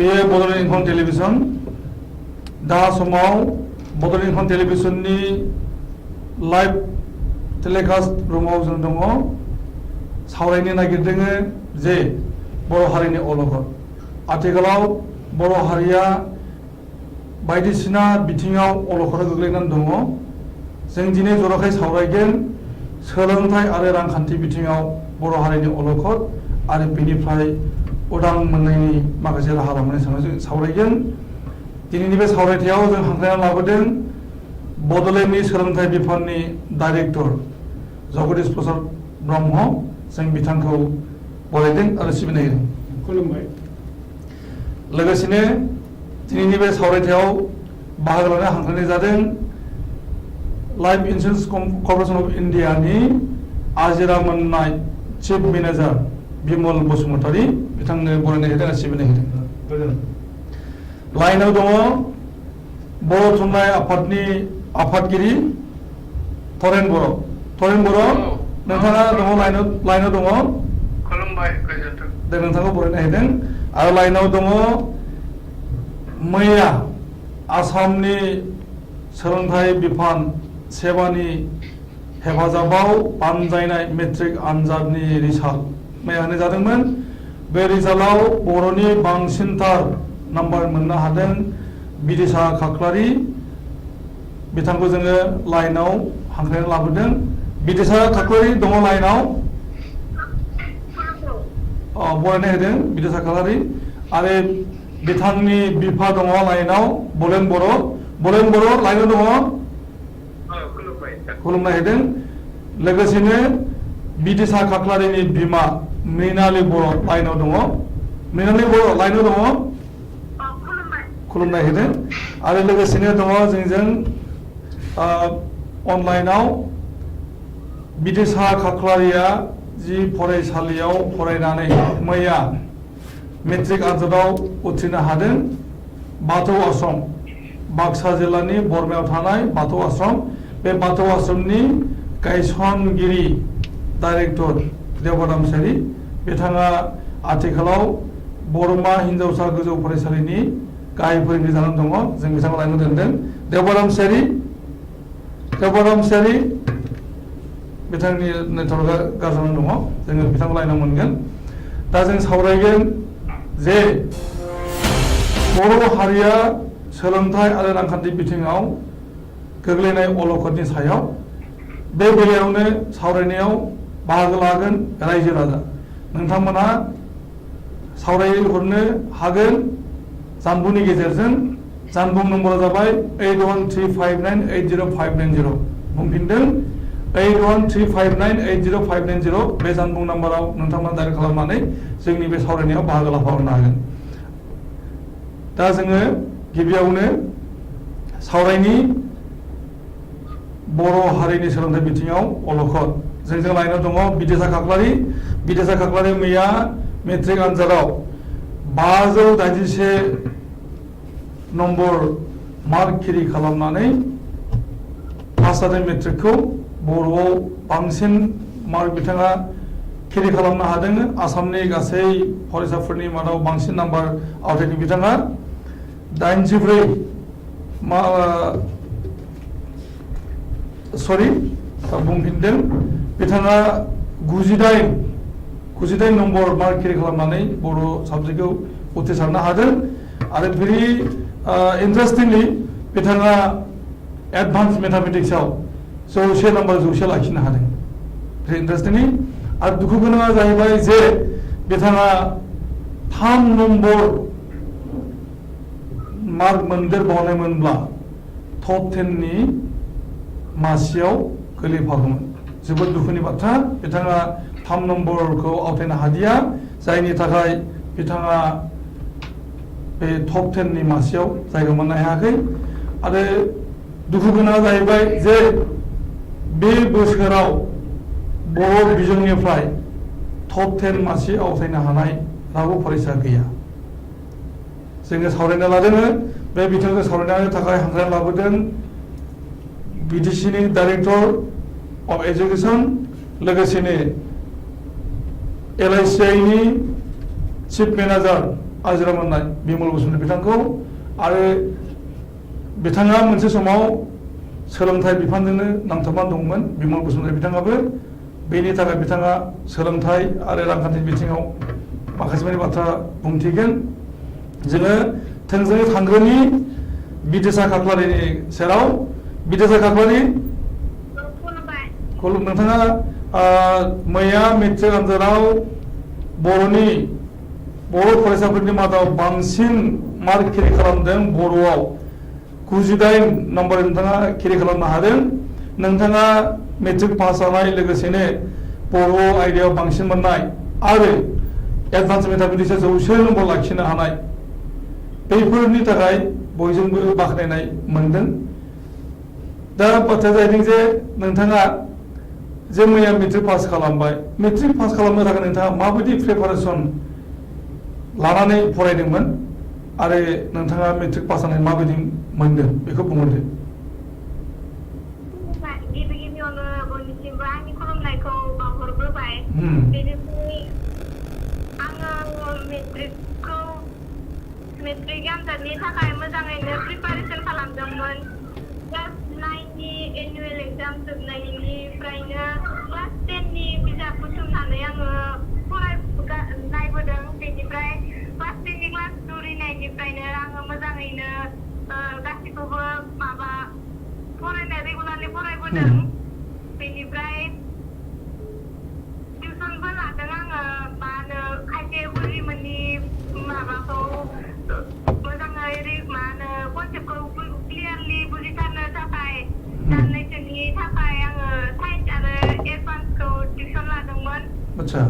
बे बड'लेण्ड इंखं टेलिभिजन दा समाव बड'लेण्ड इंखं टेलिभिजननि लाइव टेलिकास्ट रुमाव जों दङ सावरायनो नागिरदों जे बर' हारिनि अलखद आथिखालाव बर' हारिया बायदिसिना बिथिङाव अलखदाव गोग्लैनानै दङ जों दिनै जर'खायै सावरायगोन सोलोंथाइ आरो रांखान्थि बिथिङाव बर' हारिनि अलखद आरो बेनिफ्राय उदां मोननायनि माखासे राहा लामानि सायाव जों सावरायगोन दिनैनि बे सावरायथायाव जों हांख्रायना लाबोदों बड'लेण्डनि सोलोंथाइ बिफाननि डाइरेक्टर जगदीश प्रसाद ब्रह्म जों बिथांखौ बरायदों आरो सिबिनाय होदों खुलुमबाय लोगोसेनो दिनैनि बे सावरायथायाव बाहागो लानो हांख्रायनाय जादों लाइफ इन्सुरेन्स कर्परेसन अफ इन्डियानि आजिरा मोननाय चिफ मेनेजार बिमल बसुमतारी बिथांनो बरायनाय होदों आरो सिबिनाय होदों लाइनाव दङ बर' थुनलाइ आफादनि आफादगिरि तरेन बर' नोंथाङा दङ लाइनाव दङ खुलुमबाय गोजोन्थों दे नोंथांखौ बरायनाय होदों आरो लाइनाव दङ मैया आसामनि सोलोंथाइ बिफान सेबानि हेफाजाबाव बानजायनाय मेट्रिक आनजादनि रिजाल्ट मैया होनाय जादोंमोन बे रिजाल्टआव बर'नि बांसिनथार नाम्बार मोननो हादों बिदिसा खाख्लारि बिथांखौ जोङो लाइनाव हांख्रायना लाबोदों बिदिसा खाख्लारि दङ लाइनाव बरायनाय होदों बिदिसा खाख्लारि आरो बिथांनि बिफा दङ लाइनाव बलेन बर' लाइनाव दङ खुलुमनाय होदों लोगोसेनो बिदिसा खाख्लारिनि बिमा मृणाली बर' लाइनाव दङ मृणाली बर' लाइनाव दङ खुलुमनाय होदों आरो लोगोसेनो दङ जोंजों अनलाइनाव बिदिसा खाख्लारिया जि फरायसालियाव फरायनानै मैया मेट्रिक आनजादाव उथ्रिनो हादों बाथौ आश्रम बाक्सा जिल्लानि बरमायाव थानाय बाथौ आश्रम बे बाथौ आश्रमनि गायसनगिरि डाइरेक्टर देवबार नार्जारि बिथाङा आथिखालाव बरमा हिनजावसा गोजौ फरायसालिनि गाहाय फोरोंगिरि जानानै दङ जों बिथांखौ लाइनाव दोनदों देवबार नार्जारि बिथांनि नेटवर्कआ गाज्रि दङ जोङो बिथांखौ लाइनाव मोनगोन दा जों सावरायगोन जे बर' हारिया सोलोंथाइ आरो रांखान्थि बिथिङाव गोग्लैनाय अलखदनि सायाव बे बेलायावनो सावरायनायाव बाहागो लागोन रायजो राजा नोंथांमोना सावरायहरनो हागोन जानबुंनि गेजेरजों जानबुं नम्बरा जाबाय 8135980590 बुंफिनदों 8135980590 बे जानबुं नाम्बाराव नोंथांमोना डायल खालामनानै जोंनि बे सावरायनायाव बाहागो लाफाहरनो हागोन दा जोङो गिबियावनो सावरायनि बर' हारिनि सोलोंथाइ बिथिङाव अलखद जोंजों लाइनाव दङ बिदिसा खाख्लारि मैया मेट्रिक आनजादाव 581 नम्बर मार्क केरि खालामनानै पास जादों मेट्रिकखौ बर'आव बांसिन मार्क बिथाङा केरि खालामनो हादों आसामनि गासै फरायसाफोरनि मादाव बांसिन नाम्बार आवथायदों बिथाङा 84 बुंफिनदों बिथाङा 98 नम्बर मार्क केरि खालामनानै बर' साबजेक्टखौ उथ्रिसारनो हादों आरो भेरि इन्टारेस्टिंलि बिथाङा एडभान्स मेथामेटिक्सआव 100 नाम्बार 100 लाखिनो हादों भेरि इन्टारेस्टिंलि आरो दुखु गोनाङा जाहैबाय जे बिथाङा 3 नम्बर मार्क मोनदेरबावनायमोनब्ला टप 10 नि मासियाव गोलैफागौमोन जोबोद दुखुनि बाथ्रा बिथाङा 3 नम्बरखौ आवथायनो हादिया जायनि थाखाय बिथाङा बे टप 10 नि मासियाव जायगा मोननो हायाखै आरो दुखु गोनाङा जाहैबाय जे बे बोसोराव बर' बिजोंनिफ्राय टप 10 मासि आवथायनो हानाय रावबो फरायसा गैया जोङो सावरायना लादों बे बिथिंखौ सावरायनो थाखाय हांख्रायना लाबोदों बिटिसिनि डाइरेक्टर अफ एजुकेशन लोगोसेनो LICI नि चिफ मेनेजार आजिरा मोननाय बिमल बसुमतारी बिथांखौ आरो बिथाङा मोनसे समाव सोलोंथाइ बिफानजोंनो नांथाबनानै दंमोन बिमल बसुमतारी बिथाङाबो बेनि थाखाय बिथाङा सोलोंथाइ आरो रांखान्थि बिथिङाव माखासे माने बाथ्रा बुंथिगोन जोङो थोंजोङै थांग्रोनि बिदेसा खाख्लारिनि सेराव बिदेसा खाख्लारि खुलुम नोंथाङा मैया मेट्रिक आनजादाव बर' फरायसाफोरनि मादाव बांसिन मार्क केरि खालामदों बर'आव 98 नम्बर नोंथाङा केरि खालामनो हादों नोंथाङा मेट्रिक पास जानाय लोगोसेनो बर' आयदायाव बांसिन मोननाय आरो एडभान्स मेथामेटिक्सआव 100 नम्बर लाखिनो हानाय बेफोरनि थाखाय बयजोंबो बाख्नायनाय मोनदों दा बाथ्राया जाहैदों जे नोंथाङा जे मैया मेट्रिक पास खालामबाय मेट्रिक पास खालामनो थाखाय नोंथाङा माबायदि प्रिपारेसन लानानै फरायदोंमोन आरो नोंथाङा मेट्रिक पास जानाय माबायदि मोनदों बेखौ बुंहरदो गिबियावनो बयनिसिमबो आंनि खुलुमनायखौ बावहरग्रोबाय बेनिफ्राय आङो मेट्रिक आनजादनि थाखाय मोजाङैनो प्रिपारेसन खालामदोंमोन क्लास 9नि एनुवेल एग्जाम जोबनायनिफ्रायनो क्लास 10नि बिजाब बुथुमनानै आङो नायबोदों बेनिफ्राय क्लास 10नि क्लास जुरिनायनिफ्रायनो आङो मोजाङैनो गासैखौबो फरायनाय रेगुलारलि फरायबोदों बेनिफ्राय टिउसनबो लादों आङो खायसे बुजिमोननि माबाखौ मोजाङै कनसेप्टखौ क्लियारलि बुजिथारनो थाखाय दान्नैसोनि थाखाय आङो साइन्स आरो एडभान्सखौ टिउसन लादोंमोन आच्छा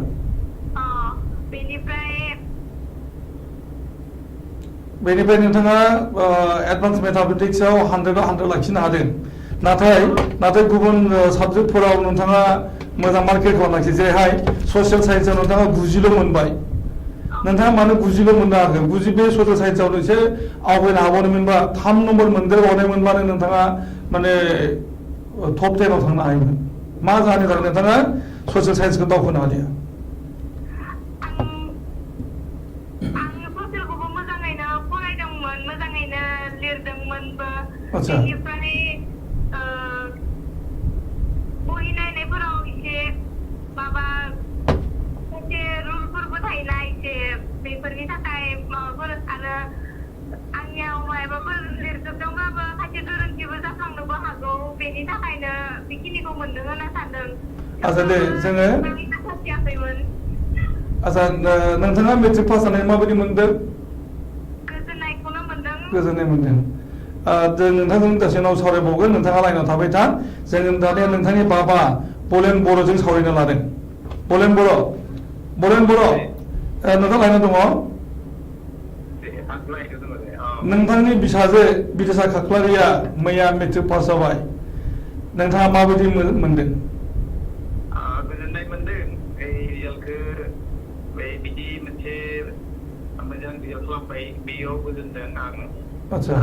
बेनिफ्राय नोंथाङा एडभान्स मेथामेटिक्सआव 100 लाखिनो हादों नाथाय गुबुन साबजेक्टफोराव नोंथाङा मोजां मार्क केरि खालामाखै जेरैहाय ससियेल साइन्सआव नोंथाङा 90 मोनबाय नोंथाङा मानो 90 मोननो हागोन बे ससियेल साइन्सआव एसे आवगायनो हाबावनायमोनबा 3 नम्बर मोनदेरबावनायमोनब्लानो नोंथाङा माने टप 10 आव थांनो हायोमोन मा जाहोननि थाखाय नोंथाङा ससियेल साइन्सखौ दावखोनो हालिया आच्छा बहि नायनायफोराव एसे खायसे रुलफोरबो थायोना एसे बेफोरनि थाखाय माबाफोर आरो आंनियाव माबाफोर लिरजोबदोंब्लाबो खायसे गोरोन्थिबो जाफ्लांनोबो हागौ बेनि थाखायनो बेखिनिखौ मोनदों होनना सानदों आच्छा दे जोङो आच्छा नोंथाङा मेट्रिक पास जानाय माबायदि मोनदों गोजोननायखौनो मोनदों जों नोंथांजों दसे उनाव सावरायबावगोन नोंथाङा लाइनाव थाबाय था जों दानिया नोंथांनि बाबा बलेन बर'जों सावरायनो लादों बलेन बर' नोंथाङा लाइनाव दङ नोंथांनि बिसाजो बिदेसा खाख्लारिया मैया मेट्रिक पास जाबाय नोंथाङा माबायदि मोनदों गोजोननाय मोनदों रिजाल्टखौ बिदि मोनसे मोजां रिजाल्ट खालामबाय बेयाव गोजोनदों आं आच्छा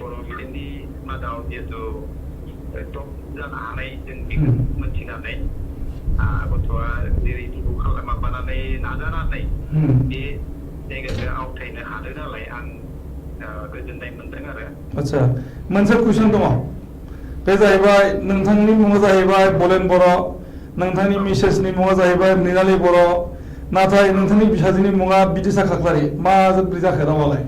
बर' मिडियामनि मादाव जिहेतु टप जानो हानाय जों बेखौ मोनथिनानै गथ'आ जेरै माबानानै नाजानानै बे जायगाखौ आवथायनो हादों नालाय आं गोजोननाय मोनदों आरो आच्छा मोनसे कुइसन दङ बे जाहैबाय नोंथांनि मुङा जाहैबाय बलेन बर' नोंथांनि मिसेसनि मुङा जाहैबाय मृणाली बर' नाथाय नोंथांनि बिसाजोनि मुङा बिदिसा खाख्लारि मा जाखो रावालाय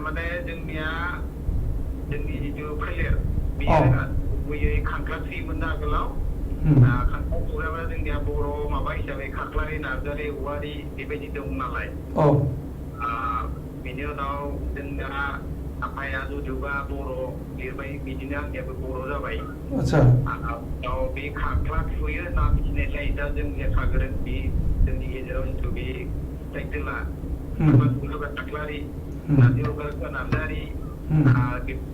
माने जोंनि जिथु फोलेर बेयो गुबैयै खांख्लास्रिमोन आगोलाव खांख्लास्रियाबा जोंनिया बर' माबा हिसाबै खाख्लारि नार्जारि औवारि बेबायदि दं नालाय बेनि उनाव जोंना आफाया जुदुबा बर' लिरबाय बिदिनो आंनियाबो बर' जाबाय आच्छा बे खाख्ला थुयो होनना मिथिनायखाय दा जों लेखा गोरों बे जोंनि गेजेराव जिथु बे टाइटेला खाख्लारि नार्जारि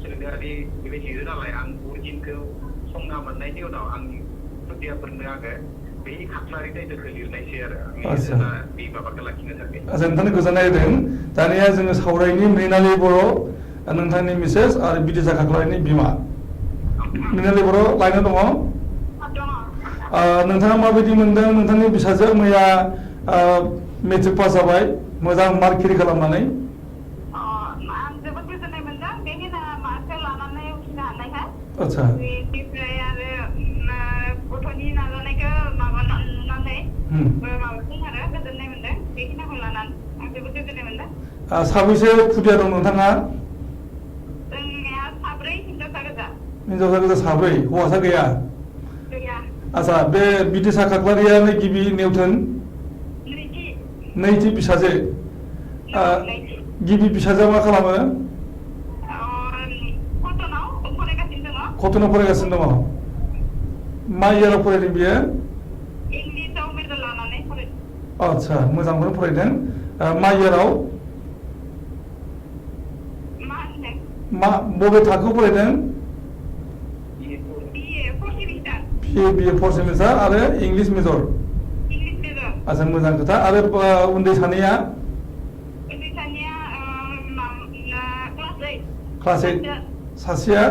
सोलोंथायारि बेबायदि लिरो नालाय आं अरिजिनखौ संना मोननायनि उनाव आंनि खुदियाफोरनो आङो बे खाख्लारि टाइटेलखौ लिरनायसै आरो बे माबाखौ लाखिनो थाखाय आच्छा नोंथांनो गोजोननाय होदों दानिया जोङो सावरायनि मृणाली बर' नोंथांनि मिसेस आरो बिदिसा खाख्लारिनि बिमा मृणाली बर' लाइनाव दङ नोंथाङा माबायदि मोनदों नोंथांनि बिसाजो मैया मेट्रिक पास जाबाय मोजां मार्क केरि खालामनानै आं जोबोद गोजोननाय मोनदों बेखिनि मार्कखौ लानानै उथ्रिनो हानायखाय आदसा बेनिफ्राय आरो गथ'नि नाजानायखौ नुनानै माबादों आरो गोजोननाय मोनदों बेखिनिखौ लानानै आं जोबोद गोजोननाय मोनदों साबैसे खुदिया दं नोंथाङा जोंनिया साब्रै हिनजावसा गोजा हिनजावसा गोजा साब्रै हौवासा गैया गैया आदसा बे बिदिसा खाख्लारियानो गिबि नेवथोन नैथि फिसाजो गिबि फिसाजोआ मा खालामो कटनाव फरायगासिनो दङ मा इयाराव फरायदों बियो इंलिसाव मेजर लानानै फरायदों आदसा मोजांखौनो फरायदों मा इयाराव मा बबे थाखोआव फरायदों बिए फर्थ सेमिस्टार आरो इंलिस मेजर आदसा मोजां खोथा आरो उन्दै सानैया क्लास 8 सासेया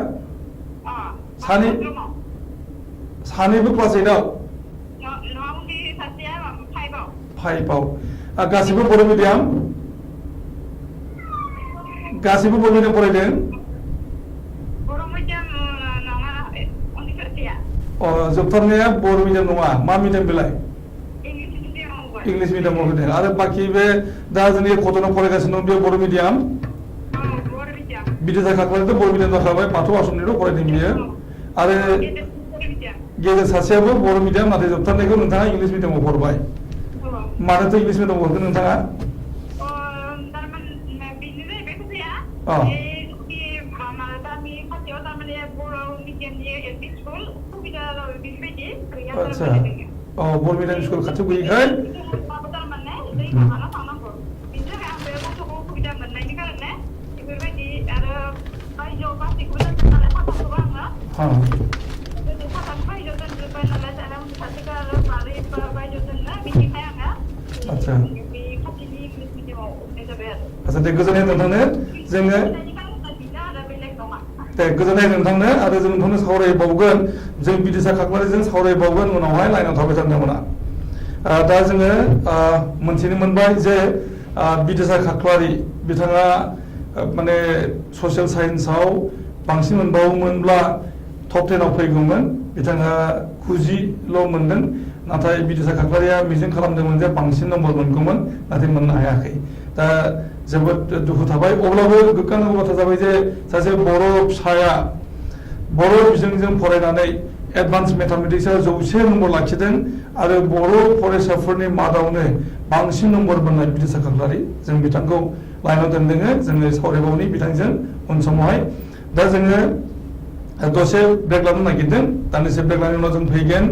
सानैबो क्लास 8 आव 5 आव गासिबो बर' मिडियाम गासिबो बर' मिडियाम फरायदों जोबथारनाया बर' मिडियाम नङा मा मिडियाम बेलाय इंलिस मिडियामाव होदों आरो बाखि बे दा जोंनि कटनाव फरायगासिनो दं बे बर' मिडियाम बिदिसा खाख्लारिथ' बर' मिडियाम जाखाबाय बाथौ आश्रमनिल' फरायदों बियो आरो गेजेर सासेयाबो बर' मिडियाम नाथाय जोबथारनायखौ नोंथाङा इंलिस मिडियामाव हरबाय मानोथो इंलिस मिडियामाव हरगोन नोंथाङा आदसा बर' मिडियाम स्कुल खाथियाव गैयिखाय आदसा दे गोजोननाय नोंथांनो जोङो दे गोजोननाय नोंथांनो आरो जों नोंथांनो सावरायबावगोन जों बिदिसा खाख्लारिजों सावरायबावगोन उनावहाय लाइनाव थाबाय थानोमोना दा जोङो मोनथिनो मोनबाय जे बिदिसा खाख्लारि बिथाङा माने ससियेल साइन्सआव बांसिन मोनबावोमोनब्ला टप 10 आव फैगौमोन बिथाङा 90ल' मोनदों नाथाय बिदिसा खाख्लारिया मिजिं खालामदोंमोन जे बांसिन नम्बर मोनगौमोन नाथाय मोननो हायाखै दा जोबोद दुखु थाबाय अब्लाबो गोग्गानांगौ बाथ्रा जाबाय जे सासे बर' फिसाया बर' बिजोंजों फरायनानै एडभान्स मेथामेटिक्सआव 100 नम्बर लाखिदों आरो बर' फरायसाफोरनि मादावनो बांसिन नम्बर मोननाय बिदिसा खाख्लारि जों बिथांखौ लाइनाव दोनदोङो जोङो सावरायबावनि बिथांजों उन समावहाय दा जोङो दसे ब्रेक लानो नागिरदों दान्दिसे ब्रेक लानायनि उनाव जों फैगोन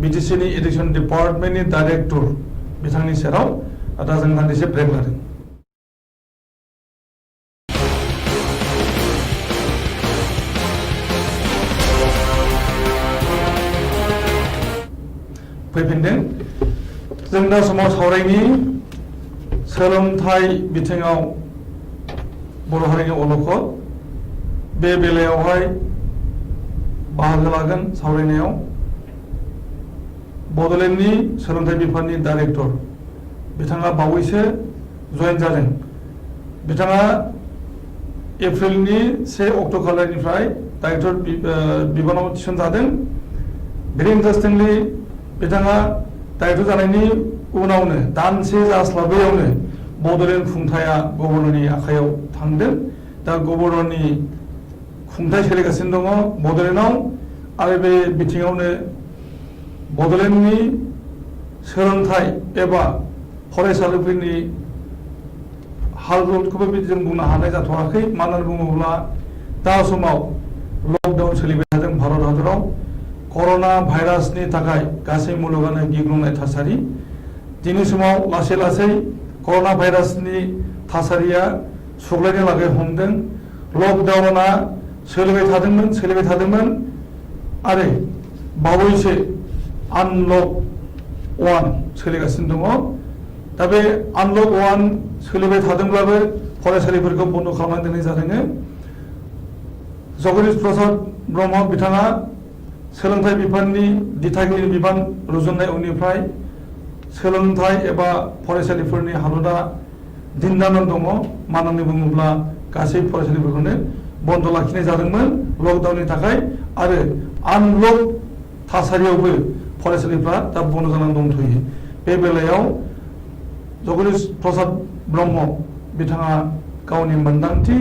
बिटिसिनि एडुकेसन डिपार्टमेन्टनि डाइरेक्टर बिथांनि सेराव दा जों दान्दिसे ब्रेक लादों फैफिनदों जों दा समाव सावरायनि सोलोंथाइ बिथिङाव बर' हारिनि अलखद बे बेलायावहाय बाहागो लागोन सावरायनायाव बड'लेण्डनि सोलोंथाइ बिफाननि डाइरेक्टर बिथाङा बावैसो जयेन जादों बिथाङा एप्रिलनि 1 अक्ट' खालिनिफ्राय डाइरेक्टर बिबानाव थिसनजादों भेरि इन्टारेस्टिंलि बिथाङा डाइरेक्टर जानायनि उनावनो दानसे जास्लाबैयावनो बड'लेण्ड खुंथाया गभर्नरनि आखायाव थांदों दा गभर्नरनि खुंथाय सोलिगासिनो दङ बड'लेण्डआव आरो बे बिथिङावनो बड'लेण्डनि सोलोंथाइ एबा फरायसालिफोरनि हालोदखौबो जों बुंनो हानाय जाथ'वाखै मानो होनना बुङोब्ला दा समाव लकडाउन सोलिबाय थादों भारत हादराव कर'ना भाइरासनि थाखाय गासै मुलुगानो गिग्लुंनाय थासारि दिनै समाव लासै लासै कर'ना भाइरासनि थासारिया सुग्लायनो लागै हमदों लकडाउना सोलिबाय थादोंमोन आरो बावैसो आनलक 1 सोलिगासिनो दङ दा बे आनलक 1 सोलिबाय थादोंब्लाबो फरायसालिफोरखौ बन्द खालामनानै दोननाय जादों जगदीश प्रसाद ब्रह्म बिथाङा सोलोंथाइ बिफाननि दिथागिरि बिबान रुजुननाय उननिफ्राय सोलोंथाइ एबा फरायसालिफोरनि हालोदा दिन्दानानै दङ मानो होननानै बुङोब्ला गासै फरायसालिफोरखौनो बन्द लाखिनाय जादोंमोन लकडाउननि थाखाय आरो आनलक थासारियावबो फरायसालिफ्रा दा बन्द जानानै दंथ'यो बे बेलायाव जगदीश प्रसाद ब्रह्म बिथाङा गावनि मोन्दांथि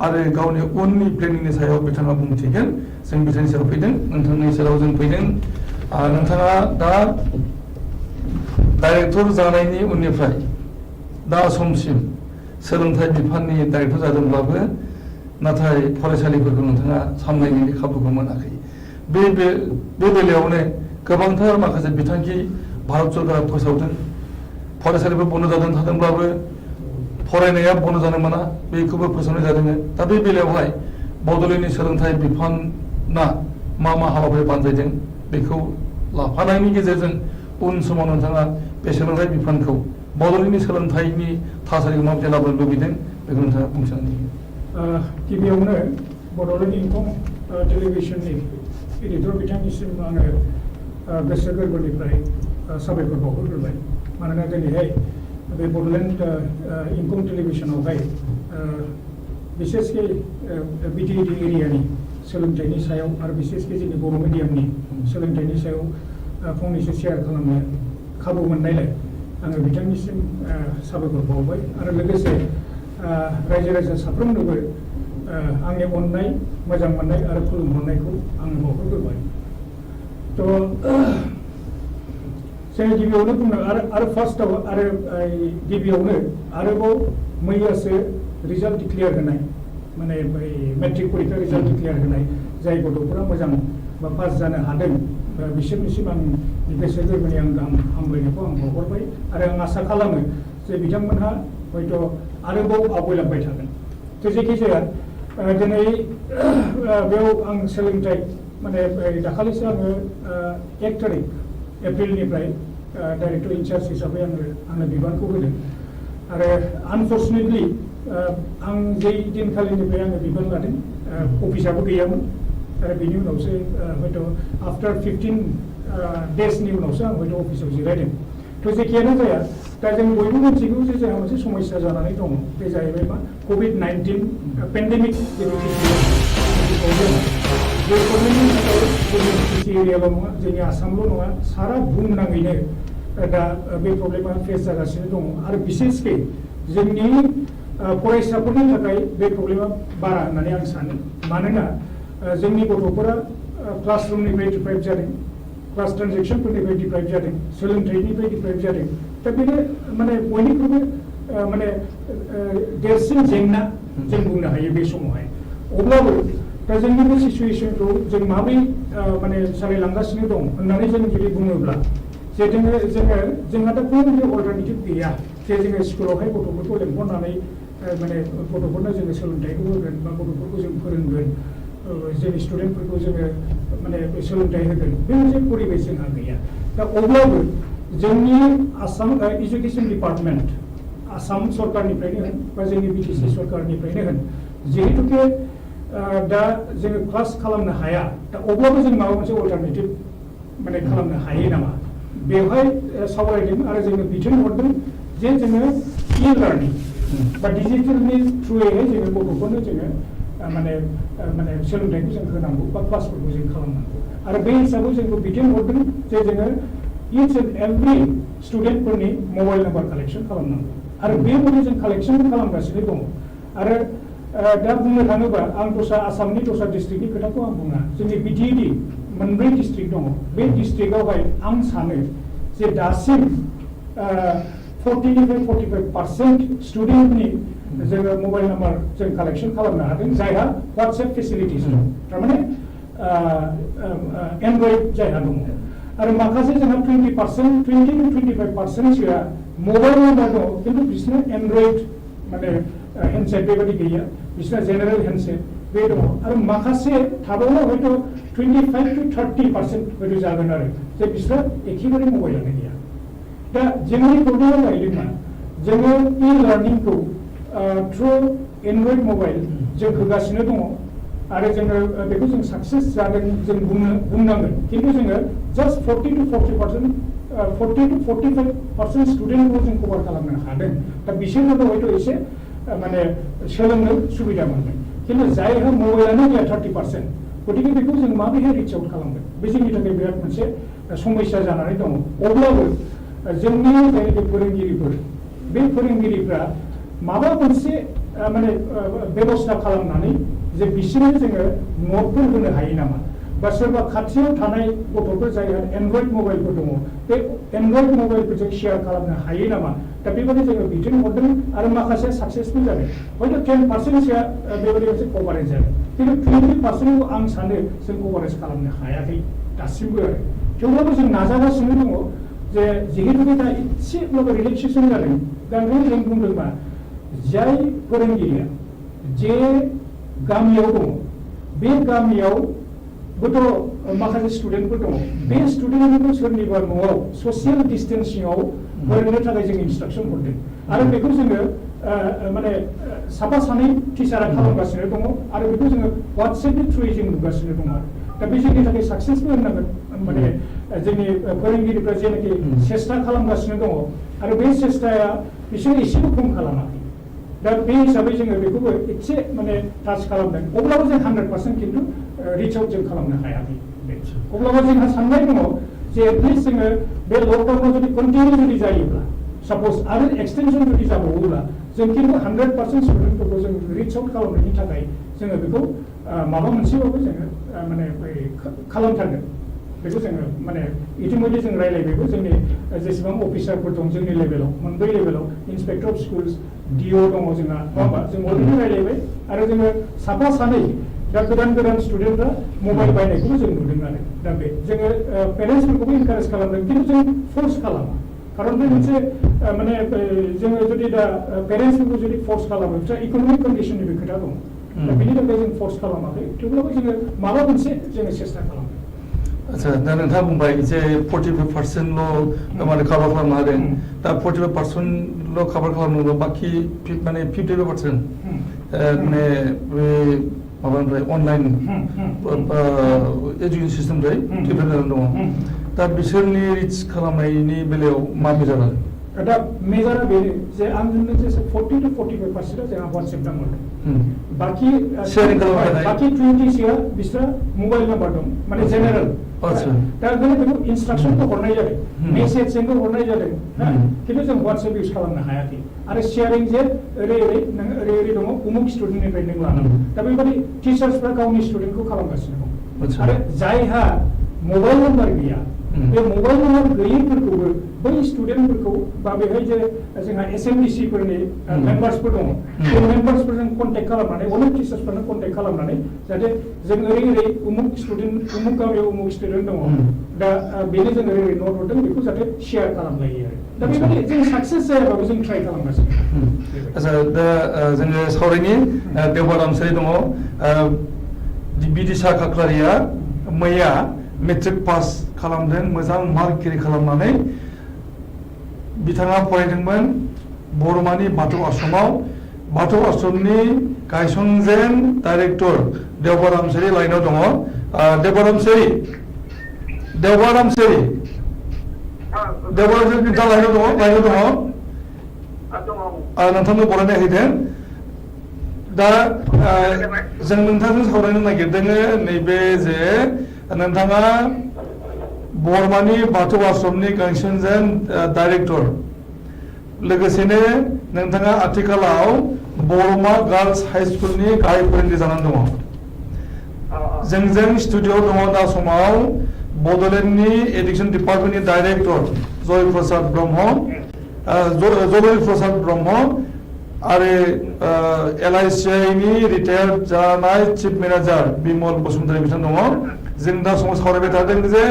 आरो गावनि उननि प्लेनिंनि सायाव बिथाङा बुंथिगोन जों बिथांनि सेराव फैदों नोंथांनि सेराव जों फैदों नोंथाङा दा डाइरेक्टर जानायनि उननिफ्राय दा समसिम सोलोंथाइ बिफाननि डाइरेक्टर जादोंब्लाबो नाथाय फरायसालिफोरखौ नोंथाङा सामलायनायनि खाबुखौ मोनाखै बे बेलायावनो गोबांथार माखासे बिथांखि भारत सरकारा फोसावदों फरायसालिफोर बन्द जादों थादोंब्लाबो फरायनाया बन्द जानो मोना बेखौबो फोसावनाय जादों दा बे बेलायावहाय बड'लेण्डनि सोलोंथाइ बिफाना मा हाबाफारि बानजायदों बेखौ लाफानायनि गेजेरजों उन समाव नोंथाङा बे सोलोंथाइ बिफानखौ बड'लेण्डनि सोलोंथाइनि थासारिखौ माबायदि लाबोनो लुबैदों बेखौ नोंथाङा बुंथिनानै गिबियावनो बड'लेण्ड इंखं टेलिभिजननि एडिटर बिथांनिसिम आङो गोसो गोरबोनिफ्राय साबायखर बावहरग्रोबाय मानोना दिनैहाय बे बड'लेण्ड इंखं टेलिभिजनावहाय बिसेसकै बिटिएडि एरियानि सोलोंथाइनि सायाव आरो बिसेसकै जोंनि बर' मिडियामनि सोलोंथाइनि सायाव फंनैसो शेयार खालामनो खाबु मोननायलाय आङो बिथांनिसिम साबायखर बावबाय आरो लोगोसे रायजो राजा साफ्रोमनोबो आंनि अननाय मोजां मोननाय आरो खुलुमहरनायखौ आङो बावहरग्रोबाय थ' जों गिबियावनो बुंनो आरो फार्स्टआव आरो गिबियावनो आरोबाव मैयासो रिजाल्ट डिक्लेयार होनाय माने बै मेट्रिक परीक्षा रिजाल्ट डिक्लेयार होनाय जाय गथ'फोरा मोजां बा पास जानो हादों बिसोरनिसिम आं गोसो गोरबोनि आं हामलायनायखौ आं बावहरबाय आरो आं आसा खालामो जे बिथांमोनहा हयथ' आरोबाव आवगायलांबाय थागोन थ' जेखिजाया दिनै बेयाव आं सोलोंथाइ माने दाखालिसो आङो 1 तारिख एप्रिलनिफ्राय डाइरेक्टर इनचार्ज हिसाबै आंनो बिबानखौ होदों आरो आनफर्चुनेटलि आं जे दिनखालिनिफ्राय आङो बिबान लादों अफिसाबो गैयामोन आरो बेनि उनावसो हयथ' आफ्टार 15 डेजनि उनावसो आं हयथ' अफिसाव जिरायदों थ' जेखियानो जाया दा जों बयबो मिथिगौ जे जोंहा मोनसे समस्या जानानै दङ बे जाहैबाय मा कभिड-19 पेन्डेमिक जिथु प्रब्लेम बे प्रब्लेमनि थाखाय जोंनि बिटि एरियाल' नङा जोंनि आसामल' नङा सारा बुहुमनाङैनो दा बे प्रब्लेमा फेस जागासिनो दङ आरो बिसेसकै जोंनि फरायसाफोरनि थाखाय बे प्रब्लेमा बारा होननानै आं सानो मानोना जोंनि गथ'फोरा क्लासरुमनिफ्राय डिप्राइभ जादों क्लास ट्रान्जेक्सनफोरनिफ्राय डिप्राइभ जादों सोलोंथाइनिफ्राय डिप्राइभ जादों दा बेनो माने बयनिख्रुइबो माने देरसिन जेंना जों बुंनो हायो बे समावहाय अब्लाबो दा जोंनि बे सिचुवेसनखौ जों माबोरै माने सालायलांगासिनो दं होननानै जों जुदि बुङोब्ला जे जोंहा दा खुनु अल्टारनेटिभ गैया जे जोङो स्कुलावहाय गथ'फोरखौ लेंहरनानै माने गथ'फोरनो जोङो सोलोंथाइखौ होगोन बा गथ'फोरखौ जों फोरोंगोन जोंनि स्टुडेन्टफोरखौ जोङो माने सोलोंथाइ होगोन बे मोनसे परिबेस जोंहा गैया दा अब्लाबो जोंनि आसाम एजुकेसन डिपार्टमेन्ट आसाम सरकारनिफ्रायनो होन बा जोंनि बिटिसि सरकारनिफ्रायनो होन जिहेतुके दा जोङो क्लास खालामनो हाया दा अब्लाबो जों माबा मोनसे अल्टारनेटिभ माने खालामनो हायो नामा बेवहाय सावरायदों आरो जोङो बिथोन हरदों जे जोङो इ-लार्निं बा डिजिटेलनि थ्रुयैहाय जोङो गथ'फोरनो जोङो माने सोलोंथाइखौ जों होनांगौ बा क्लासफोरखौ जों खालामनांगौ आरो बे हिसाबै जोंखौ बिथोन हरदों जे जोङो इच एन्ड एभ्रि स्टुडेन्टफोरनि मबाइल नाम्बार कालेक्सन खालामनांगौ आरो बेबायदि जों कालेक्सन खालामगासिनो दङ आरो दा बुंनो थाङोबा आं आसामनि दस्रा डिस्ट्रिक्टनि खोथाखौ आं बुङा जोंनि बिटिएडि 4 डिस्ट्रिक्ट दङ बे डिस्ट्रिक्टआवहाय आं सानो जे दासिम 40निफ्राय 45% स्टुडेन्टनि जोङो मबाइल नाम्बार जों कालेक्सन खालामनो हादों जायहा वाट्सएप फेसिलिटिस दं थारमाने एन्ड्रइड जायहा दङ आरो माखासे जोंहा 20 to 25%सोआ मबाइल नाम्बार दङ खिन्थु बिसोरना एन्ड्रइड माने हेन्डसेट बेबायदि गैया बिसोरना जेनेरेल हेन्डसेट बे दङ आरो माखासे थाबावनो हयथ' 25 to 30% हयथ' जागोन आरो जे बिसोरा एखेबारे मबाइलानो गैया दा जोंनि प्रब्लेमा जाहैदों मा जोङो इ-लार्निंखौ थ्रु एन्ड्रइड मबाइल जों होगासिनो दङ आरो जोङो बेखौ जों साक्सेस जादों जों बुंनांगोन खिन्थु जोङो जास्ट 40 to 40% 40 to 45% स्टुडेन्टखौ जों कभार खालामनो हादों दा बिसोरनोबो हयथ' एसे माने सोलोंनो सुबिदा मोनगोन खिन्थु जायहा मबाइलानो गैया 30% गतिके बेखौ जों माबोरैहाय रिच आउट खालामगोन बे जोंनि थाखाय बिराद मोनसे समस्या जानानै दङ अब्लाबो जोंनि जायनाखि फोरोंगिरिफोर बे फोरोंगिरिफ्रा माबा मोनसे माने बेबस्था खालामनानै जे बिसोरनो जोङो नटफोर होनो हायो नामा बा सोरबा खाथियाव थानाय गथ'फोर जायहा एन्ड्रइड मबाइलफोर दङ बे एन्ड्रइड मबाइलफोरजों शेयार खालामनो हायो नामा दा बेबायदि जोङो बिथोन हरदों आरो माखासे साक्सेसफुल जादों हयथ' 10%सोआ बेबायदि मोनसे कभारेज जादों खिन्थु 20%खौ आं सानो जों कभारेज खालामनो हायाखै दासिमबो आरो थेवब्लाबो जों नाजागासिनो दङ जे जिहेतु दा एसेब्लाबो रिलेक्सेसन जादों दा ओंखायनो जों बुंदोंबा जाय फोरोंगिरिया जे गामियाव दङ बे गामियावबोथ' माखासे स्टुडेन्टफोर दङ बे स्टुडेन्टफोरखौ सोरनिबा न'आव ससियेल डिस्टेन्सिङाव फोरोंनो थाखाय जों इन्सट्राक्सन हरदों आरो बेखौ जोङो माने साफा सानै टिचारा खालामगासिनो दङ आरो बेखौ जोङो वाट्सएपनि थ्रुयै जों नुगासिनो दङ दा बे जोंनि थाखाय साक्सेसबो होननांगोन माने जोंनि फोरोंगिरिफ्रा जेनाखि सेस्था खालामगासिनो दङ आरो बे सेस्थाया बिसोरो एसेबो खम खालामाखै दा बे हिसाबै जोङो बेखौबो एसे माने टाच खालामदों अब्लाबो जों 100% खिन्थु रिच आउट जों खालामनो हायाखै अब्लाबो जोंहा साननाय दङ जे एटलिस्ट जोङो बे लकडाउनाव जुदि कन्टिनिउ जुदि जायोब्ला सापज आरो एक्सटेनसन जुदि जाबावोब्ला जों खिन्थु 100% स्टुडेन्टफोरखौ जों रिच आउट खालामनायनि थाखाय जोङो बेखौ माबा मोनसेबाबो जोङो माने खालामथारगोन बेखौ जोङो माने इतिमध्य जों रायलायबायबो जोंनि जेसेबां अफिसारफोर दं जोंनि लेभेलाव मोनब्रै लेभेलाव इन्सपेक्टर अफ स्कुल्स डिअ दङ जोंहा नङा होमबा जों अलरेडि रायलायबाय आरो जोङो साफा सानै दा गोदान स्टुडेन्टफ्रा मबाइल बायनायखौबो जों नुदों आरो दा बे जोङो पेरेन्टसफोरखौबो इनकारेज खालामदों खिन्थु जों फर्स खालामा खारन बे मोनसे माने जोङो जुदि दा पेरेन्टसफोरखौ जुदि फर्स खालामो बिस्रा इकनमिक कन्डिसननिबो खोथा दं दा बेनि थाखाय जों फर्स खालामाखै थेवब्लाबो जोङो माबा मोनसे जोङो सेस्था खालामदों आच्छा दा नोंथाङा बुंबाय जे 45%ल' माने कभार खालामनो हादों दा 45%ल' कभार खालामनोब्ला बाखि माने 55% माने बे माबानिफ्राय अनलाइन एजुकेसन सिस्टेमनिफ्राय डिपेन्ड जानानै दङ दा बिसोरनि रिच खालामनायनि बेलायाव मा मेजार आरो दा मेजारा बेनो जे आं होनदों जे 40 to 45% जोंहा वाट्सएप नाम्बार दं बाखि शेयारिं खालामनो बाखि 20सोआ बिस्रा मबाइल नाम्बार दं माने जेनेरेल दा ओंखायनो बेखौ इन्सट्राक्सनखौ हरनाय जादों मेसेजजोंबो हरनाय जादों खिन्थु जों वाट्सएप इउज खालामनो हायाखै आरो शेयारिं जे ओरै नों ओरै दङ उमुक स्टुडेन्टनिफ्राय नों लानांगौ दा बेबायदि टिचार्सफ्रा गावनि स्टुडेन्टखौ खालामगासिनो दं आरो जायहा मबाइल नाम्बार गैया बे मबाइल नाम्बार गैयैफोरखौबो बै स्टुडेन्टफोरखौ बा बेहाय जे जोंहा एसएमडिसि फोरनि मेम्बार्सफोर दङ बे मेम्बार्सफोरजों कन्टेक्ट खालामनानै अनेक टिचार्सफोरनो कन्टेक्ट खालामनानै जाहाथे जों ओरै उमुक स्टुडेन्ट उमुक गामियाव उमुक स्टुडेन्ट दङ दा बेनो जों ओरै नट हरदों बेखौ जाहाथे शेयार खालामलायो आरो दा बेबायदि जों साक्सेस जायाबाबो जों ट्राइ खालामगासिनो आच्छा दा जोङो सावरायनि देवबार रामसारि दङ बिदिसा खाख्लारिया मैया मेट्रिक पास खालामदों मोजां मार्क केरि खालामनानै बिथाङा फरायदोंमोन बरमानि बाथौ आश्रमनि गायसनजेन डाइरेक्टर देवबार रामसारि लाइनाव दङ देवबार रामसारि नोंथाङा लाइनाव दङ नोंथांनो बरायनाय हैदों दा जों नोंथांजों सावरायनो नागिरदों नैबे जे नोंथाङा बरमानि बाथौ आश्रमनि गायसनजेन डाइरेक्टर लोगोसेनो नोंथाङा आथिखालाव बरमा गार्लस हाई स्कुलनि गाहाय फोरोंगिरि जानानै दङ जोंजों स्टुडिअ'आव दङ दा समाव बड'लेण्डनि एडुकेसन डिपार्टमेन्टनि डाइरेक्टर जय प्रसाद ब्रह्म आरो LICIनि रिटायार्ड जानाय चिफ मेनेजार बिमल बसुमतारी बिथां दङ जों दा समाव सावरायबाय थादों जे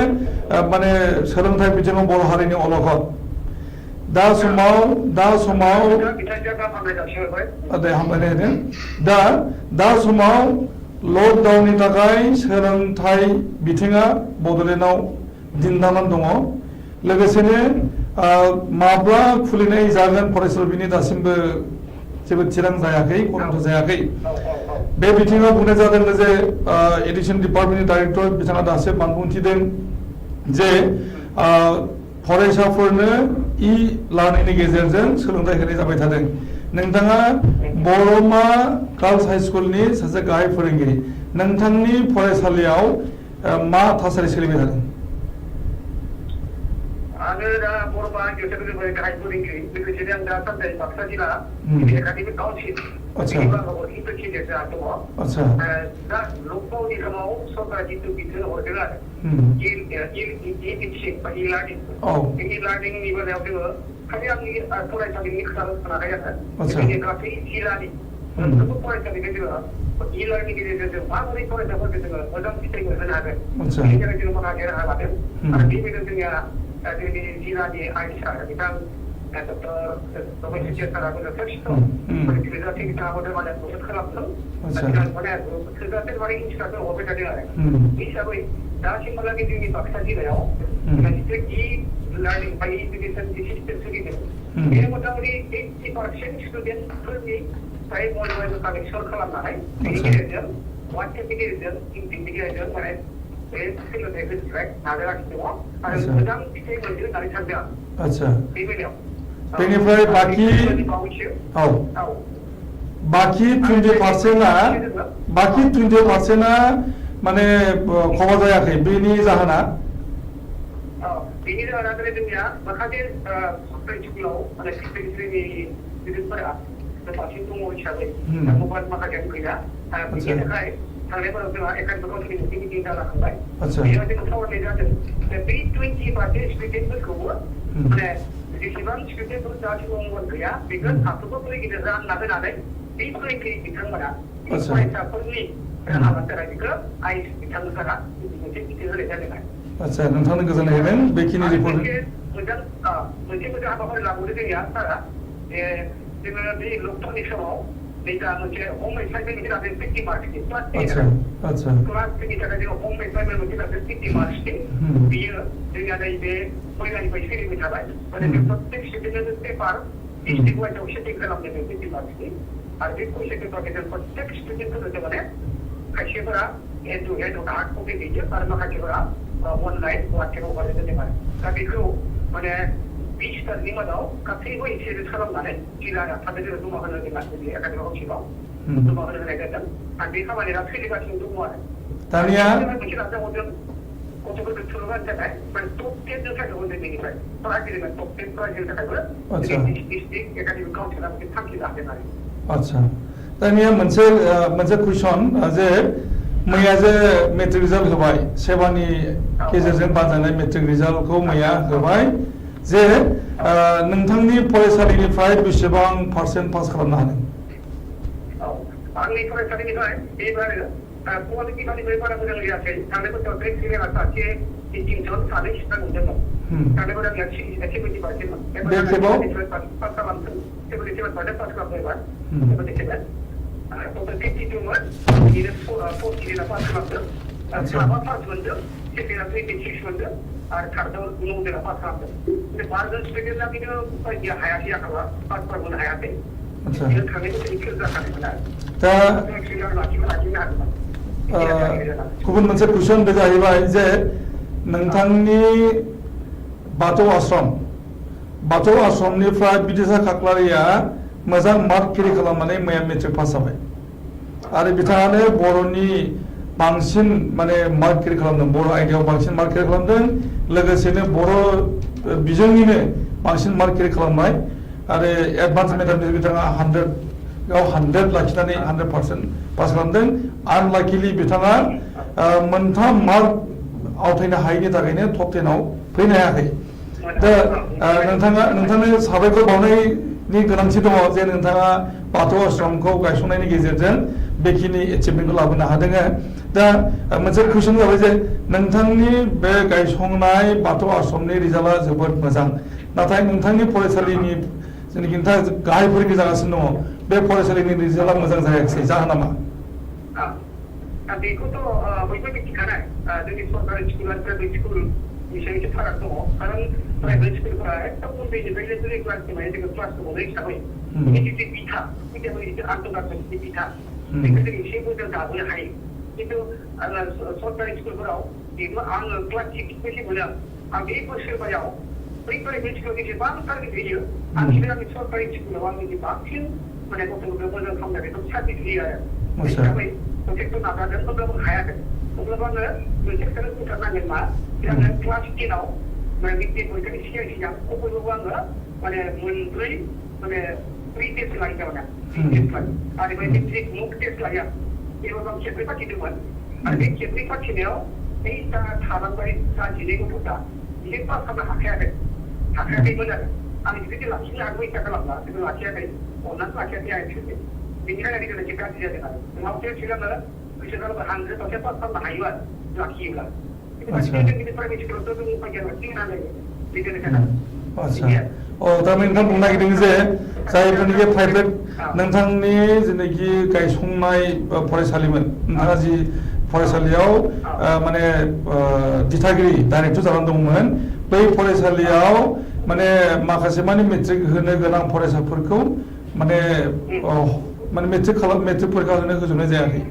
माने सोलोंथाइ बिथिङाव बर' हारिनि अलखद दा समाव हामलायनाय होदों दा समाव लकडाउननि थाखाय सोलोंथाइ बिथिङा बड'लेण्डआव दिन्दानानै दङ लोगोसेनो माब्ला खुलिनाय जागोन फरायसालि बिनि दासिमबो जेबो थिरां जायाखै गरन्थ जायाखै बे बिथिङाव बुंनाय जादों जे एडिसन डिपार्टमेन्टनि डाइरेक्टर बिथाङा दासो बानबुंथिदों जे फरायसाफोरनो लार्निंनि गेजेरजों सोलोंथाइ होनाय जाबाय थादों। नोंथाङा बरमा गार्लस हाई स्कुलनि सासे गाहाय फोरोंगिरि, नोंथांनि फरायसालियाव मा थासारि सोलिबाय थादों? आङो दा बरमा गेजेरजों गाहाय फोरोंगिरि, लोगोसेनो आं दा सानसे बाक्सा जिल्ला एकाडेमिक काउन्सिल बांगावनि प्रेसिडेन्ट जाना दङ। दा लकडाउननि समाव सरकारा जिथु बिथोन हरदों आरो इ-टिचिं बा इ-लार्निं, बे इ-लार्निंनि बेलायाव जोङो खालि आंनि फरायसालिनि खोथाखौ सानाखै आरो जोंनि गासै जिल्लानि मोनफ्रोमबो फरायसालिखौ जोङो इ-लार्निंनि गेजेरजों माबोरै फरायसाफोरखौ जोङो मोजां फिथाइ मोनहोनो हागोन बेनि थाखाय जोङो माखासे राहा लादों। आरो बेबायदिनो जोंनिया जोंनि जिल्लानि आइ सार बिथां डक्टर रमेश साराबो जथेस्थ' थोजासे बिथाङाबो माने मदद खालामदों, माने थोजासे माने इन्सट्राक्सन हरबाय थादों आरो बे हिसाबै दासिमहालागै जोंनि बाक्सा जिल्लायाव जिथु इ-लार्निं बा इ-इडुकेसन सिस्टेम सोलिदों बे मथामथि 80% स्टुडेन्टफोरनि फ्राय मबाइल कानेक्सन खालामनानै बेनि गेजेरजों वाट्सएपनि गेजेरजों इउटिउबनि गेजेरजों माने बे सोलोंथाइखौ नाजागासिनो दङ आरो मोजां फिथाइ मोनदों होननानै सानदों आं। बे बेलायाव बेनिफ्राय बाखि 20%आ माने खहा जायाखै, बेनि जाहोना? बेनि जाहोना जाबाय जोंनिया माखासे स्कुलाव माने स्टुडेन्टफोरनि स्टुडेन्टफोरा बांसिन दङ हिसाबै मबाइल माखासेयानो गैया, बेनि थाखाय थांनायफोराव जोंहा एकाडेमिक काउन्सिलनि मिटिं जाना थांबाय। बेयाव जोङो सावरायनाय जादों बे 20% स्टुडेन्टफोरखौबो माने जेसेबां स्टुडेन्टफोर दासिमाव मबाइल गैया बेखौ साफ्रोमबो फोरोंगिरि रानना होनानै बे फोरोंगिरि बिथांमोना फरायसाफोरनि राहा लानो थाखाय बेखौ आइस बिथांमोना मोनसे बिथोन होनाय जादों। नोंथांनो गोजोननाय होदों बेखिनि रिपर्ट। मोनसे मोजां हाबाफारि लाबोदों जोंनिया सारा, जोङो बे लकडाउननि समाव नै दा मोनसे हम एसाइनमेन्ट लादों 50 मार्क्सनि क्लास 10 क्लासनि थाखाय जोङो हम एसाइनमेन्ट मोनसे लादों 50 मार्क्सनि। बियो जोंनिया नैबे महिनानिफ्राय सोलिबाय थाबाय, माने बे प्रत्येक स्टुडेन्टनो पेपार डिस्ट्रिक्ट वाइजआव सेटिं खालामदों 50 मार्क्सनि। आरो बे कुइसन पेपारखौ जों प्रत्येक स्टुडेन्टफोरनो माने खायसेफोरा hand to hand hard copy होयो आरो माखासेफोरा अनलाइन वाट्सएपआव हगारनाय जादों आरो दा बेखौ माने 20 तारिखनि मादाव गासैबो इन्सिडेन्ट खालामनानै जिल्ला थादेरनो जमा होनो जोंहा जोंनि एकाडेमिक काउन्सिलाव जमा होनो होनाय जादों आरो बे खामानिया सोलिगासिनो दङ आरो दानिया मोनसे नाजाबावदों गथ'फोरखौ थुलुंगानि थाखाय माने टप 10 जों थाखाय होदों बेनिफ्राय फरायगिरिनो टप 10 फरायगिरिनि थाखायबो डिस्ट्रिक्ट एकाडेमिक काउन्सिला मोनसे थांखि लादों आरो। दानिया मोनसे कुइसन जे मैया जे मेट्रिक रिजाल्ट होबाय, सेबानि गेजेरजों बाजानाय मेट्रिक रिजाल्टखौ मैया होबाय, जे नोंथांनि फरायसालिनिफ्राय बेसेबां पार्सेन्ट पास खालामनो हादों? आंनि फरायसालिनिफ्राय एबारो क्वालिटिनिफ्राय बारा मोजां जायाखै। थांनाय बोसोराव ग्रेड 7 सासे टिचिंजों सानै स्टार मोनदोंमोन। थांनाय बोसोराव आंनिया 70%मोन। बे खेबाव पास खालामदों 77% पास खालामदों एबार 77 टटेल 52मोन, बिदिनो 40 पास खालामदों। साबा पास मोनदों, सेकेन्डआ 26 मोनदों आरो थार्डआव 9 जोना पास खालामदों। बे 12 जन स्टुडेन्टआ बिदिनो बायदिया हायाखै आखाबा पास खालामनो हायाखै। थांनाय बोसोरनि फेल जाखानायमोन आरो दा गुबुन मोनसे कुइसन बे जाहैबाय जे नोंथांनि बाथौ आश्रमनिफ्राय बिदिसा खाख्लारिया मोजां मार्क केरि खालामनानै मैया मेट्रिक पास जाबाय आरो बिथाङानो बर'नि बांसिन माने मार्क केरि खालामदों, बर' आयदायाव बांसिन मार्क केरि खालामदों, लोगोसेनो बर' बिजोंनिनो बांसिन मार्क केरि खालामनाय आरो एडभान्स मेथामेटिक्स बिथाङा 100 लाखिनानै 100% पास खालामदों। आनलाकिलि बिथाङा मोनथाम मार्क आवथायनो हायैनि थाखायनो टप 10आव फैनो हायाखै। दा नोंथांनो साबायखर बावनायनि गोनांथि दङ जे नोंथाङा बाथौ आश्रमखौ गायसंनायनि गेजेरजों बेखिनि एचिभमेन्टखौ लाबोनो हादों। दा मोनसे कुइसन जाबाय जे नोंथांनि बे गायसंनाय बाथौ आश्रमनि रिजाल्टआ जोबोद मोजां, नाथाय नोंथांनि फरायसालिनि जेनाखि नोंथाङा गाहाय फोरोंगिरि जागासिनो दङ, बे फरायसालिनि रिजाल्टआ मोजां जायाखै, जाहोना मा? बेखौथ' बयबो मिथिखानाय, जोंनि सरकारि स्कुल आरो प्राइभेट स्कुलनि सायाव एसे फाराग दङ। खारन प्राइभेट स्कुलफोरा एकदम उन्दैनिफ्रायनो रेगुलार जोङो क्लास दङ हिसाबै जिथु बिथा जिथु आन्तर्जातिक बिथा बेखौ जों एसे मोजां दाबोनो हायो खिन्थु आङो सरकारि स्कुलफोराव बेखौ आङो क्लास 6 मोनो आं बे बोसोरबायाव बै प्राइभेट स्कुलाव जेसेबां टारगेट होयो आं आंनि सरकारि स्कुलाव आं जुदि बांसिन माने गथ'फोरखौ मोजां खालामनो बेखौ सार्टिफिकेट होयो आरो हिसाबै प्रजेक्टखौ नाजादों अब्लाबो हायाखै अब्लाबो आङो मोनसे खोथा बुंथारनांगोन मा आङो क्लास 10आव माने मेट्रिक परीक्षानि सिगां खमैबाबो आङो माने मोनब्रै माने प्रि टेस्ट लायो थारमाने आरो बे मेट्रिक मुक टेस्ट लायो एबार आं खेबनै फाथिदोंमोन आरो बे खेबनै फाथिनायाव बै दा थालांबाय दा 12 गथ'फ्रा बिसोर पास खालामनो हाखायाखैमोन आरो आं बिदि लाखिनो हागौ इच्छा खालामला जों लाखियाखै अननानै लाखियाखै आं बिसोरखौ बेनिखायनो आंनि गोनांथि गाज्रि जादों आरो नङाबाथ' सिगांनो बिसोरो 100% पास खालामनो हायो आरो लाखियोब्ला जोंनि प्राइभेट स्कुलावथ' जों उपाय गैया लाखिनो नालाय बेनि थाखाय थारमाने नोंथां बुंनो नागिरदों जे जायफोरनिखि प्राइभेट नोंथांनि जेनाखि गायसंनाय फरायसालिमोन नोंथाङा जि फरायसालियाव माने दिथागिरि डाइरेक्टर जानानै दंमोन बै फरायसालियाव माने माखासे माने मेट्रिक होनो गोनां फरायसाफोरखौ माने मेट्रिक परीक्षा होनो होजोबनाय जायाखै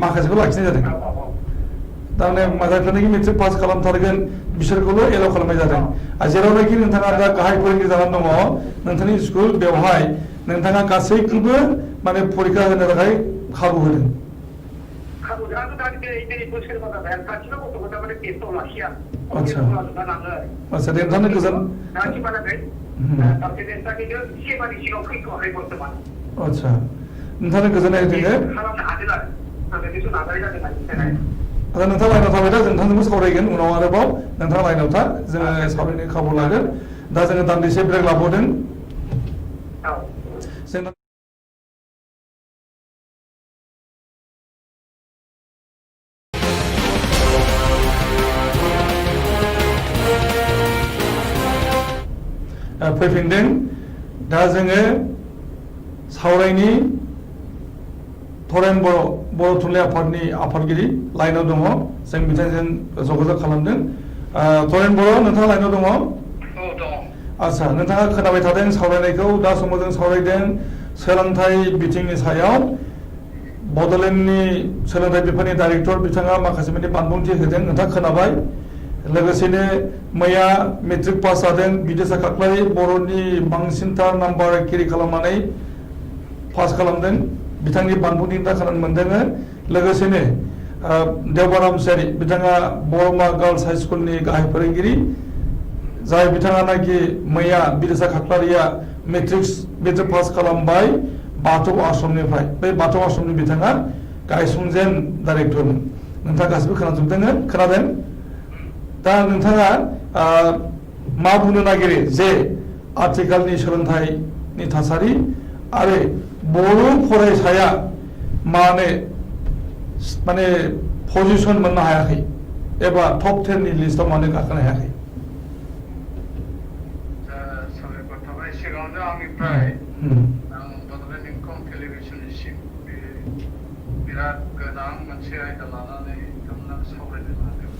माखासेखौ लाखिनाय जादों थारमाने जायफोरनाखि मेट्रिक पास खालामथारगोन बिसोरखौल' एलाव खालामनाय जादों आरो जेरावनाखि नोंथाङा दा गाहाय फोरोंगिरि जानानै दङ नोंथांनि स्कुल बेवहाय नोंथाङा गासैखौबो माने परीक्षा होनो थाखाय खाबु होदों आच्छा दे नोंथांनो गोजोन आच्छा नोंथांनो गोजोननाय होदों आदा नोंथाङा लाइनाव थाबाय दा नोंथांजोंबो सावरायगोन उनाव आरोबाव नोंथाङा लाइनाव था जोङो सावरायनो खाबु लागोन दा जोङो दान्दिसे ब्रेक लाबावदों जों फैफिनदों दा जोङो सावरायनि थरेन बर' थुनलाइ आफादनि आफादगिरि लाइनाव दङ जों बिथांजों जगाजग खालामदों थरेन बर' नोंथाङा लाइनाव दङ आच्छा नोंथाङा खोनाबाय थादों सावरायनायखौ दा समाव जों सावरायदों सोलोंथाइ बिथिंनि सायाव बड'लेण्डनि सोलोंथाइ बिफाननि डाइरेक्टर बिथाङा माखासे माने बानबुंथि होदों नोंथाङा खोनाबाय लोगोसेनो मैया मेट्रिक पास जादों बिदेसा खाख्लारि बर'नि बांसिनथार नाम्बार केरि खालामनानै पास खालामदों बिथांनि बानबुंथिनि थाखाय खोनानो मोनदों लोगोसेनो देवबाराम सेरि बिथाङा बरमा गार्लस हाइ स्कुलनि गाहाय फोरोंगिरि जाय बिथाङानाखि मैया बिदेसा खाख्लारिया मेट्रिक पास खालामबाय बाथौ आश्रमनिफ्राय बे बाथौ आश्रमनि बिथाङा गायसंजेन डाइरेक्टरमोन नोंथाङा गासिबो खोनादों दा नोंथाङा मा बुंनो नागिरो जे आथिखालनि सोलोंथाइनि थासारि आरो बर' फरायसाया माने पजिशन मोननो हायाखै एबा टप 10 नि लिस्टआव मानो गाखोनो हायाखै साबायखर थाबाय सिगाङावनो आंनिफ्राय आं बड'लेण्ड इंखं टेलिभिजननिसिम बिराद गोनां मोनसे आयदा लानानै बिथांमोना सावरायनो लादों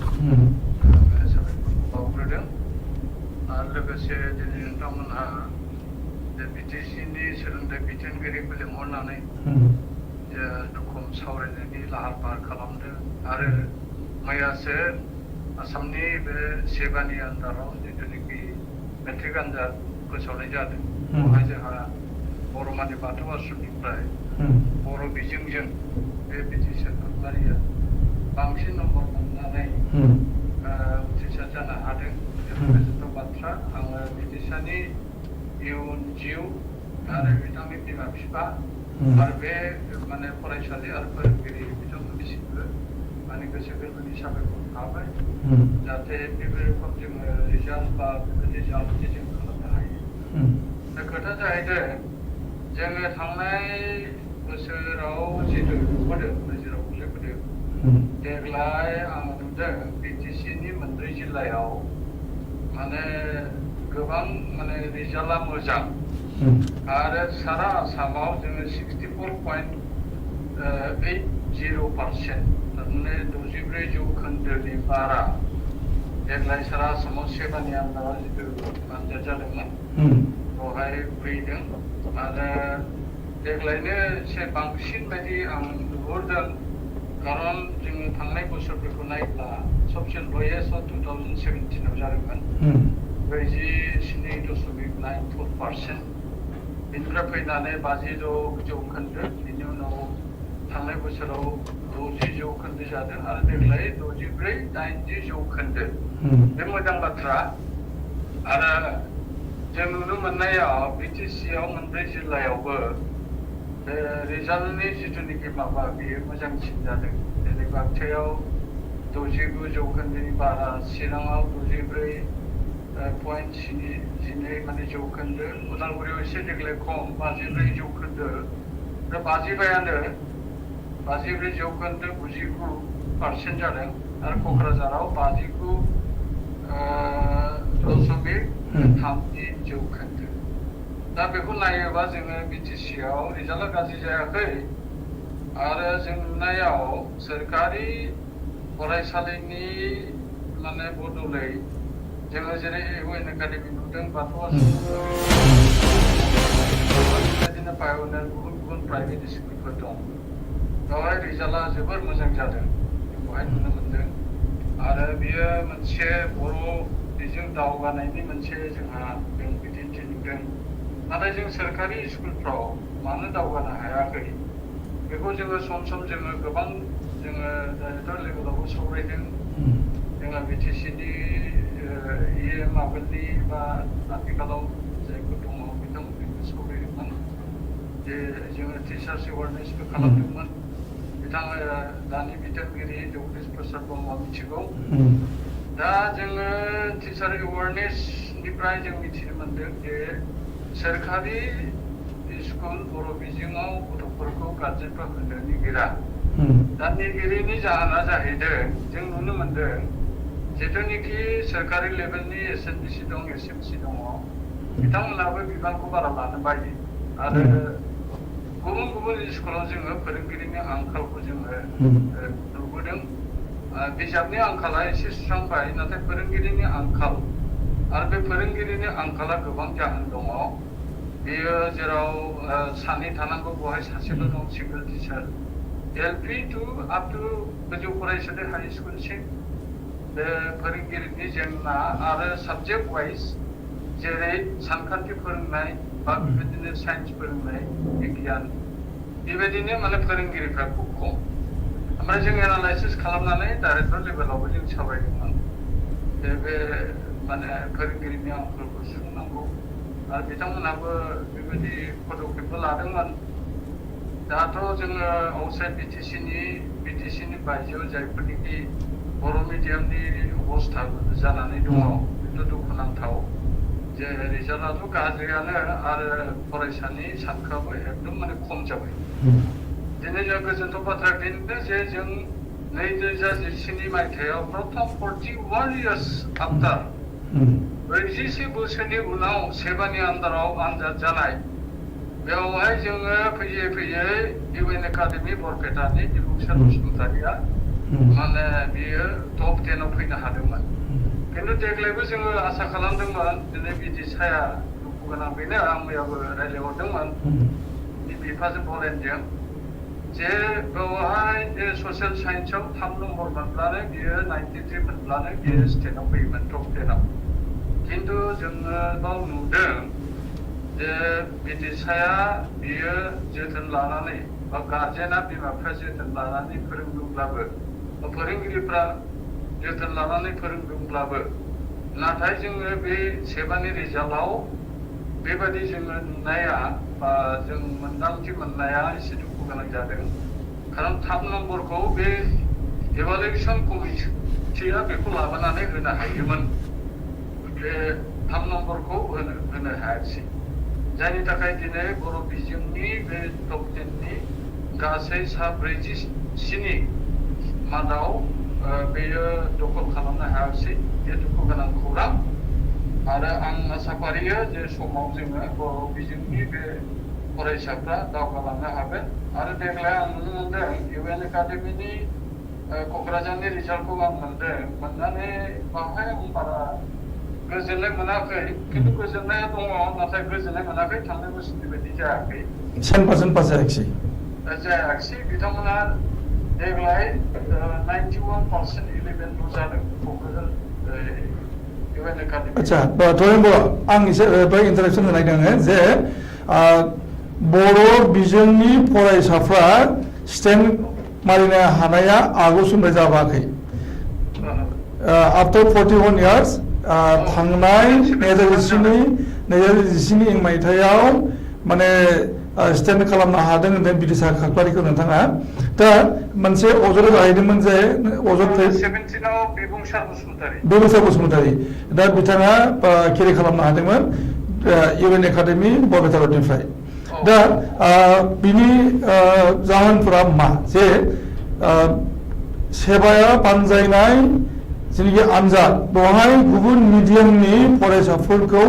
साबायखरखौ बावग्रोदों आरो लोगोसे दिनै नोंथांमोनहा बिटिसिनि सोलोंथाइ बिथोनगिरिखौ लिंहरनानै रोखोम सावरायनायनि लाहार फाहार खालामदों आरो मैयासो आसामनि बे सेबानि आन्दाराव जिथुनिखि मेट्रिक आनजाद फोसावनाय जादों बेवहाय जोंहा बर'मानि बाथौ आश्रमनिफ्राय बर' बिजोंजों बे बिटिसि खाख्लारिया बांसिन नम्बर मोननानै उथ्रिसार जानो हादों गोजोनथाव बाथ्रा आङो बिटिसिनि इयुन जिउ आरो बिथांनि बिमा बिफा आरो बे माने फरायसालि आरो फोरोंगिरि बिथांमोननिसिमबो माने गोसो गोरबोनि साबायखर थाबाय जाहाथे बेफोर रोखोम जोङो रिजाल्ट बा बेबायदि जामुंथि जों खालामनो हायो दा खोथा जाहैदों जोङो थांनाय बोसोराव जिथु नुबोदों नोजोराव गोलैबोदों देग्लाय आङो नुदों बिटिसिनि मोनब्रै जिल्लायाव माने गोबां माने रिजाल्टआ मोजां आरो सारा आसामाव जोङो 64.80% थारमाने 64 जौखोन्दोनि बारा देग्लाय सारा आसामाव सेबानि आन्दाराव जिथु आनजाद जादोंमोन बेवहाय फैदों आरो देग्लायनो एसे बांसिन बायदि आं नुहुरदों खारन जोङो थांनाय बोसोरफोरखौ नायोब्ला सबसे लयेस्ट 2017 आव जादोंमोन 47.94%। बेनिफ्राय फैनानै 56 जौखोन्दो, बेनि उनाव थांनाय बोसोराव 60 जौखोन्दो जादों आरो देग्लाय 64-80 जौखोन्दो। बे मोजां बाथ्रा। आरो जों नुनो मोननायाव बिटिसिआव मोनब्रै जिल्लायावबो बे रिजाल्टनि जिथुनिखि माबा बेयो मोजांसिन जादों। जेरै बाक्सायाव 69 जौखोन्दोनि बारा, चिराङाव 64.12 माने जौखोन्दो, उदालगुरियाव एसे देग्लाय खम 54 जौखोन्दो, 52 जौखोन्दो 99% जादों आरो क'क्राझाराव 59.30 जौखोन्दो। दा बेखौ नायोबा जोङो बिटिसिआव रिजाल्टआ गाज्रि जायाखै आरो जों नुनायाव सोरखारि फरायसालिनि माने बदलै जोङो जेरै इउएन एकाडेमि नुदों, बाथौ बेबायदिनो पायनियार गुबुन प्राइभेट स्कुलफोर दं। बेवहाय रिजाल्टआ जोबोर मोजां जादों, बेवहाय नुनो मोनदों। आरो बियो मोनसे बर' बिजों दावगानायनि मोनसे जोंहा जों बिदिन्थि नुदों। नाथाय जों सोरखारि स्कुलफ्राव मानो दावगानो हायाखै बेखौ जोङो सम जोङो गोबां जोङो डाइरेक्टर लेभेलावबो सावरायदों। जोंहा बिटिसिनि इएम आगोलनि बा आथिखालाव जायफोर दङ बिथांमोनखौ सावरायदोंमोन जे जोङो टिचार्स एवारनेसबो खालामदोंमोन। बिथाङा दानि बिथोनगिरि जगदीश प्रसाद ब्रह्मआ मिथिगौ। दा जोङो टिचार एवारनेसनिफ्राय जों मिथिनो मोनदों जे सोरखारि स्कुल बर' बिजोङाव गथ'फोरखौ गार्जेनफ्रा होनो नागिरा। दा निगिरिनि जाहोना जाहैदों जों नुनो मोनदों जिथुनिखि सोरखारि लेभेलनि एसएनडिसि दं, एसएमसि दङ, बिथांमोनाबो बिबानखौ बारा लानो बायो। आरो गुबुन स्कुलाव जोङो फोरोंगिरिनि आंखालखौ जोङो नुबोदों। बिजाबनि आंखाला एसे सुस्रांबाय, नाथाय फोरोंगिरिनि आंखाल आरो बे फोरोंगिरिनि आंखाला गोबां जाहोन दङ। बेयो जेराव सानै थानांगौ बेवहाय सासेल' दं single teacher. LP to up to गोजौ फरायसालि हाइ स्कुलसिम बे फोरोंगिरिनि जेंना आरो साबजेक्ट वाइज जेरै सानखान्थि फोरोंनाय बा बेबायदिनो साइन्स फोरोंनाय, बिगियान, बेबायदिनो माने फोरोंगिरिफ्रा खुब खम। ओमफ्राय जों एनालाइसिस खालामनानै डाइरेक्टर लेभेलावबो जों सावरायदोंमोन जे बे माने फोरोंगिरिनि आंखालखौ सुफुंनांगौ आरो बिथांमोनहाबो बेबायदि पदक्षेपबो लादोंमोन। दाथ' जोङो आउटसाइड बिटिसिनि बायजोआव जायफोरनिखि बर' मिडियामनि अबस्था जानानै दङ, बेथ' दुखुनांथाव जे रिजाल्टआथ' गाज्रियानो आरो फरायसानि सानखोआबो एकदम माने खम जाबाय। दिनै जों गोजोनथाव बाथ्रा बेनो जे जों 2017 मायथाइयाव प्रथम 41 इयार्स आफ्टार 41 बोसोरनि उनाव सेबानि आन्दाराव आनजाद जानाय, बेवहाय जोङो फैयै इउएन एकाडेमि बरपेटानि दिबुकसार बसुमतारिया माने बियो टप 10 आव फैनो हादोंमोन। खिन्थु देग्लायबो जोङो आसा खालामदोंमोन, दिनै बिटिसाया दुखु गोनां बेनो, आं मैयाबो रायज्लायहरदोंमोन बिफाजों भलेनजों जे बेवहाय ससियेल साइन्सआव 3 नम्बर मोनब्लानो बियो 93 मोनब्लानो बियो स्टेटआव फैयोमोन, टप 10 आव। खिन्थु जोङो बाव नुदों जे बिटिसाया बियो जोथोन लानानै बा गार्जेना बिमा बिफाया जोथोन लानानै फोरोंदोंब्लाबो, फोरोंगिरिफ्रा जोथोन लानानै फोरोंदोंब्लाबो, नाथाय जोङो बे सेबानि रिजाल्टआव बेबायदि जोङो नुनाया बा जों मोन्दांथि मोननाया एसे दुखु गोनां जादों। खारन 3 नम्बरखौ बे इभालुएसन कमिटिया बेखौ लाबोनानै होनो हायोमोन, बे 3 नम्बरखौ होनो हायाखिसै। जायनि थाखाय दिनै बर' बिजोंनि बे टप 10 नि गासै सा 47 मादाव बेयो दखल खालामनो हायाखिसै। बे दुखु गोनां खौरां। आरो आं आसा फारियो जे समाव जोङो बर' बिजोंनि बे फरायसाफ्रा दावगालांनो हागोन। आरो देग्लाय आं नुनो मोनदों इउएन एकाडेमिनि क'क्राझारनि रिजाल्टखौ आं मोननानै बावहाय आं बारा गोजोननाय मोनाखै। खिन्थु गोजोननाया दङ, नाथाय गोजोननाय मोनाखै, थांनाय बोसोरनि बायदि जायाखै। 10% पास जायाखिसै जायाखिसै बिथांमोना देग्लाय 91% 11 जादों क'क्राझार इउएन एकाडेमि आच्छा धरेन बर' आं एसे बेहाय इन्टारेक्सन होनो नागिरदों जे बर' बिजोंनि फरायसाफ्रा स्टेन्ड मारिनो हानाया आगोलनिफ्राय जाबाखै आफ्टर 41 years थांनाय 2017 मायथाइयाव माने स्टेन्ड खालामनो हादों होनदों बिदिसा खाख्लारिखौ नोंथाङा दा मोनसे अजद जाहैदोंमोन जे अजद 17आव बिबुंसार बसुमतारी दा बिथाङा केरि खालामनो हादोंमोन इउएन एकाडेमि बरपेटानिफ्राय दा बिनि जाहोनफोरा मा जे सेबाया बानजायनाय जेनाखि आनजाद बेवहाय गुबुन मिडियामनि फरायसाफोरखौ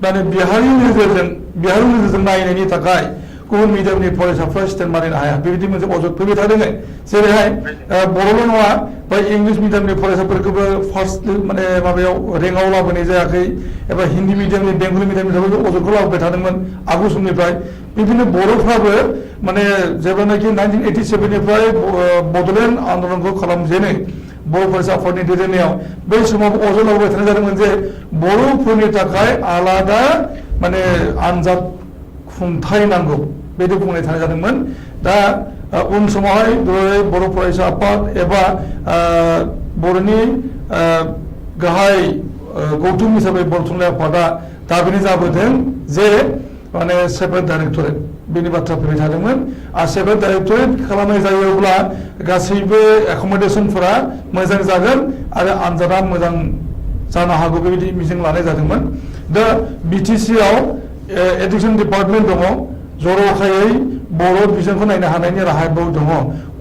माने बिहारि नोजोरजों नायनायनि थाखाय गुबुन मिडियामनि फरायसाफ्रा स्टेन्ड मारिनो हाया बेबायदि मोनसे अजद फैबाय थादों जेरैहाय बर'ल' नङा बा इंलिश मिडियामनि फरायसाफोरखौबो फार्स्ट माने माबायाव रेंकआव लाबोनाय जायाखै एबा हिन्दी मिडियामनि बेंगलि मिडियामनिफ्रायबो अजदखौ लाबोबाय थादोंमोन आगु समनिफ्राय बिदिनो बर'फ्राबो माने जेब्लानाखि 1987 निफ्राय बड'लेण्ड आन्दलनखौ खालामजेनो बर' फरायसा आफादनि दैदेननायाव बै समाव अजद लाबोबाय थानाय जादोंमोन जे बर'फोरनि थाखाय आलादा माने आनजाद खुंथाय नांगौ बेदि बुंनाय थानाय जादोंमोन दा उन समावहाय बर' फरायसा आफाद एबा बर'नि गाहाय गौथुम हिसाबै बर' थुनलाइ आफादा दाबिनाय जाबोदों जे माने सेपारेट डाइरेक्टरेट बेनि बाथ्रा फैबाय थादोंमोन आरो सेपारेट डाइरेक्टरेट खालामनाय जायोब्ला गासैबो एकोमोडेसनफोरा मोजां जागोन आरो आनजादा मोजां जानो हागौ बेबायदि मिजिं लानाय जादोंमोन दा बिटिसि आव एडुकेसन डिपार्टमेन्ट दङ जर'खायै बर' बिजोंखौ नायनो हानायनि राहाबो दङ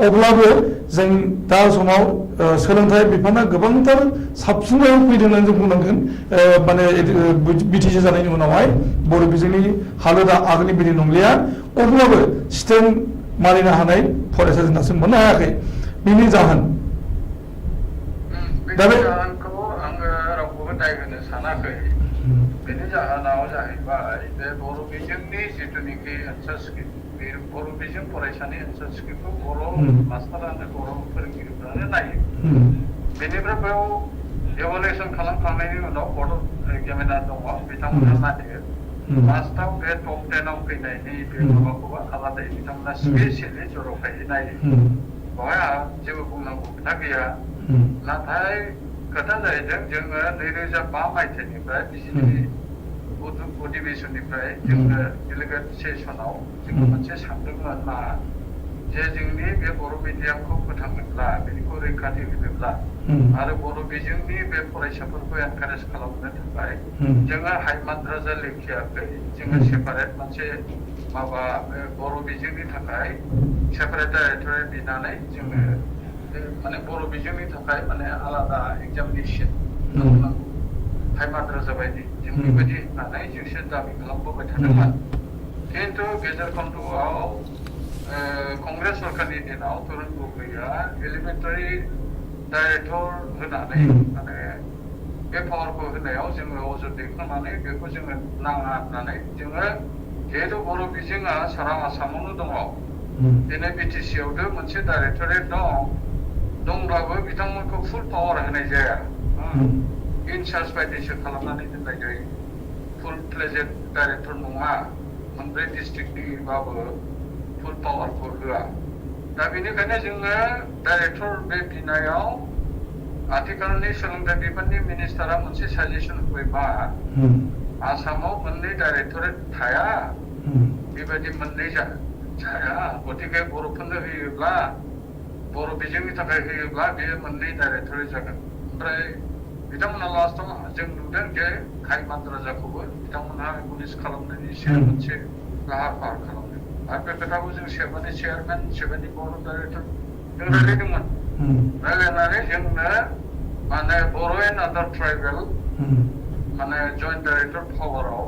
अब्लाबो जों दा समाव सोलोंथाइ बिफाना गोबांथार साबसिनाव फैदों होननानै जों बुंनांगोन माने बिटिसि जानायनि उनावहाय बर' बिजोंनि हालोदा आगोलनि बायदि नंलिया अब्लाबो स्टेन्ड मारिनो हानाय फरायसा जों दासिम मोननो हायाखै बिनि जाहोन दा बे जाहोनखौ आङो रावखौबो दाय होनो सानाखै बेनि जाहोनाव जाहैबाय बे बर' बिजोंनि जिथुनिखि एन्सार स्क्रिप्ट बे बर' बिजों फरायसानि एन्सार स्क्रिप्टखौ बर' मास्टारानो बर' फोरोंगिरिफ्रानो नायो बेनिफ्राय बेयाव इभालुएसन खालामखांनायनि उनाव बर्ड अफ एग्जामिनार दङ बिथांमोना नायो लास्टआव बे टप 10 आव फैनायनि बे माबाखौबो आलादायै बिथांमोना स्पेसियेलि जर'खायै नायो बेवहाय आंहा जेबो बुंनांगौ खोथा गैया नाथाय खोथा जाहैदों जोङो 2005 मायथाइनिफ्राय बिजिनि अधिवेशननिफ्राय जोङो डेलिगेट सेसनाव जोङो मोनसे सानदोंमोन मा जे जोंनि बे बर' मिडियामखौ फोथांनोब्ला बेखौ रैखाथि होनोब्ला आरो बर' बिजोंनि बे फरायसाफोरखौ एनकारेज खालामनो थाखाय जोङो हाइमाद्राजा लेखियाखै जोङो सेपारेट मोनसे माबा बर' बिजोंनि थाखाय सेपारेट डाइरेक्टरेट बिनानै जोङो माने बर' बिजोंनि थाखाय माने आलादा एग्जामिनेसन खालामनांगौ हाइमाद्राजा बायदि जों बेबायदि होननानै जोंसो दाबि खालामबोबाय थादोंमोन खिन्थु गेजेर खन्द'आव कंग्रेस सरकारनि दिनाव तरुण गगैया एलिमेन्टारि डाइरेक्टर होनानै माने बे पावारखौ होनायाव जोङो अजद दैखांनानै बेखौ जोङो नाङा होननानै जोङो जिहेतु बर' बिजोङा सारा आसामावनो दङ दिनै बिटिसि आवबो मोनसे डाइरेक्टरेट दंब्लाबो बिथांमोनखौ फुल पावार होनाय जाया इनचार्ज बायदिसो खालामनानै दोननाय जायो फुल प्लेजेड डाइरेक्टर नङा मोनब्रै डिस्ट्रिक्टनिबाबो फुल पावारखौ होआ दा बेनिखायनो जोङो डाइरेक्टर बे बिनायाव आथिखालनि सोलोंथाइ बिफाननि मिनिस्टारा मोनसे साजेसन होबायबा आसामाव मोननै डाइरेक्टरेट थाया बेबायदि मोननै जाया गतिके बर'फोरनो होयोब्ला बर' बिजोंनि थाखाय होयोब्ला बेयो मोननै डाइरेक्टरेट जागोन ओमफ्राय बिथांमोना लास्टआव जों नुदों जे हाइमाद्राजाखौबो बिथांमोनहा एबलिश खालामनायनि एसे मोनसे लाहार फाहार खालामदों आरो बे खोथाखौ जों सेबानि चेयारमेन सेबानि बर्ड अफ डाइरेक्टर जों रायज्लायदोंमोन रायज्लायनानै जोंनो माने बर' एन्ड आदार ट्राइबेल माने जइन्ट डाइरेक्टर पावाराव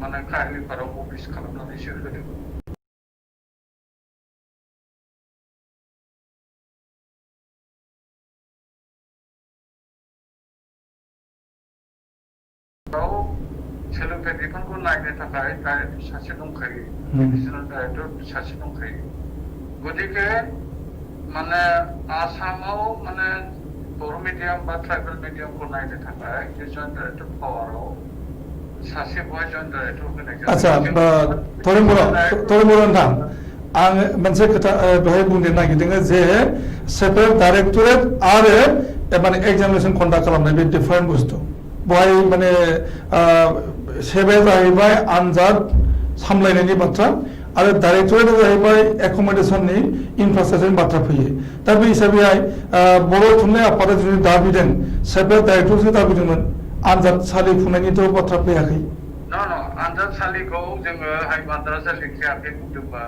माने काहिलिपाराव अफिस खालामनानैसो होदों सोलोंथाइ बिफानखौ नायनो थाखाय डाइरेक्टर सासे दंखायो डिभिजनेल डाइरेक्टर सासे दंखायो गतिके माने आसामाव माने बर' मिडियाम बा ट्राइबेल मिडियामखौ नायनो थाखाय बे जइन्ट डाइरेक्टर पावाराव सासे बय जइन्ट डाइरेक्टर होनाय जादों आच्छा थरिमबर नोंथां आं मोनसे खोथा बेहाय बुंनो नागिरदों जे सेपारेट डाइरेक्टरेट आरो माने एग्जामिनेशन कन्डाक्ट खालामनाय बे डिफारेन्ट बुस्थु बेहाय माने सेबाया जाहैबाय आनजाद सामलायनायनि बाथ्रा आरो डाइरेक्टरेटआ जाहैबाय एकमडेशननि इनफ्रास्ट्राक्चारनि बाथ्रा फैयो दा बे हिसाबैहाय बर' थुनलाइ आफादा जुदि दाबिदों सेपारेट डाइरेक्टरसो दाबिदोंमोन आनजादसालि खुंनायनिथ' बाथ्रा फैयाखै आनजादसालिखौ जोङो हाइ माद्रासा लिखायाखै बुंदोंबा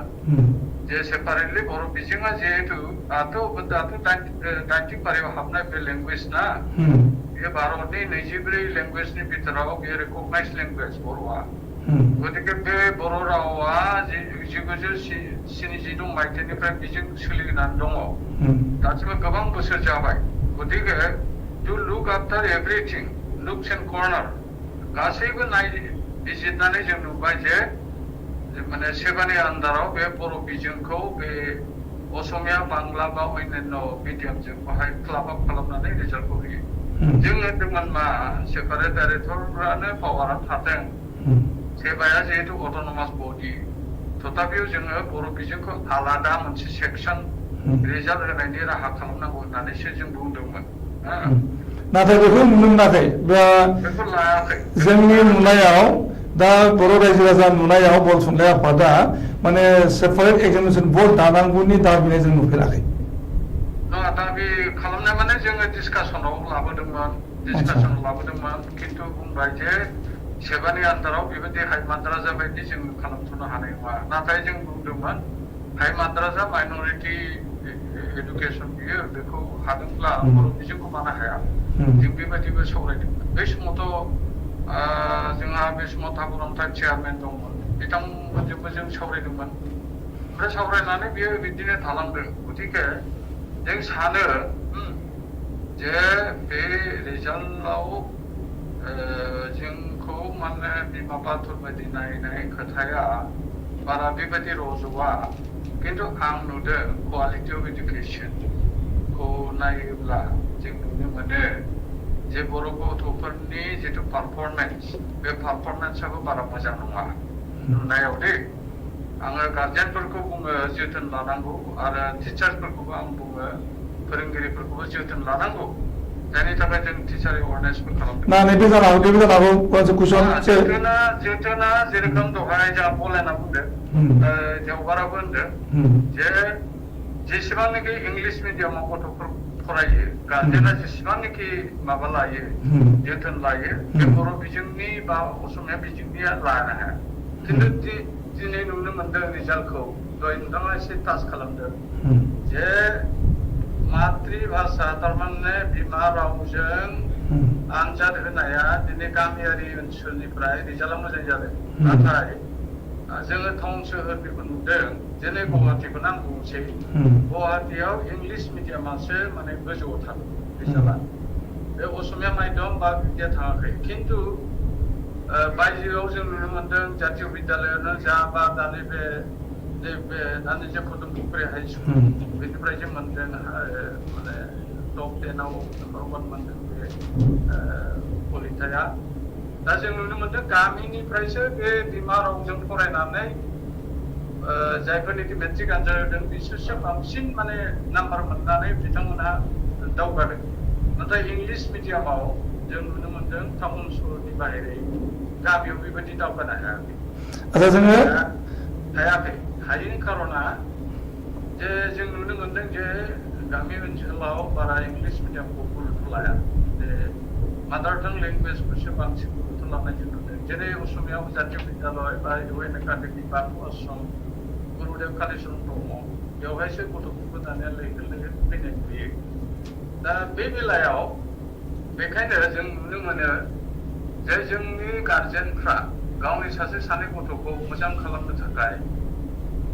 जे सेपारेटलि बर' बिजोङा जिहेतु दाथ' 90 फारियाव हाबनाय बे लेंगुवेज ना बे भारतनि 24 लेंगुवेजनि बिथोराव बे रिकगनाइज लेंगुवेज बर'आ गतिके बे बर' रावा 1972 मायथाइनिफ्राय बिजों सोलिनानै दङ दासिमबो गोबां बोसोर जाबाय गतिके to look after everything looks and corner गासैबो बिजिरनानै जों नुबाय जे माने सेबानि आन्दाराव बे बर' बिजोंखौ बे असमिया बांला बा अन्यान्य मिडियामजों बाहाय क्लाब आप खालामनानै रिजाल्टखौ होयो जों होनदोंमोन मा सेपारेट डाइरेक्टरानो पावारा थादों सेबाया जिहेतु अट'नमास बडि तथापिও जोङो बर' बिजोंखौ आलादा मोनसे सेक्सन रिजाल्ट होनायनि राहा खालामनांगौ होननानैसो जों बुंदोंमोन नाथाय बेखौ नुनो मोनाखै बेखौ लायाखै जोंनि नुनायाव दा बर' रायजो राजा नुनायाव बर' थुनलाइ आफादा माने सेपारेट एग्जामिनेशन बर्ड दानांगौनि दाबिनाय जों नुफेराखै दाबि खालामनाय माने जोङो डिसकासनाव लाबोदोंमोन खिन्थु बुंबाय जे सेबानि आन्दाराव बेबायदि हाइ माद्रासा बायदि जों खालामथ'नो हानाय नङा नाथाय जों बुंदोंमोन हाइ माद्रासा माइन'रिटि एडुकेसन बियो बेखौ हादोंब्ला बर' बिजोंखौ मानो हाया जों बेबायदिबो सावरायदोंमोन बै समावथ' जोंहा बे समाव थाबुरन्था चेयारमेन दंमोन बिथांमोनजोंबो जों सावरायदोंमोन ओमफ्राय सावरायनानै बियो बिदिनो थालांदों गतिके जों सानो जे बे रिजाल्टआव जोंखौ माने बिमा बाथुर बायदि नायनाय खोथाया बारा बेबायदि रज'आ खिन्थु आं नुदों क्वालिटि अफ इडुकेसनखौ नायोब्ला जों नुनो मोनो जे बर' गथ'फोरनि जिथु पारफरमेन्स बे पारफरमेन्सआबो बारा मोजां नङा नुनायाव दे आङो गार्जेनफोरखौ बुङो जोथोन लानांगौ आरो टिचार्सफोरखौबो आं बुङो फोरोंगिरिफोरखौबो जोथोन लानांगौ जायनि थाखाय जों टिचार एवारनेसबो खालामदों ना नैबे जानो हागौ मोनसे कुइसन जोथोना जेरोखोम दहाय जोंहा पलायना बुंदों देवबाराबो होनदों जे जेसेबांनाखि इंलिश मिडियामाव गथ'फोर फरायो गार्जेना जेसेबांनाखि माबा लायो जोथोन लायो बे बर' बिजोंनि बा असमिया बिजोंनिया लानो हाया खिन्थु दिनै नुनो मोनदों रिजाल्टखौ दहाय नोंथाङा एसे टाच खालामदों जे मातृभाषा थारमाने बिमा रावजों आनजाद होनाया दिनै गामियारि ओनसोलनिफ्राय रिजाल्टआ मोजां जादों नाथाय जोङो टाउन सोहोरनिखौ नुदों जेरै गुवाहाटीखौनो आं बुंसै गुवाहाटीयाव इंलिश मिडियामासो माने गोजौआव थादों रिजाल्टआ बे असमिया माध्यम बा बिदिया थाङाखै खिन्थु बायजोआव जों नुनो मोनदों जातीय बिद्यालयानो जा बा दानि बे दानि जे पदमपुकुरि हाई स्कुल बेनिफ्राय जे मोनदों माने टप 10आव नम्बर 1 मोनदों बे फलिथाया दा जों नुनो मोनदों गामिनिफ्रायसो बे बिमा रावजों फरायनानै जायफोरनिखि मेट्रिक आनजाद होदों बिसोरसो बांसिन माने नाम्बार मोननानै बिथांमोनहा दावगादों नाथाय इंलिश मिडियामाव जों नुनो मोनदों टाउन सहरनि बाहेरै गामियाव बेबायदि दावगानो हायाखै जोङो हायाखै हायैनि खारना जे जों नुनो मोनदों जे गामि ओनसोलाव बारा इंलिश मिडियामखौ गुरुत्व लाया जे मादार टां लेंगुवेजखौसो बांसिन गुरुत्व लानाय जों नुदों जेरै असमियाव जातीय बिद्यालय बा इउएन एकाडेमि बाथौ आश्रम गुरुदेव कालिचरन ब्रह्म बेवहायसो गथ'फोरखौ दानिया लैहोर लैहोर फैनाय नुयो दा बे बेलायाव बेखायनो जों नुनो मोनो जे जोंनि गार्जेनफ्रा गावनि सासे सानै गथ'खौ मोजां खालामनो थाखाय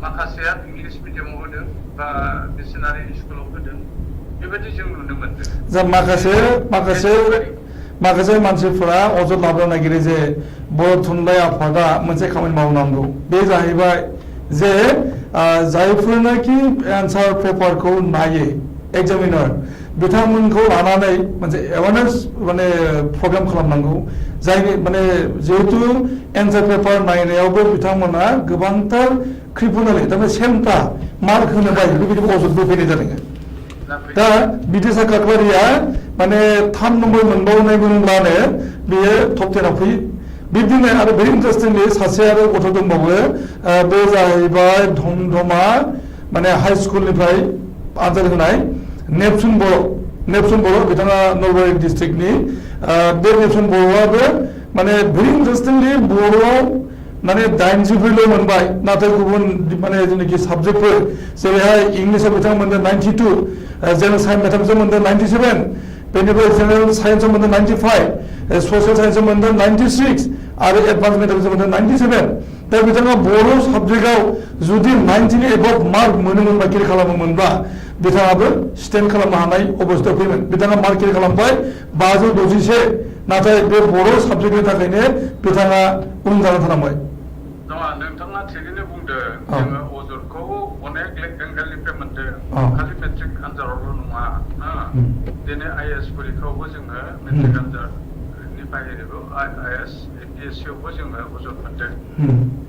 माखासेया इंलिश मिडियामाव होदों बा मिशनारि स्कुलाव होदों बेबायदि जों नुनो मोनदों माखासे मानसिफोरा अजद लाबोनो नागिरो जे बर' थुनलाइ आफादा मोनसे खामानि मावनांगौ बे जाहैबाय जे जायफोरनाखि एन्सार पेपारखौ नायो एग्जामिनार बिथांमोनखौ लानानै मोनसे एवारनेस माने प्रग्राम खालामनांगौ जायनि माने जिहेतु एन्सार पेपार नायनायावबो बिथांमोना गोबांथार क्रिमिनेल थारमाने सेमथा मार्क होनो बायो बेबायदि अजदबो फैनाय जादों दा बिदिसा काकलारिया माने 3 नम्बर मोनबावनायमोनब्लानो बेयो टप 10आव फैयो बिदिनो आरो भेरि इन्टारेस्टिंलि सासे आरो गथ' दंबावो बे जाहैबाय धमधमा माने हाई स्कुलनिफ्राय आनजाद होनाय नेपसुन बर' बिथाङा नलबारि डिस्ट्रिक्टनि बे नेपसुन बर'आबो माने भेरि इन्टारेस्टिंलि बर'आव माने 80 मोनबाय नाथाय गुबुन माने जेनाखि साबजेक्टफोर जेरैहाय इंलिसाव बिथाङा मोनदों 92 जेनेरेल साइन्स मेथामेटिक्सआव मोनदों 97 बेनिफ्राय जेनेरेल साइन्सआव मोनदों 95 ससियेल साइन्सआव मोनदों 96 आरो एडभान्स मेथामेटिक्सआव मोनदों 97 दा बिथाङा बर' साबजेक्टआव जुदि 90नि एबभ मार्क मोनोमोनबा केरि खालामोमोनब्ला बिथाङाबो स्टेन्ड खालामनो हानाय अबस्थायाव फैयोमोन बिथाङा मार्क केरि खालामबाय 561 नाथाय बे बर' साबजेक्टनि थाखायनो बिथाङा उन जाना थानांबाय नोंथाङा थिगैनो बुंदों जोङो अजदखौ अनेक एंगेलनिफ्राय मोनदों खालि मेट्रिक आनजादावल' नङा दिनै IAS परीक्षायावबो जोङो मेट्रिक आनजादनि बाहेरबो IAS APSCयावबो जोङो अजद मोनदों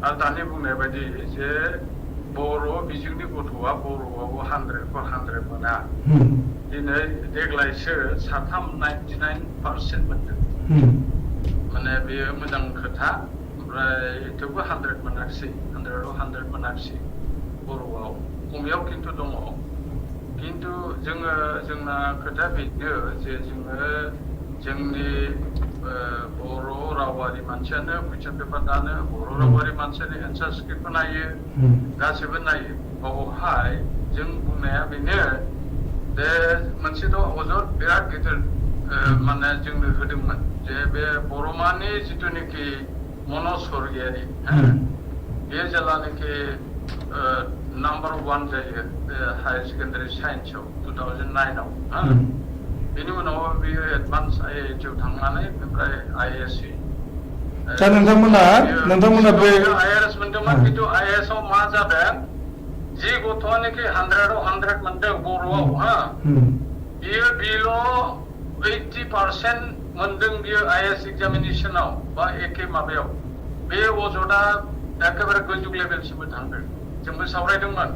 आरो दानि बुंनाय बायदि जे बर' बिजोंनि गथ'आ बर'आवबो 100 मोना दिनै देग्लायसो 99% मोनदों माने बेयो मोजां खोथा ओमफ्राय थेवबो 100 मोनाखिसै 100आव 100 मोनाखिसै बर'आव खमियाव खिन्थु दङ खिन्थु जोंना खोथा बेनो जे जोंनि बर' रावारि मानसियानो कुइसन पेपार दानो बर' रावारि मानसियानो एन्सार स्क्रिप्टखौ नायो गासैबो नायो बावहाय जों बुंनाया बेनो जे मोनसेथ' अजद बिराद गिदिर माने जोंनो होदोंमोन जे बे बर'मानि जिथुनिखि मनज स्वर्गियारि बे जेलानाखि नाम्बार 1 जायो हायार सेकेन्डारि साइन्सआव 2009आव बेनि उनाव बेयो एडभान्स IIT आव थांनानै ओमफ्राय IASC दा नोंथांमोना बे IRS मोनदोंमोन खिन्थु IAS आव मा जादों जि गथ'आनोखि 100आव 100 मोनदों बर'आव बियो बिल' 80% मोनदों बियो IAS एग्जामिनेसनाव बा एखे माबायाव बे अजदा एकेबारे गोजौ लेभेलसिमबो थांदों जोंबो सावरायदोंमोन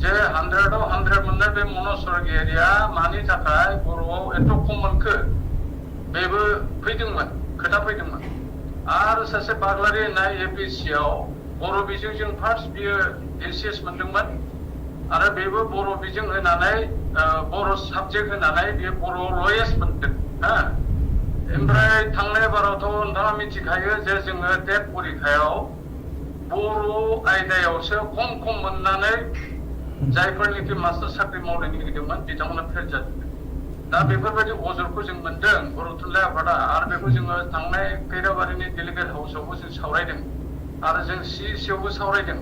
जे 100आव 100 मोननाय बे मनज स्वर्गियारिया मानि थाखाय बर'आव एथ' खम मोनखो बेबो फैदोंमोन खोथा फैदोंमन आरो सासे बाग्लारि होननाय APSCयाव बर' बिजोंजों फार्स्ट बियो LCS मोनदोंमोन आरो बेबो बर' बिजों होनानै बर' साबजेक्ट होनानै बियो बर' लयेस्ट मोनदों ओमफ्राय थांनाय बारावथ' नोंथाङा मिथिखायो जे जोङो टेट परीक्षायाव बर' आयदायावसो खम मोननानै जायफोरनिखि मास्टार साख्रि मावनो नागिरदोंमोन बिथांमोना फेल जादों दा बेफोरबायदि अजदखौ जों मोनदों बर' थुनलाइ आफादा आरो बेखौ जोङो थांनाय खैराबारिनि डेलिगेट हाउसआवबो जों सावरायदों आरो जों CEC आवबो सावरायदों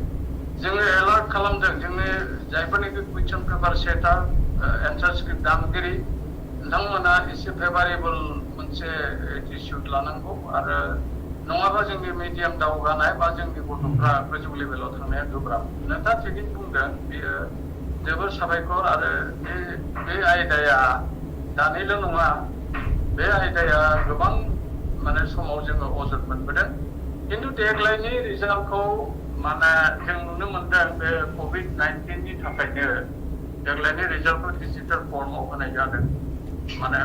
जोङो एलार्ट खालामदों जोंनि जायफोरनिखि कुइसन पेपार सेटार एन्सार स्क्रिप्ट दामगिरि नोंथांमोना एसे फेभारेबल मोनसे एटिटिउड लानांगौ आरो नङाबा जोंनि मिडियाम दावगानाय बा जोंनि गथ'फ्रा गोजौ लेभेलाव थांनाया गोब्राब नोंथाङा थिगैनो बुंदों बेयो जोबोर साबायखर आरो बे आयदाया दानिल' नङा बे आयदाया गोबां माने समाव जोङो अजद मोनबोदों खिन्थु देग्लायनि रिजाल्टखौ माने जों नुनो मोनदों बे COVID-19नि थाखायनो देग्लायनि रिजाल्टखौ डिजिटेल फर्मआव होनाय जादों माने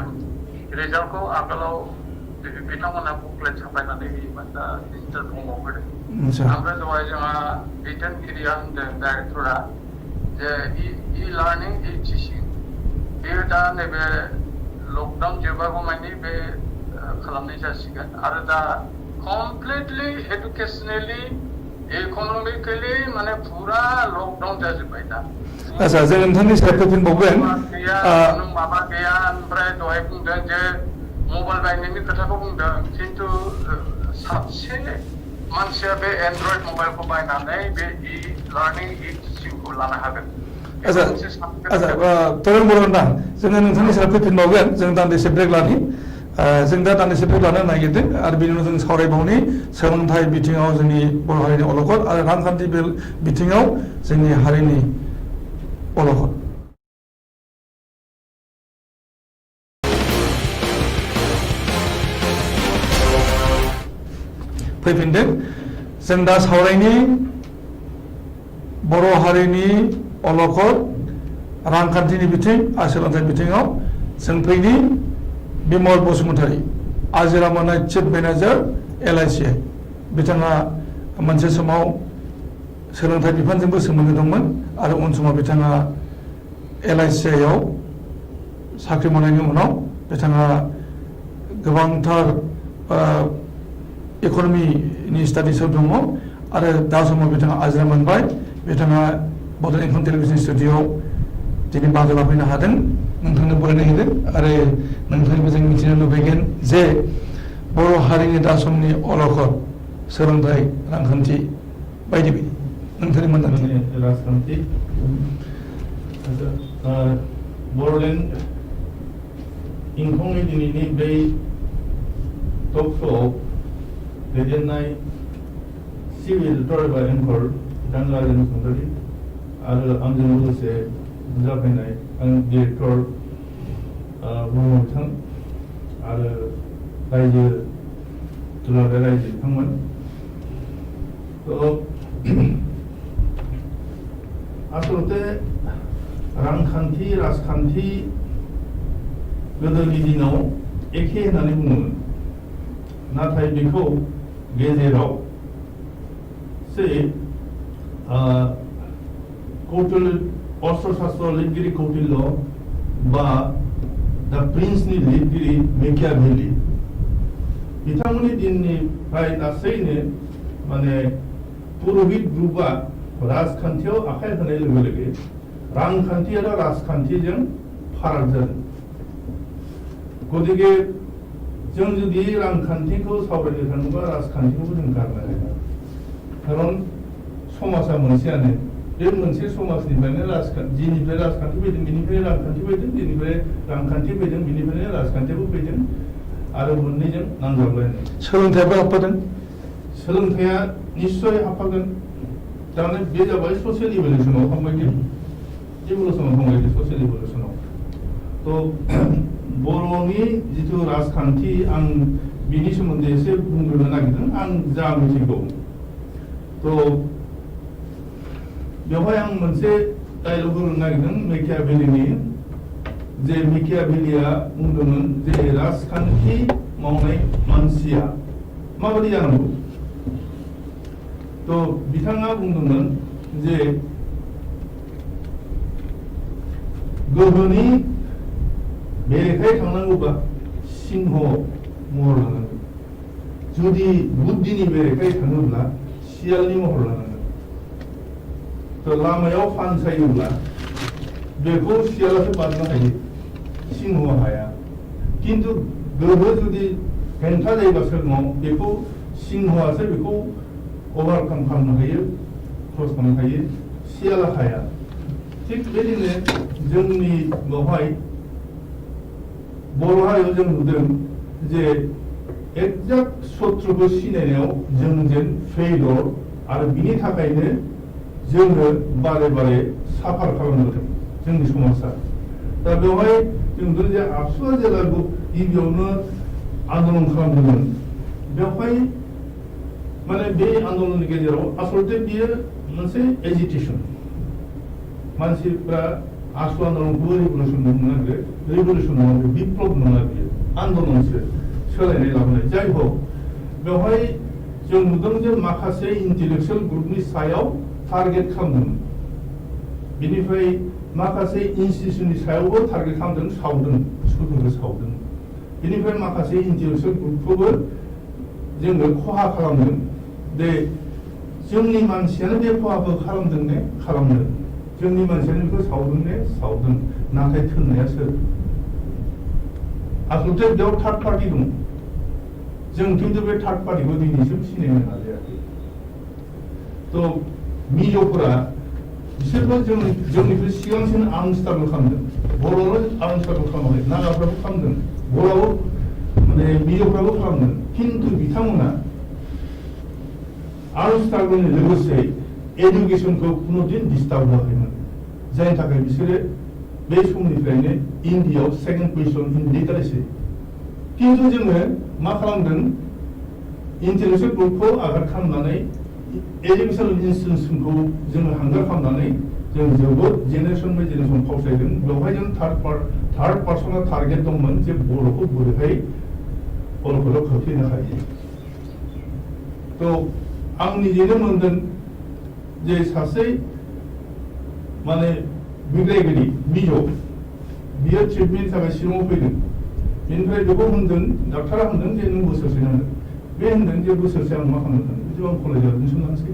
रिजाल्टखौ आगोलाव बिथांमोना बुकलेट छापायनानै होयोमोन दा डिजिटेल फर्मआव होदों ओमफ्राय दहाय जोंहा बिथोनगिरिया होनदों डाइरेक्टरा जे E-learning E-teaching बेयो दा नैबे लकडाउन जोबागौमानि बे खालामनाय जासिगोन आरो दा कमप्लिटलि एडुकेसनेलि इकनमिकेलि माने फुरा लकडाउन जाजोब्बाय दा आच्छा जों नोंथांनि सायाव फैफिनबावगोन माबा गैया ओमफ्राय दहाय बुंदों जे मबाइल बायनायनि खोथाखौ बुंदों खिन्थु साबसे मानसिया बे एन्ड्रइड मबाइलखौ बायनानै बे E-learning E-teachingखौ लानो हागोन आच्छा तरुन बर' नोंथां जोङो नोंथांनि सायाव फैफिनबावगोन जों दान्दिसे ब्रेक लानि जों दा दान्दिसे ब्रेक लानो नागिरदों आरो बेनि उनाव जों सावरायबावनि सोलोंथाइ बिथिङाव जोंनि बर' हारिनि अलखद आरो रांखान्थि बिथिङाव जोंनि हारिनि अलखद। फैफिनदों जों दा सावरायनि बर' हारिनि अलखद रांखान्थिनि बिथिं आरो सोलोंथाइ बिथिङाव जों फैनि बिमल बसुमतारी आजिरा मोननाय चिफ मेनेजार LIC बिथाङा मोनसे समाव सोलोंथाइ बिफानजोंबो सोमोन्दो दंमोन आरो उन समाव बिथाङा LIC आव साख्रि मावनायनि उनाव बिथाङा गोबांथार इक'नमिनि स्टाडिसआव दङ आरो दा समाव बिथाङा आजिरा मोनबाय बिथाङा बड'लेण्ड इंखं टेलिभिजन स्टुडिअ'आव दिनै बाहागो लाफैनो हादों नोंथांनो बरायनाय होदों आरो नोंथांनिबो जों मिथिनो लुबैगोन जे बर' हारिनि दा समनि अलखद सोलोंथाइ रांखान्थि बायदि बायदि नोंथांनि मोनदांथि राजखान्थि बड'लेण्ड इंखंनि दिनैनि बे टक श'आव दैदेननाय चिफ एडिटर एबा एंकर बिथां राजेन बसुमतारी आरो आंजों लोगोसे जाफैनाय आं डिरेक्टर ब्रह्म बिथां आरो रायजो दुलाराय रायजो बिथांमोन आसलते रांखान्थि राजखान्थि गोदोनि दिनाव एखे होननानै बुङोमोन नाथाय बेखौ गेजेराव से कौटिल्य अर्थशास्त्र लिरगिरि कौटिल्य बा दा प्रिन्सनि लिरगिरि मेकियाभेलि बिथांमोननि दिननिफ्राय लासैनो माने पुर'हित ग्रुपआ राजखान्थियाव आखाइ होनाय लोगो लोगो रांखान्थि आरो राजखान्थिजों फाराग जादों गतिके जों जुदि रांखान्थिखौ सावरायनो थाङोबा राजखान्थिखौबो जों गारनो हाया खारन समाजा मोनसेयानो बे मोनसे समाजनिफ्रायनो जिनिफ्राय राजखान्थि फैदों बेनिफ्राय रांखान्थि फैदों जिनिफ्राय रांखान्थि फैदों बेनिफ्रायनो राजखान्थिबो फैदों आरो मोननैजों नांजाबलायनाय सोलोंथाइयाबो हाबफादों सोलोंथाइया निश्चय हाबफागोन थारमाने बे जाबाय ससियेल इभलिउसनाव थांबाय इभलिउसनाव थांबाय ससियेल इभलिउसनाव तो बर'नि जिथु राजखान्थि आं बिनि सोमोन्दै एसे बुंग्रोनो नागिरदों आं जा मिथिगौ तो बेवहाय आं मोनसे डायलग होनो नागिरदों मेकियाभेलिनि जे मेकियाभेलिया बुंदोंमोन जे राजखान्थि मावनाय मानसिया माबायदि जानांगौ तो बिथाङा बुंदोंमोन जे गोहोनि बेरेखायै थांनांगौबा सिंह महर लानांगौ जुदि बुद्धिनि बेरेखायै थाङोब्ला सियालनि महर लानांगौ तो लामायाव फानसायोब्ला बेखौ सियालासो बारनो हायो सिंहआ हाया किन्तु गोहो जुदि हेंथा जायोबा सोरनाव बेखौ सिंहआसो बेखौ ओभारकाम खालामनो हायो क्रस खालामनो हायो सियाला हाया थिग बेबायदिनो जोंनि बेवहाय बर' हारियाव जों नुदों जे एक्जाक्ट शत्रुखौ सिनायनायाव जों जेन फेइलर आरो बिनि थाखायनो जोङो बारे बारे साफार खालामदों जोंनि समाजा दा बेवहाय जों नुदों जे आबसुआ जेब्ला गिबियावनो आन्दलन खालामदोंमोन बेवहाय माने बे आन्दलननि गेजेराव आसलते बियो मोनसे एजिटेसन मानसिफ्रा आसु आन्दलनखौ रिभलिउसन बुंनो नागिरो रिभलिउसन नङा बे बिप्लब नङा बियो आन्दलनसो सोलायनाय लाबोनाय जाय हक बेवहाय जों नुदों जे माखासे इन्टेलेक्सुयेल ग्रुपनि सायाव टारगेट खालामदों बेनिफ्राय माखासे इन्स्टिटिउसननि सायावबो टारगेट खालामदों सावदों स्कुलफोरखौ सावदों बेनिफ्राय माखासे इन्टेलेक्सुयेल ग्रुपखौबो जोङो खहा खालामदों दे जोंनि मानसियानो बे खहाखौ खालामदों ने खालामदों जोंनि मानसियानो बेखौ सावदों ने सावदों नाथाय थोननाया सोर आसलते बेयाव थार्ड पार्टि दं जों खिन्थु बे थार्ड पार्टिखौ दिनैसिम सिनायनो नाजायाखै तो मिज'फोरा बिसोरबो जोंनिफ्राय सिगांसिन आर्म स्ट्रागल खालामदों बर'आनो आर्म स्ट्रागल खालामाखै नागाफ्राबो खालामदों बर'आबो माने मिजौफ्राबो खालामदों खिन्थु बिथांमोना आर्म्स स्ट्रागलनि लोगोसे एडुकेसनखौ कुनु दिन डिस्टार्ब होआखैमोन जायनि थाखाय बिसोरो बे समनिफ्रायनो इन्डियायाव सेकेन्ड पजिशन इन लिटारेसि किन्तु जोङो मा खालामदों इन्टेलेक्चुवेल ग्रुपखौ आघात खालामनानै एजुकेसनेल इन्स्टिटिउसनखौ जोङो हांगार खालामनानै जों जोबोद जेनेरेसन बाय जेनेरेसन फावसायदों बेवहाय जों थार्ड पार्सना टारगेट दंमोन जे बर'खौ बोरैहाय अलखदाव खोख्लैनो हायो थ' आं निजेनो मोनदों जे सासे माने बिग्रायगिरि मिजौ बियो ट्रिटमेन्टनि थाखाय शिलंआव फैदों बेनिफ्राय बेखौ होनदों डाक्टारा होनदों जे नों बोसोरसे नांगोन बे होनदों जे बोसोरसे आं मा खालामनो बिदि आं कलेजाव एडमिसन लानोसै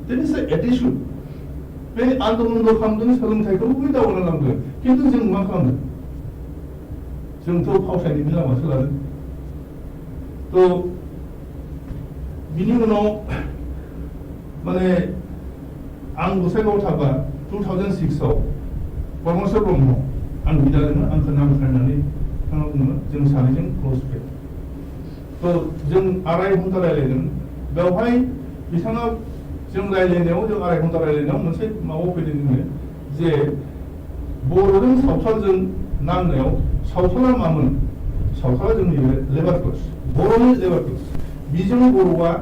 देट इज एटिट्युड बे आन्दलन खालामदों सोलोंथाइखौ बै दावगानो लांदों खिन्थु जों मा खालामदों जोंथ' फावसायनायनि लामासो लादों थ' बिनि उनाव माने आं गसाइगावआव थाबा 2006आव परमेश्वर ब्रह्म आं बिदादोंमोन आंखौ नांखारनानै बिथाङा बुङो जों सानैजों क्ल'ज फ्रेन्ड थ' जों आराय घन्टा रायज्लायदों बेवहाय बिथाङा जों रायज्लायनायाव जों आराय घन्टा रायज्लायनायाव मोनसे माबायाव फैदों जोङो जे बर'जों सावथालजों नांनायाव सावथाला मामोन सावथाला जोंनि लेबार क्लास बर'नि लेबार क्लास बिजों बर'आ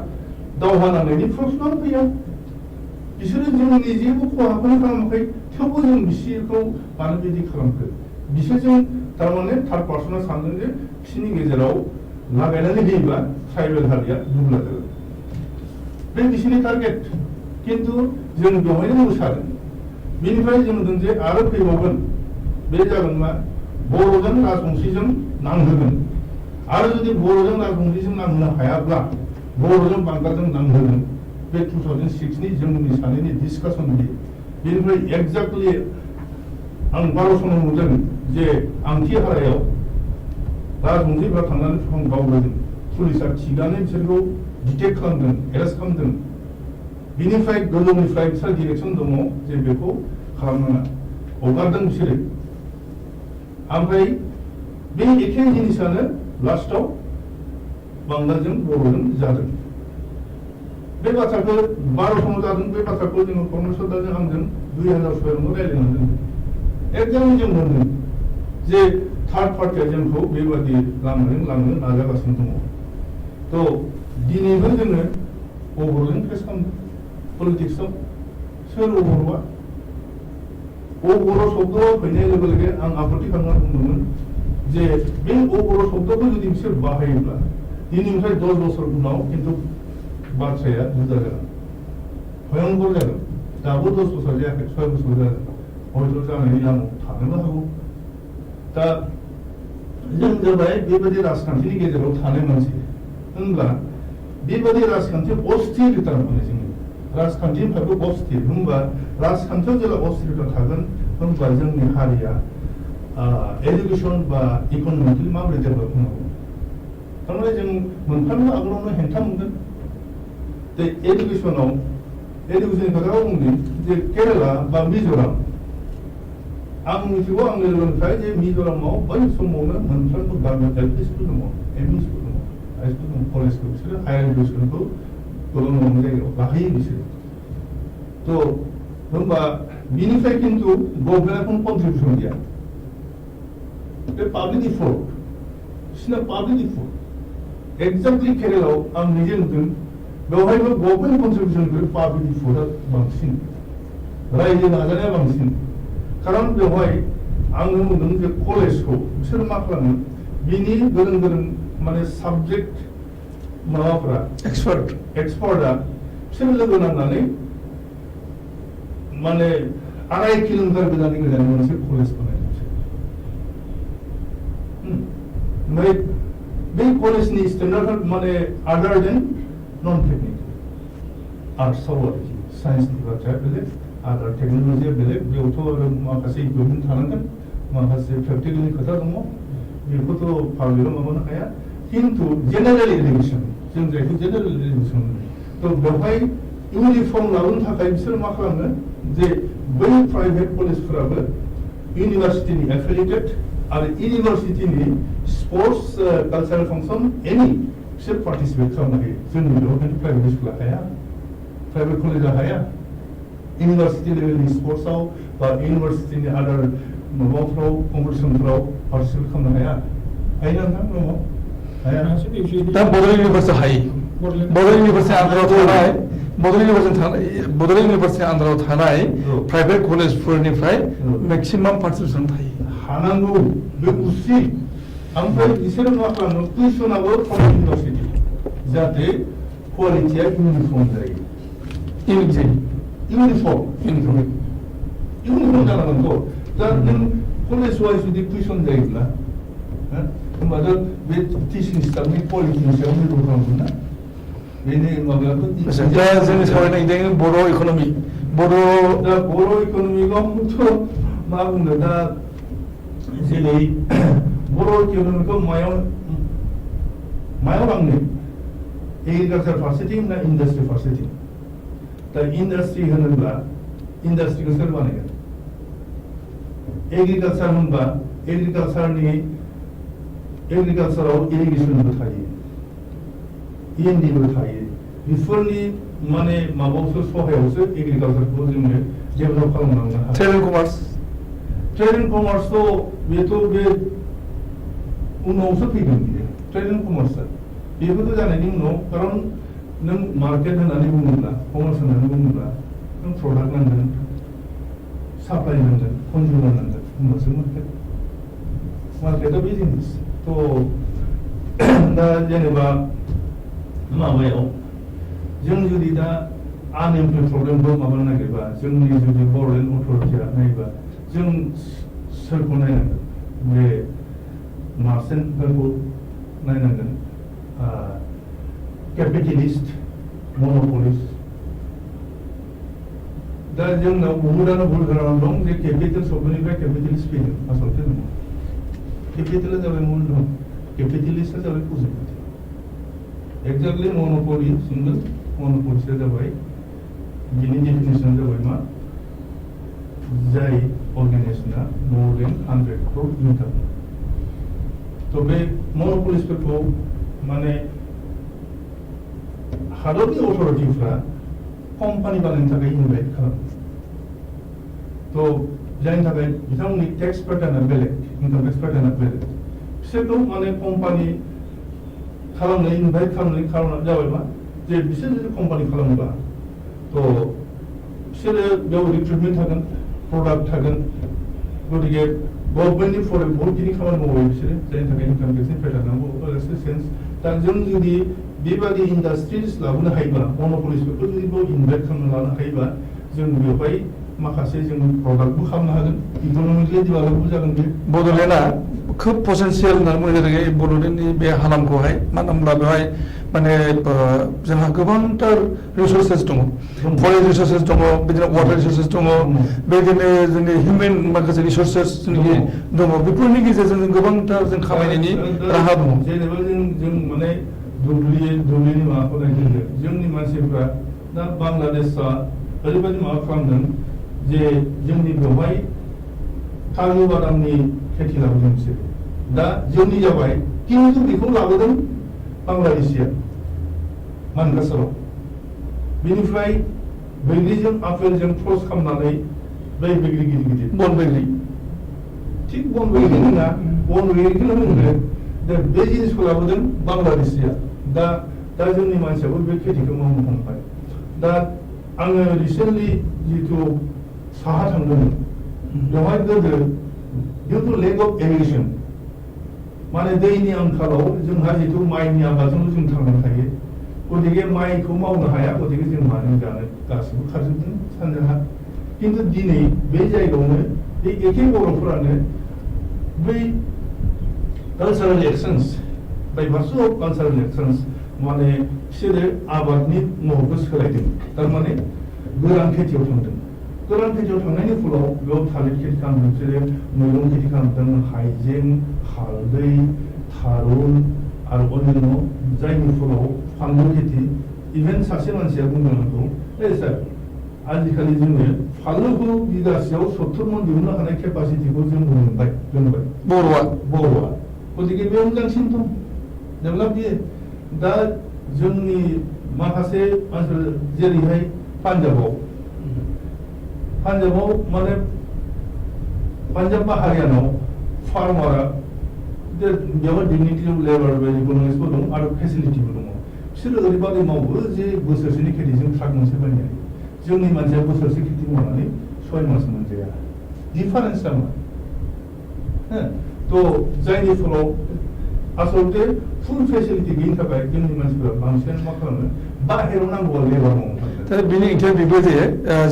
दावहा नांनायनि प्रश्नआनो फैया बिसोरो जोंनि जेबो खहाखौनो खालामाखै थेवबो जों बिसोरखौ मानो बिदि खालामखो बिसोरजों थारमाने थार्ड पार्सना सानदों जे बिसोरनि गेजेराव लागायनानै होयोब्ला ट्राइबेल हारिया दुब्ला जागोन बे बिसोरनि टारगेट खिन्थु जों बेवहायनो मोसादों बेनिफ्राय जों नुदों जे आरो फैबावगोन बे जागोन मा बर'जों राजबंशीजों नांहोगोन आरो जुदि बर'जों राजबंशीजों नांहोनो हायाब्ला बर'जों बांगालजों नांहोगोन बे 2006नि जोंनि सानैनि डिसकासन बेनिफ्राय एक्जाक्टलि आं 12 सनाव नुदों जे आंथिहारायाव राजबंशीफ्रा थांनानै बिफां गावदों पुलिसा थिगानो बिसोरखौ डिटेक्ट खालामदों एरेस्ट खालामदों बिनिफ्राय गोजौनिफ्राय बिसोर डिरेक्सन दङ जे बेखौ खालामनाङा हगारदों बिसोरो ओमफ्राय बे एखे जिनिसानो लास्टआव बांगालजों बर'जों जादों बे बाथ्राखौ 12 समाव जादों बे बाथ्राखौ जोङो परमेश्वर दाजों आंजों 2006आव रायज्लायनांदों एकदम जों मोनदों जे थार्ड पार्टिया जोंखौ बेबादि लामाजों लांनो नाजागासिनो दङ थ' दिनैबो जोङो बर'जों फेस खालामदों पलिटिक्सआव सोर बर'आ बर' शब्दआ फैनाय लोगो लोगो आं आपत्ति खालामना बुंदोंमोन जे बे बर' शब्दखौ जुदि बिसोर बाहायोब्ला दिनैनिफ्राय 10 बोसोर उनाव खिन्थु बाथ्राया जुदा जागोन भयंकर जागोन दाबो 10 बोसोर जायाखै 6 बोसोर जागोन हयथ' जानायनि लामायाव थानोबो हागौ दा जों जाबाय बेबायदि राजखान्थिनि गेजेराव थानाय मानसि होनब्ला बेबायदि राजखान्थि अस्थिरता माने जोंनि राजखान्थिनिफ्रायबो अस्थिर होनबा राजखान्थियाव जेब्ला अस्थिरता थागोन होनबा जोंनि हारिया एडुकेसन बा इक'नमिकेलि माबोरै डेभेलप होनांगौ थारमाने जों मोनफ्रोमबो आगोलावनो हेंथा मोनगोन जे एडुकेसननि खोथाखौ बुंदों जे केरेला बा मिज'राम आं मिथिगौ आंनि लोगोनिफ्राय जे मिज'रामाव बै समावनो मोनफ्रोमबो गामियाव एलपि स्कुल दङ एमइ स्कुल दङ हाइ स्कुल दङ कलेजखौ बिसोरो हायार इडुकेसनखौ गोबां गोबां जायगायाव लाहैयो बिसोरो थ' होनबा बिनिफ्राय खिन्थु गभर्नमेन्टआ खुनु कन्ट्रिबिउसन गैया बे पाब्लिक इफर्ट बिसोरना पाब्लिक इफर्ट एक्जाक्टलि केरेलाव आं निजे नुदों बेवहायबो गभर्नमेन्ट कन्ट्रिबिउसन पाब्लिक इफर्टआ बांसिन रायजो नाजानाया बांसिन खारन बेवहाय आं नुदों जे कलेजखौ बिसोर मा खालामो बिनि गोरों गोरों माने साबजेक्ट माबाफ्रा एक्सपार्टआ बिसोर लोगो नांनानै माने 2.5 किल'मिटार गोजान मोनसे कलेज बानायदों ओमफ्राय बे कलेजनि स्टेन्डार्ड माने आदार देन नन टेक्निकेल आर्ट्सआव आरोखि साइन्सनि बाथ्राया बेलेग आदार टेक्न'लजिया बेलेग बेयावथ' आरो माखासे इकुइपमेन्ट थानांगोन माखासे प्रेक्टिकेलनि खोथा दङ बेखौथ' पाब्लिकआव माबानो हाया खिन्थु जेनेरेल इडुकेसन जों जायखौ जेनेरेल इडुकेसन थ' बेवहाय इउनिफर्म लाबोनो थाखाय बिसोर मा खालामो जे बै प्राइभेट कलेजफोराबो इउनिभार्सिटिनि एफिलिएटेड आरो इउनिभार्सिटिनि स्पोर्ट्स कालचारेल फांसन एनी बिसोर पार्टिसिपेट खालामनो हायो जोंनि बेयाव खिन्थु प्राइभेट स्कुला हाया प्राइभेट कलेजा हाया इउनिभार्सिटि लेभेलनि स्पोर्ट्सआव बा इउनिभार्सिटिनि आदार माबाफ्राव कम्पिटिसनफ्राव पार्टिसिपेट खालामनो हाया हायो ना नोंथां दङ हाया दा बड'लेण्ड इउनिभार्सिटि हायो बड'लेण्ड इउनिभार्सिटि आन्दाराव थानाय बड'लेण्ड इउनिभार्सिटि आन्दाराव थानाय प्राइभेट कलेजफोरनिफ्राय मेक्सिमाम पार्टिसिपेसन थायो हानांगौ बे उचित ओमफ्राय बिसोरो मा खालामो कुइसनाबो फ्रम इउनिभार्सिटि जाहाथे क्वालिटिया इउनिफर्म जायो इउनिफर्म जानांगौ दा नों कलेज वाइज जुदि कुइसन जायोब्ला होमबाथ' बे टिचिं स्टाफनि क्वालिटिनि सायाव निर्भर खालामगोन ना बेनि माबायाबो दा जोंनि सावरायनाय बर' इक'नमि बर' इक'नमिकआवथ' मा बुंनो दा जेरै बर' इक'नमिकखौ मायाव लांनो एग्रिकालचार फारसेथिं ना इन्डास्ट्रि फारसेथिं दा इन्डास्ट्रि होनोब्ला इन्डास्ट्रिखौ सोर बानायगोन एग्रिकालचार होनबा एग्रिकालचाराव इरिगेसनबो थायो ENDबो थायो बेफोरनि माने माबायावसो सहायावसो एग्रिकालचारखौ जोङो डेभेलप खालामनांगोन ट्रेड एन्ड कमार्सथ' बेथ' बे उनावसो फैगोन बियो ट्रेड एन्ड कमार्सआ बेबोथ' जानायनि उनाव खारन नों मार्केट होननानै बुङोब्ला कमार्स होननानै बुङोब्ला नों प्रडाक्ट नांगोन साप्लाइ नांगोन कनजिउमार नांगोन होमबासो मार्केटआ बे जिनिस थ' दा जेनेबा माबायाव जों जुदि दा आनएमप्लय प्रब्लेमखौ माबानो नागिरबा जोंनि जुदि बड'लेण्ड अथ'रिटिया नायोबा जों सोरखौ नायनांगोन बे मार्चेन्टफोरखौ नायनांगोन केपिटेलिस्ट मन'पलिस्ट दा जोंनाव बहुदानो भुल धारना दं जे केपिटेल शब्दनिफ्राय केपिटेलिस्ट फैदों आसलथे नङा केपिटेला जाबाय मूलधन केपिटेलिस्टआ जाबाय पुजिटिभ एक्जेक्टलि मन'पलि सिंगल मन'पलिस्टआ जाबाय बिनि डेफिनेसना जाबाय मा जाय अर्गेनाइजेशना मोर देन 100 crore इनकाम तो बे मन'पलिस्टफोरखौ माने हादरनि अथ'रिटिफ्रा कम्पानि बानायनो थाखाय इनभाइट खालामो तो जायनि थाखाय बिथांमोननि टेक्स पेटार्नआ बेलेग इनकाम टेक्स पेटार्नआ बेलेग बिसोरखौ माने कम्पानि खालामनो इनभाइट खालामनाय जाबाय मा जे बिसोर जुदि कम्पानि खालामोबा तो बिसोरो बेयाव रिक्रुटमेन्ट थागोन प्रडाक्ट थागोन गतिके गभर्नमेन्टनि फराय बहुतखिनि खामानि मावो बिसोरो जायनि थाखाय इनकाम टेक्सनि पेटार्नआबो सेन्स दा जों जुदि बेबादि इन्डास्ट्रिज लाबोनो हायोबा मन'पलिस्टफोरखौ जुदि बेयाव इनभाइट खालामना लानो हायोबा जों बेवहाय माखासे जों प्रडाक्टबो खालामनो हागोन इक'नमिकलि डेभेलपबो जागोन बे बड'लेण्डआ खोब पटेनसियेल होननानै बुंनाय जादों बड'लेण्डनि बे हालामखौहाय मानो होनब्ला बेवहाय माने जोंहा गोबांथार रिसर्सेस दङ फरेस्ट रिसर्सेस दङ बिदिनो वाटार रिसर्सेस दङ बेबायदिनो जोंनि हिउमेन माखासे रिसर्सेस जोंनि दङ बेफोरनि गेजेरजों जों गोबांथार जों खामायनायनि राहा दङ जेनेबा जों माने दुब्लिनि माबाखौ नायदों जोंनि मानसिफ्रा दा बांलादेशआ ओरैबायदि माबा खालामदों जे जोंनि बेवहाय काजु बादामनि खेथि लाबोदों बिसोरो दा जोंनि जाबाय खिन्थु बेखौ लाबोदों बांलादेशिया मानकासाराव बेनिफ्राय बैग्रिजों आपेलजों क्रस खालामनानै बै बैग्रि गिदिर बन बैग्रि थिग बन बैग्रि नङा बन बैग्रिखौनो बुंदों दा बे जिनिसखौ लाबोदों बांलादेशिया दा जोंनि मानसियाबो बे खेथिखौ मावनो हमबाय दा आङो रिसेन्टलि जिथु साहा थांदोंमोन बेवहाय गोदो डिउ टु लेक अफ इरिगेसन माने दैनि आंखालाव जोंहा जिथु माइनि आबादजोंल' जों थांनानै थायो गतिके माइखौ मावनो हाया गतिके जों माजों जानो गासिबो खारजोबदों सानजाहा खिन्थु दिनै बे जायगायावनो बे एखे बर'फोरानो बै cultural exchange by virtue of cultural exchange माने बिसोरो आबादनि महरखौ सोलायदों थारमाने गोरान खेथियाव थांदों गोरान खेथियाव थांनायनि फलाव बेयाव थालिर खेथि खालामदों बिसोरो मैगं खेथि खालामदों हाइजें हालदै थारुन आरो अन्यान्य जायनि फलाव फानलु खेथि इभेन सासे मानसिया बुंदों आंखौ सार आजिखालि जोङो फानलुखौ बिगासेयाव 70 मन दिहुननो हानाय केपासिटिखौ जों मोनबाय बर'आ गतिके बे मोजां सिम्पटम डेभेलप बियो दा जोंनि माखासे ओनसोल जेरैहाय पान्जाबाव माने पान्जाब बा हारियानाव फार्मारा बेयाव डिगनिटि अफ लेबार बायदि इकनमिक्सबो दं आरो फेसिलिटिबो दङ बिसोरो ओरैबादि मावो जे बोसोरसेनि खेथिजों ट्राक मोनसे बायनाय जोंनि मानसिया बोसोरसे खेथि मावनानै 6 मास मोनजाया डिफारेन्सआ मा तो जायनि फलाव आसलते फुल फेसिलिटि गैयिनि थाखाय जोंनि मानसिफोरा बांसिन मा खालामो बाहेराव नांगौबा लेबार मावनो थाखाय दा बेनि ओंथिया बेबो जे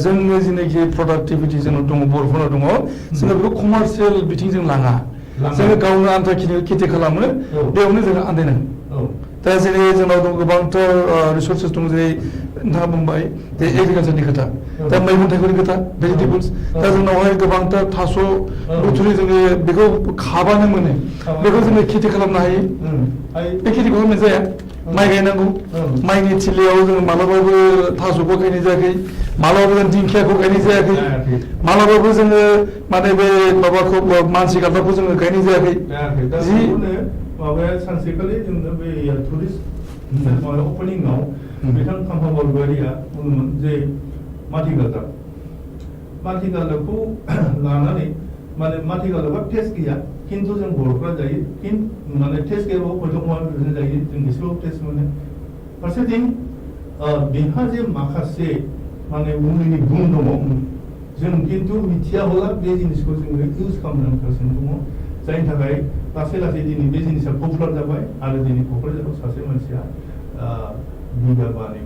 जोंनि जेनाखि प्रडाक्टिभिटि जोंनाव दङ बर'फोरनाव दङ जोङो बेखौ कमार्शियेल बिथिंजों लाङा जोङो गावनो आन्था खेथि खालामो बेयावनो जोङो आन्दायनाङो दा जेरै जोंनाव दं गोबांथार रिसर्सेस दं जेरै नोंथाङा बुंबाय जे एग्रिकालचारनि खोथा दा मैगं थाइगंनि खोथा भेजिटेबल्स दा जोंनावहाय गोबांथार थास' बुथुरि जोङो बेखौ खाबानो मोनो बेखौ जोङो खेथि खालामनो हायो बे खेथिखौ खालामनाय जाया माइ गायनांगौ माइनि थिलियाव जोङो मालाबाबो थास'खौ गायनाय जायाखै मालाबाबो जों दिंखियाखौ गायनाय जायाखै मालाबाबो जोङो माने बे माबाखौ मानसि गालदाबखौ जोङो गायनाय जायाखै जि माबाया सानसेखालि जोंनो बे टुरिस्ट माबा अपेनिंआव बिथां खाम्फा बरगयारिया बुङोमोन जे माथिगालदाबखौ लानानै माने माथिगालदाबा टेस्ट गैया खिन्थु जों बर'फ्रा जायो माने टेस्ट गैयाबाबो हयथ' अमा बेदरजों जायो जों एसेबाबो टेस्ट मोनो फारसेथिं बेहा जे माखासे माने मुलिनि गुन दङ जों खिन्थु मिथिया हला बे जिनिसखौ जोङो इउज खालामनांगासिनो दङ जायनि थाखाय लासै लासै दिनै बे जिनिसा पपुलार जाबाय आरो दिनै क'क्राझाराव सासे मानसिया बिगाबानि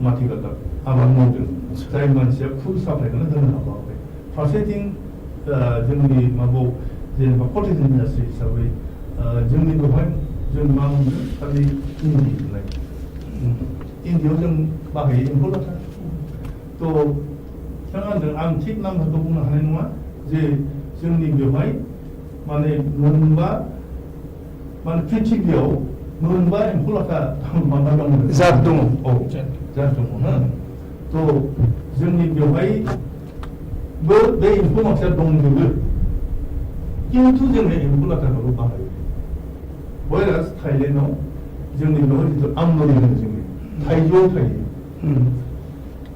माथिगालदाब आबाद मावदों जाय मानसिया फुल साप्लाइखौनो होनो हाबावाखै फारसेथिं जोंनि माबायाव जेनेबा कटेज इन्डास्ट्रि हिसाबै जोंनि बेवहाय जों मा मोनो खालि इन्दि होननाय इन्दियाव जों बाहायो एम्फौ लाथा थ' बिथाङा होनदों आं थिग नामफोरखौ बुंनो हानाय नङा जे जोंनि बेवहाय माने मोनबा माने पृथिबियाव मोनबा एम्फौ लाथा माबा दङ जात दङ औ जात दङ थ' जोंनि बेवहायबो बे एम्फौ माखासेया दंजोबो खिन्थु जोङो एम्फौ लाथाखौल' बाहायो वायरास थाइलेण्डआव जोंनि बेवहाय जिथु आमलि होनो जोंनि थाइजौआव थायो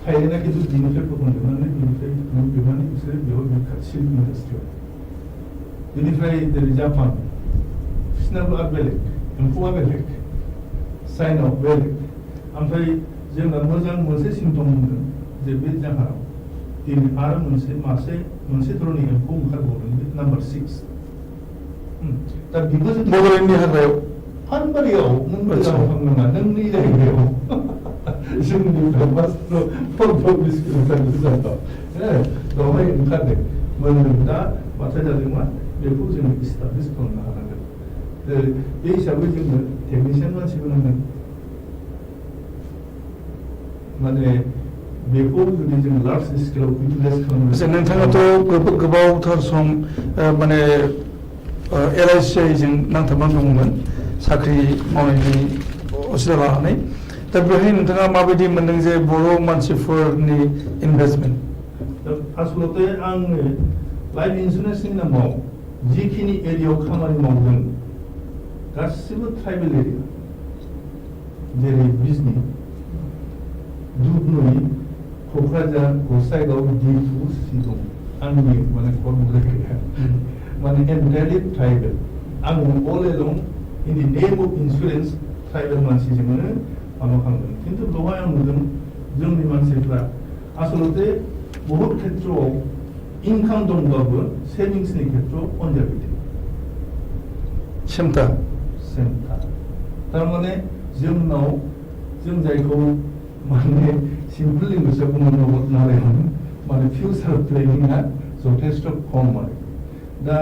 थाइलेण्डआ खिन्थु बिनिफ्राय बोखांजोबनानै बिनिफ्राय बेवहाय बिसोरो बेवहाय सिल्क इन्डास्ट्रियाव बेनिफ्राय जेरै जापान बिसोरनाबो बेलेग एम्फौआ बेलेग चाइनाव बेलेग ओमफ्राय जोंना मोजां मोनसे सिम्पटम मोनदों जे बे जाहाराव दिनै आरो मोनसे धरननि एम्फौ ओंखारबावदों बे नाम्बार 6 दा बेबो जों बड'लेण्डनि हाग्रायाव फानबारियाव नों गोजानाव थांनाङा नोंनि जायगायाव जोंनि बिस किल'मिटार गोजानाव बेवहाय ओंखारदों मोनदों दा बाथ्रा जादों मा बेखौ जोङो इस्टाब्लिस खालामनो हानांगोन बे हिसाबै जोङो टेकनिशियान मानसिबो नांगोन माने बेखौ जुदि जों लार्ज स्केलाव इउटिलाइज खालामनो नोंथाङाथ' गोबावथार सम माने LICI जों नांथाबनानै दङमोन साख्रि मावनायनि असिला लानानै दा बेवहाय नोंथाङा माबायदि मोनदों जे बर' मानसिफोरनि इनभेस्टमेन्ट आसलते आङो लाइफ इन्सुरेन्सनि नामाव जिखिनि एरियायाव खामानि मावदों गासिबो ट्राइबेल एरिया जेरै बिजनि दुधनৈ क'क्राझार गसाइगाव डिफु शिलं आंनि माने कर्मजायगाया माने एन्टायरलि ट्राइबेल आं अल एलं इन दि नेम अफ इन्सुरेन्स ट्राइबेल मानसिजोंनो माबा खालामदों खिन्थु बेवहाय आं नुदों जोंनि मानसिफ्रा आसलते बहुत खेत्रआव इनकाम दंबाबो सेभिंसनि खेत्रआव कनजारभेटिभ सेमथा थारमाने जोंनाव जों जायखौ माने सिम्पल इंलिसाव बुंनो नालायमोन माने फिउचार प्लेनिंआ जथेस्थ खम आरो दा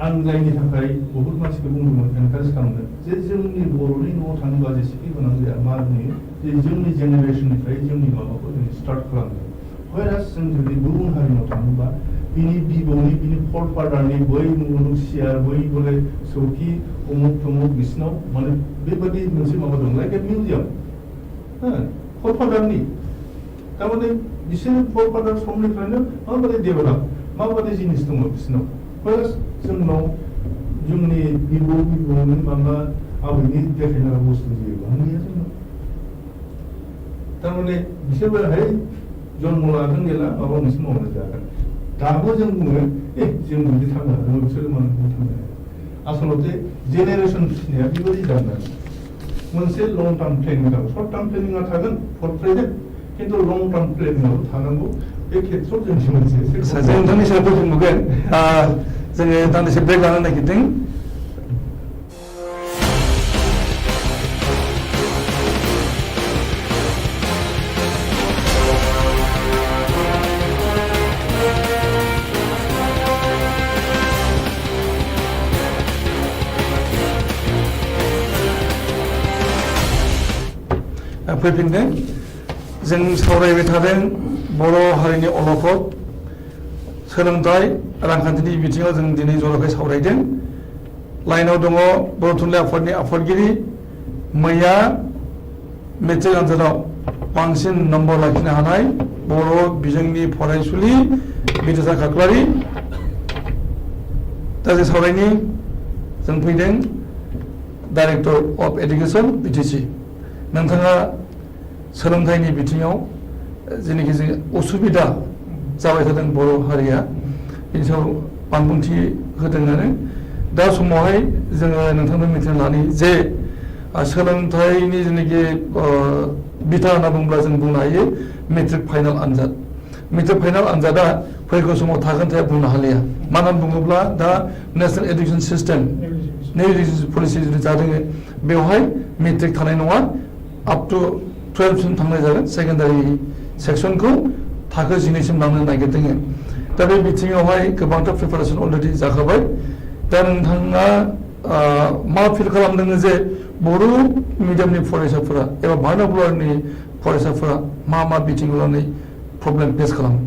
आं जायनि थाखाय बहुत मानसिखौ बुंदोंमोन एनकारेज खालामदों जे जोंनि बर'नि न'आव थाङोबा जेसेखि गोनां जाया मा नुयो जे जोंनि जेनेरेसननिफ्राय जोंनि माबाखौ जों स्टार्ट खालामदों हयरास जों जुदि गुबुन हारिनाव थाङोबा बिनि बिबौनि बिनि फरफादारनि बै मुलुग सियार बै बोले सौखि उमुक थुमुक बिसिनाव माने बेबायदि मोनसे माबा दं लाइक ए मिउजियाम फरफादारनि थारमाने बिसोर फरफादार समनिफ्रायनो माबायदि डेभेलप माबायदि जिनिस दङ बिसिनाव हयरास जोंनाव जोंनि बिबौनि माबा आबैनि देखायनाय बुस्थु जेबो गैया जोंनाव थारमाने बिसोरबोहाय जन्म लादों जेला माबा मोनसे मावना जागोन दाबो जों बुङो जों बिदि थांनो हागोन बिसोरो मानो बिदि थांनो हाया आसलते जेनेरेसन फिसिनाया बेबायदि जागोन मोनसे लं टार्म प्लेनिं थागोन सर्ट टार्म प्लेनिंआ थागोन फर प्रेजेन्ट किन्तु लं टार्म प्लेनिंआबो थानांगौ बे खेत्रआव जोंनि मोनसे जों नोंथांनि सायाव फैफिनगोन जोङो दान्दिसे ब्रेक लानो नागिरदों फैफिनदों जों सावरायबाय थादों बर' हारिनि अलखद सोलोंथाइ रांखान्थिनि बिथिङाव जों दिनै जर'खायै सावरायदों लाइनाव दङ बर' थुनलाइ आफादनि आफादगिरि मैया मेट्रिक आनजादाव बांसिन नम्बर लाखिनो हानाय बर' बिजोंनि फरायसुलि बिदिसा खाख्लारि दा जों सावरायनि जों फैदों डाइरेक्टर अफ एडुकेसन बिटिसि नोंथाङा सोलोंथाइनि बिथिङाव जेनाखि जों असुबिदा जाबाय थादों बर' हारिया बेनि सायाव बानबुंथि होदोंआनो दा समावहाय जोङो नोंथांनो मिथिनो लानि जे सोलोंथाइनि जेनाखि बिथा होनना बुङोब्ला जों बुंनो हायो मेट्रिक फाइनाल आनजाद मेट्रिक फाइनाल आनजादा फैगौ समाव थागोन थाया बुंनो हालिया मानो होनना बुङोब्ला दा national education system new education policy जुदि जादों बेवहाय मेट्रिक थानाय नङा आप टु 12 सिम थांनाय जागोन सेकेन्डारि सेक्सनखौ थाखो 10 सिम लांनो नागिरदों दा बे बिथिङावहाय गोबांथार प्रिपारेसन अलरेडि जाखाबाय दा नोंथाङा मा फिल खालामदों जे बर' मिडियामनि फरायसाफोरा एबा भार्नाकुलारनि फरायसाफोरा मा बिथिङाव लानानै प्रब्लेम फेस खालामो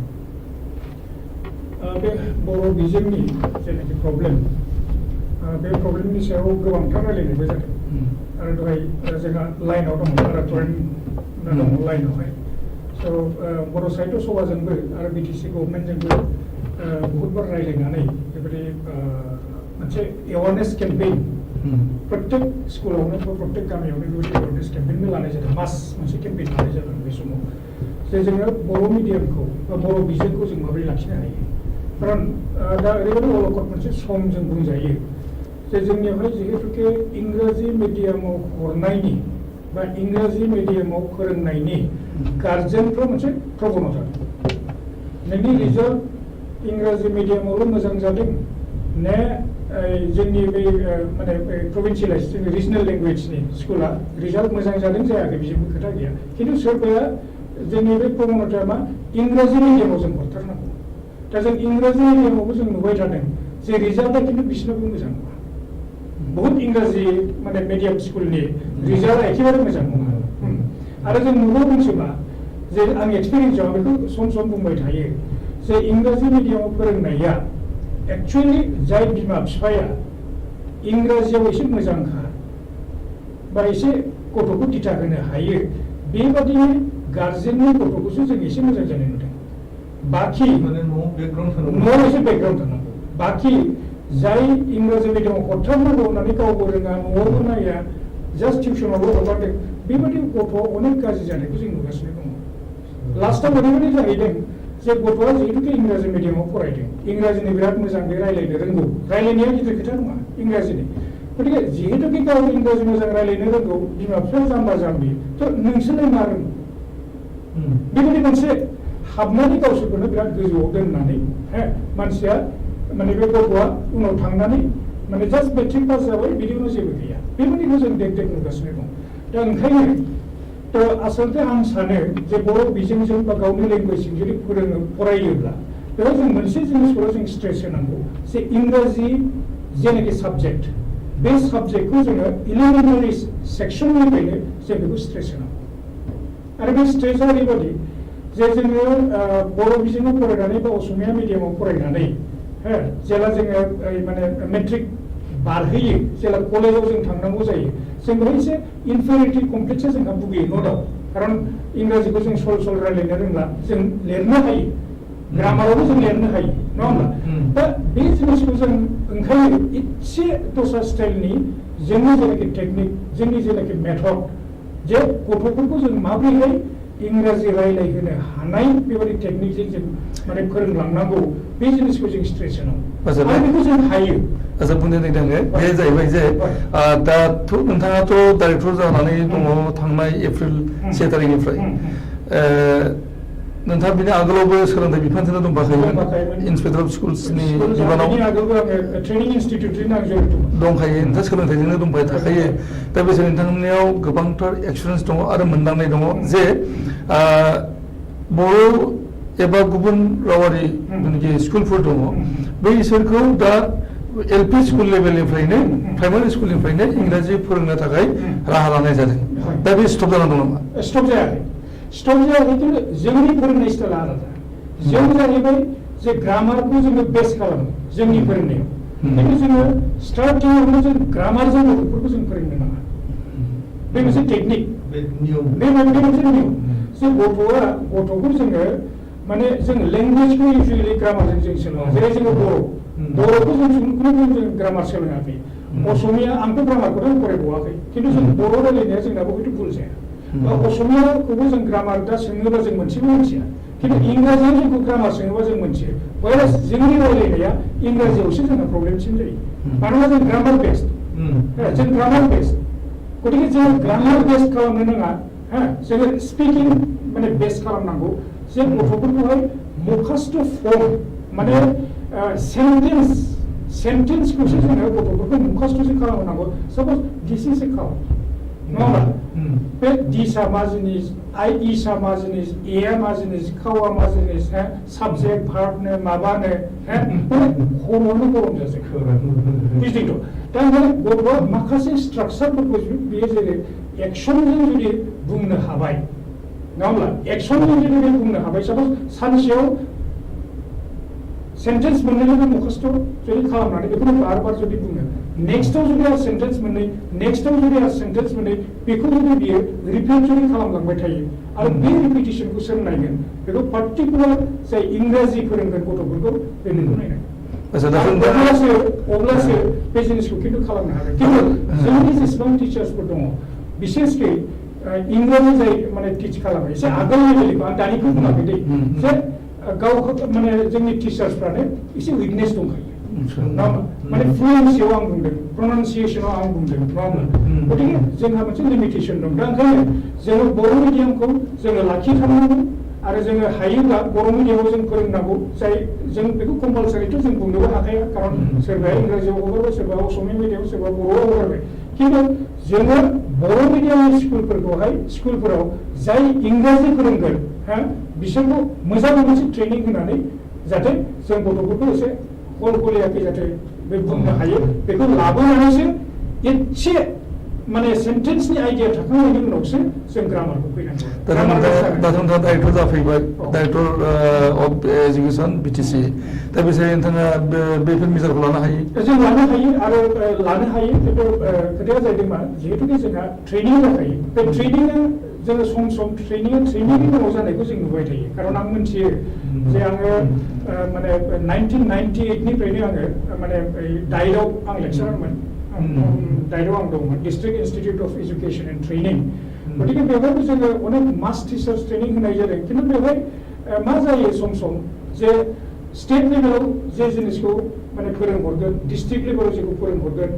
बे बर' बिजोंनि जेनाखि प्रब्लेम बे प्रब्लेमनि सायाव गोबांथार रायलायनायबो जादों आरो दहाय जोंहा लाइनाव दङ माराथन दङ लाइनावहाय स' बर' साहित्य सभाजोंबो आरो बिटिसि गभर्नमेन्टजोंबो बहुतबार रायलायनानै बेबायदि मोनसे एवारनेस केम्पेइन प्रत्येक स्कुलावनो प्रत्येक गामियावनो बेबायदि एवारनेस केम्पेइनबो लानाय जादों मास मोनसे केम्पेइन लानाय जादों बे समाव जे जोङो बर' मिडियामखौ बा बर' बिजोंखौ जों माबोरै लाखिनो हायो खारन दा ओरैबायदि अलखद मोनसे सम जों बुंजायो जे जोंनियावहाय जिहेतुके इंराजि मिडियामाव हरनायनि बा इंराजि मिडियामाव फोरोंनायनि गार्जेनफ्रा मोनसे प्रबनता नोंनि रिजाल्ट इंराजि मिडियामावल' मोजां जादों ने जोंनि बे माने प्रभिन्सियेलाइज जोंनि रिजनेल लेंगुवेजनि स्कुला रिजाल्ट मोजां जादों जायाखै बेजोंबो खोथा गैया खिन्थु सोरबाया जोंनि बे प्रबनताया मा इंराजि मिडियामाव जों हरथारनांगौ दा जों इंराजि मिडियामावबो जों नुबाय थादों जे रिजाल्टआ खिन्थु बिसिनावबो मोजां नङा बहुत इंराजि माने मिडियाम स्कुलनि रिजाल्टआ एखेबारे मोजां नङा आरो जों नुबावदोंसो मा जे आं एक्सपिरियेन्सआव बेखौ सम सम बुंबाय थायो जे इंराजि मिडियामाव फोरोंनाया एक्चुअलि जाय बिमा बिफाया इंराजियाव एसे मोजांखा बा एसे गथ'खौ दिथा होनो हायो बेबादिनो गार्जेननि गथ'खौसो जों एसे मोजां जानाय नुदों बाखि माने न'आव एसे बेकग्राउन्ड थानांगौ बाखि जाय इंराजि मिडियामाव हरथारनांगौ होननानै गावबो रोङा न'आवबो नाया जास्ट टिउसनावल' हगारदों बेबायदि गथ' अनेक गाज्रि जानायखौ जों नुगासिनो दङ लास्टआव ओरैबायदि जाहैदों जे गथ'आ जिहेतुके इंराजि मिडियामाव फरायदों इंराजिनि बिराद मोजां बे रायलायनो रोंगौ रायलायनाया गिदिर खोथा नङा इंराजिनि गतिके जिहेतुके गाव इंराजि मोजां रायलायनो रोंगौ बिमा बिफाया जाम्बा जाम्बि थ' नोंसोरलाय मा रोङो बेबायदि मोनसे हाबनानै गावसोरखौनो बिराद गोजौआव दोननानै मानसिया माने बे गथ'आ उनाव थांनानै माने जास्ट मेट्रिक पास जाबाय बिनि उनाव जेबो गैया बेबायदिखौ जों देख नुगासिनो दं दा ओंखायनो थ' आसलते आं सानो जे बर' बिजोंजों बा गावनि लेंगुवेजजों जुदि फरायोब्ला बेयाव जों मोनसे जिनिसखौ जों स्ट्रेस होनांगौ जे इंराजि जेनाखि साबजेक्ट बे साबजेक्टखौ जोङो इलिमिनारि सेक्सननिफ्रायनो जों बेखौ स्ट्रेस होनांगौ आरो बे स्ट्रेसआ ओरैबायदि जे जोङो बर' बिजोङाव फरायनानै बा असमिया मिडियामाव फरायनानै जेला जोङो माने मेट्रिक बारहोयो जेला कलेजाव जों थांनांगौ जायो जों बेहाय एसे इनफेरिटि कमप्लेक्सआ जोंहा भुगियो न' दाउट खारन इंराजिखौ जों सल रायलायनो रोंला जों लिरनो हायो ग्रामारावबो जों लिरनो हायो नङा होमब्ला दा बे जिनिसखौ जों ओंखायनो इसे दस्रा स्टाइलनि जोंनि जेनाखि टेकनिक जोंनि जेनाखि मेथड जे गथ'फोरखौ जों माबोरैहाय इंराजि रायलायहोनो हानाय बेबायदि टेकनिकजों जों माने फोरोंलांनांगौ बे जिनिसखौ जों स्ट्रेस होनांगौ आरो बेखौ जों हायो आसा बुंनो नागिरदों बे जाहैबाय जे दाथ' नोंथाङाथ' डाइरेक्टर जानानै दङ थांनाय एप्रिल 1 तारिखनिफ्राय नोंथाङा बिनि आगोलावबो सोलोंथाइ बिफानजोंनो दंफाखायोमोन इन्सपेक्टर अफ स्कुल्सनि बिबानाव दंखायो नोंथाङा सोलोंथाइजोंनो दंबाय थाखायो दा बे नोंथांनियाव गोबांथार एक्सपिरियेन्स दङ आरो मोनदांनाय दङ जे बर' एबा गुबुन रावारि जेनाखि स्कुलफोर दङ बैसोरखौ दा एलपि स्कुल लेभेलनिफ्रायनो प्राइमारि स्कुलनिफ्रायनो इंराजि फोरोंनो थाखाय राहा लानाय जादों दा बे स्टप जानानै दं नामा? स्टप जायाखै खिन्थु जोंनि फोरोंनाय स्टाइला आलादा जों जाहैबाय जे ग्रामारखौ जोङो बेस खालामो जोंनि फोरोंनायाव खिन्थु जोङो स्टार्टिंआवनो जों ग्रामारजों गथ'फोरखौ जों फोरोंनो नाङा बे मोनसे टेकनिक बे मोनसे नियम जे गथ'खौ जोङो माने जों लेंगुवेजखौ इउजुवेलि ग्रामारजों जों सोलोङा जेरै जोङो बर'खौ जों खुनु ग्रामार सोलोङाखै असमिया आंथ' ग्रामारखौनो फरायबावाखै खिन्थु जों बर' रायलायनाया जोंनाबो हयथ' भुल जाया असमियाखौबो जों ग्रामार दा सोङोबा जों मोनसेबो मिथिया खिन्थु इंराजियाव जोंखौ ग्रामार सोङोबा जों मोनथियो वाइरास जोंनि रायलायनाया इंराजियावसो जोंना प्रब्लेमसिन जायो मानोना जों ग्रामार बेस्ड जों ग्रामार बेस्ड गतिके जों ग्रामार बेस्ड खालामनो नाङा जोङो स्पिकिं माने बेस्ड खालामनांगौ जों गथ'फोरखौहाय मुखास्थ' फर्म माने सेन्टेन्सखौसो जोङो गथ'फोरखौ मुखास्थ'सो खालामनांगौ साप'ज दिस इज ए काउ नङा होमबा बे दिसआ मा जिनिस आइ इसआ मा जिनिस एआ मा जिनिस काउआ मा जिनिस साबजेक्ट भार्बनो माबानो खर'आवनो गरम जासै बुजिदोंथ' दा ओंखायनो गथ'आ माखासे स्ट्राक्चारफोरखौ बेयो जेरै एक्सनजों जुदि बुंनो हाबाय नङा होमब्ला एक्सनजों जुदि बुंनो हाबाय साप'ज सानसेयाव सेन्टेन्स मोननैल' मुखास्थ' जुदि खालामनानै बेखौनो बार जुदि बुङो नेक्स्टआव जुदि आरो सेन्टेन्स मोननै नेक्स्टआव जुदि आरो सेन्टेन्स मोननै बेखौ जुदि बियो रिपिट जुदि खालामलांबाय थायो आरो बे रिपिटिसनखौ सोर नायगोन बेखौ पार्टिकुलार जाय इंराजि फोरोंगोन गथ'फोरखौ बे नोंखौ नायनांगोन अब्लासो बे जिनिसखौ खिन्थु खालामनो हागोन खिन्थु जोंनि जेसेबां टिचार्सफोर दङ बिसेसकै इंराजि जाय माने टिच खालामो एसे आगोलनि बेलेगखौ आं दानिखौ बुङाखै दै जे गावखौ माने जोंनि टिचार्सफ्रानो एसे उइकनेस दंखायो नङा होमबा माने फ्लुएन्सियाव आं बुंदों प्रनाउन्सिएसनाव आं बुंदों नङा होमबा गतिके जोंहा मोनसे लिमिटेसन दं दा ओंखायनो जोङो बर' मिडियामखौ जोङो लाखिथारनांगौ आरो जोङो हायोब्ला बर' मिडियामाव जों फोरोंनांगौ जाय जों बेखौ कम्पालसारिथ' जों बुंनोबो हाखाया खारन सोरबाया इंराजियाव हगारबाय सोरबा असमिया मिडियाम सोरबा बर'आव हगारबाय खिन्थु जोङो बर' मिडियामनि स्कुलफोराव जाय इंराजि फोरोंगोन बिसोरखौ मोजां मोनसे ट्रेनिं होनानै जाहाथे जों गथ'फोरखौ एसे कलकलियाखै जाहाथे बे बुंनो हायो बेखौ लाबोनानैसो एसे माने सेन्टेन्सनि आइडिया थाखांनायनि उनावसो जों ग्रामारखौ फैनांगौ दाथ' नोंथाङा डाइरेक्टर जाफैबाय डाइरेक्टर अफ एजुकेसन बिटिसि दा बिसोर नोंथाङा बेफोर मेजारखौ लानो हायो जों लानो हायो आरो लानो हायो खिन्थु खोथाया जाहैदों मा जिहेतुके जोंहा ट्रेनिं जाखायो बे ट्रेनिंआ जोङो सम ट्रेनिंनि उनाव जानायखौ जों नुबाय थायो खारन आं मिथियो जे आङो माने 1998 निफ्रायनो आङो माने डाइटआव आं लेक्सारारमोन डाइटआव आं दंमोन district institute of education and training गतिके बेवहायबो जोङो अनेक मास टिचार्स ट्रेनिं होनाय जादों खिन्थु बेवहाय मा जायो सम जे स्टेट लेभेलाव जे जिनिसखौ माने फोरोंहरगोन डिस्ट्रिक्ट लेभेलाव जेखौ फोरोंहरगोन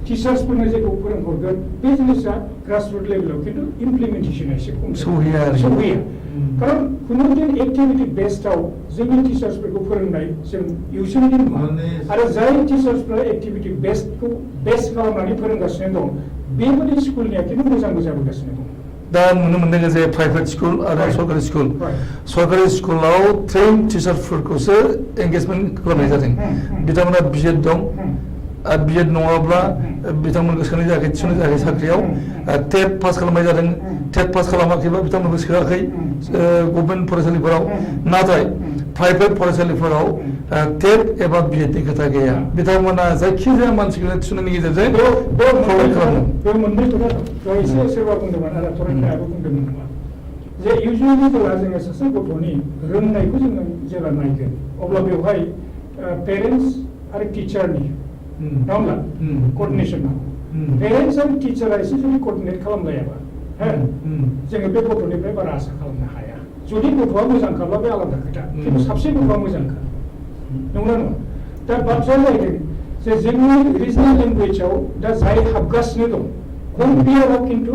टिचार्सफोरनो जेखौ फोरोंहरगोन बे जिनिसा ग्रासरुट लेभेलाव खिन्थु इमप्लिमेन्टेसना एसे खम सौहैया खारन खुनु दिन एक्टिभिटि बेस्डआव जोंनि टिचार्सफोरखौ फोरोंनाय जों इउजुवेलि नुवा आरो जाय टिचार्सफोरा एक्टिभिटि बेस्डखौ बेस्ट खालामनानै फोरोंगासिनो दं बेबायदि स्कुलनिया खिन्थु मोजांबो जाबोगासिनो दं दा नुनो मोनदों जे प्राइभेट स्कुल आरो सरकारि स्कुलाव ट्रेन टिचार्सफोरखौसो एंगेजमेन्ट खालामनाय जादों बिथांमोना बिएड दं बिएड नङाब्ला बिथांमोनखौ सोनाय जायाखै थिसननाय जायाखै साख्रियाव टेट पास खालामनाय जादों टेट पास खालामाखैबा बिथांमोनखौ सोआखै गभर्नमेन्ट फरायसालिफोराव नाथाय प्राइभेट फरायसालिफोराव टेट एबा बिएडनि खोथा गैया बिथांमोना जायखिजाया मानसिखौनो थिसननायनि गेजेरजों प्रभाइड खालामो बे मोननै खोथा दं एसे सोरबा बुंदोंमोन आरो फरायनायाबो बुंदोंमोन नामा जे इउजुअलि जेब्ला जोङो सासे गथ'नि रोंनायखौ जोङो जेब्ला नायगोन अब्ला बेवहाय पेरेन्ट्स आरो टिचारनि नङा होमब्ला कर्डिनेसन नांगौ पेरेन्ट्स आरो टिचारा एसे जुदि कर्डिनेट खालामलायाबा जोङो बे गथ'निफ्राय बारा आसा खालामनो हाया जुदि गथ'आ मोजांखाब्ला बे आलादा खोथा खिन्थु साबसे गथ'आ मोजांखा नंगौना नङा दा बाथ्राया जाहैदों जे जोंनि रिजनेल लेंगुवेजाव दा जाय हाबगासिनो दं कम्पेयाराव खिन्थु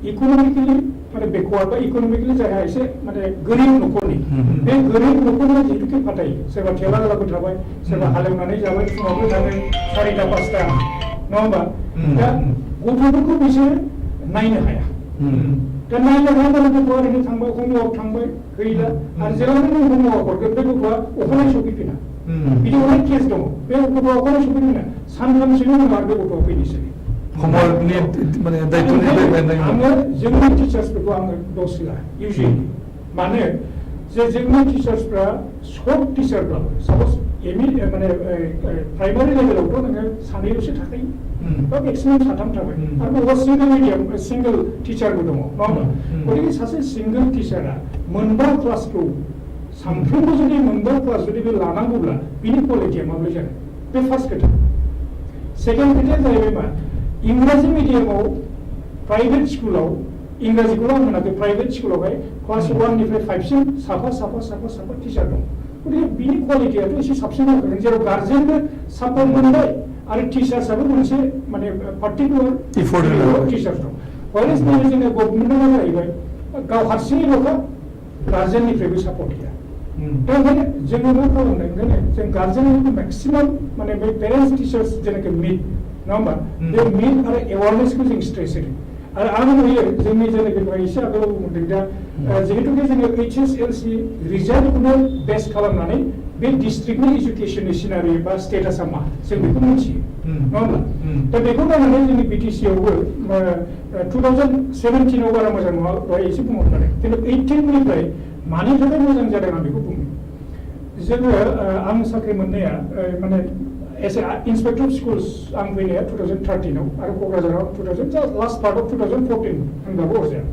इक'नमिकेलि माने बेकवार्ड बा इक'नमिकेलि जायहा एसे माने गोरिब न'खरनि बे गोरिब न'खरनि जिहेतुके फाथायो सोरबा थेला गालाबो थाबाय सोरबा हालेवनानै जाबाय फुङावबो थाङो 4टा 5टा नङा होमबा दा गथ'फोरखौ बिसोर नायनो हाया दा नायनो हायाब्ला गथ'आ ओरैनो थांबाय होमवार्क थांबाय गैला आरो जेरावनो नों होमवार्क हरगोन बे गथ'आ अखानायै सफैफिना बिदि अनेक केस दङ बे गथ'आ अखानायै सफैफिना सानथामसोनि उनाव आरो बे गथ'आ फैनोसै homeworkनि माने दायित्वनि आङो जोंनि टिचार्सफोरखौ आङो दस होआ इउजुअलि मानो जे जोंनि टिचार्सफ्रा सब टिचारब्लाबो साप'ज एमइ माने प्राइमारि लेभेलावथ' नोङो सानैल'सो थाखायो बा मेक्सिमाम साथाम थाबाय आरो बबेबा सिंगल मिडियाम सिंगल टिचारबो दङ नङा होमबा गतिके सासे सिंगल टिचारा मोनबा क्लासखौ सानफ्रोमबो जुदि मोनबा क्लास जुदि बे लानांगौब्ला बिनि क्वालिटिया माब्रै जागोन बे फार्स्ट खोथा सेकेन्ड खोथाया जाहैबाय मा इंराजी मिडियामाव प्राइभेट स्कुलाव इंराजीखौल' आं होनाखै प्राइभेट स्कुलावहाय क्लास 1 निफ्राय 5 सिम साफा टिचार दं गतिके बिनि क्वालिटियाथ' एसे साबसिन जागोन जेराव गार्जेनबो सापर्ट मोनबाय आरो टिचार्सआबो मोनसे माने पार्टिकुलार टिचार्स दं वाइस जोङो गभर्नमेन्टआव जाहैबाय गाव हारसिङैल'खा गार्जेननिफ्रायबो सापर्ट गैया दा ओंखायनो जोङो मा खालामनाय ओंखायनो जों गार्जेननि मेक्सिमाम माने बे पेरेन्टस टिचार्स जेनाखि मिट नङा होमबा बे मिट आरो एवारनेसखौ जों स्ट्रेस होदों आरो आं नुयो जोंनि जेनाखि एसे आगोलाव बुंदों दा जिहेतुके जोङो HSLC रिजाल्टखौनो बेस खालामनानै बे डिस्ट्रिक्टनि इडुकेसननि सिनारि बा स्टेटासा मा जों बेखौ मिथियो नङा होमब्ला दा बेखौ नायनानै जोंनि BTC-आवबो 2017आव बारा मोजां नङा दहाय एसे बुंहरखादों खिन्थु 18निफ्राय मानि थाखाय मोजां जादों आं बेखौ बुङो जोङो आं साख्रि मोननाया माने as a inspector of schools आं फैनाया 2013आव आरो क'क्राझाराव 2000 लास्ट पार्ट अफ 2014 होनबाबो अरजाया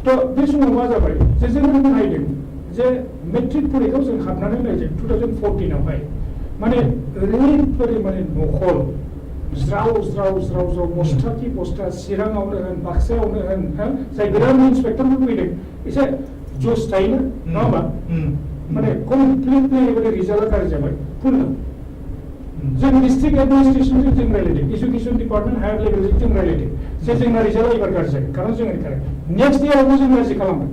थ' बे समाव मा जाबाय जे जोङो नायदों जे मेट्रिक परिखायाव जों हाबनानै नायदों 2014आवहाय माने ओरैबायदि माने नखल ज्राव बस्ता कि बस्ता चिराङावनो होन बाक्सायावनो होन जाय गोदान इन्सपेक्टरफोर फैदों एसे जुस थायोना नङा होमबा माने कमप्लिटलि ओरैबायदि रिजाल्टआ गाज्रि जाबाय फुल जों डिस्ट्रिक्ट एडमिनिस्ट्रेशनजों जों रायलायदों इडुकेसन डिपार्टमेन्ट हायार लेभेलजों जों रायलायदों जे जोंना रिजाल्टआ एबार गाज्रि जागोन खारन जोंनि थाखाय नेक्स्ट इयारावबो जों गाज्रि खालामगोन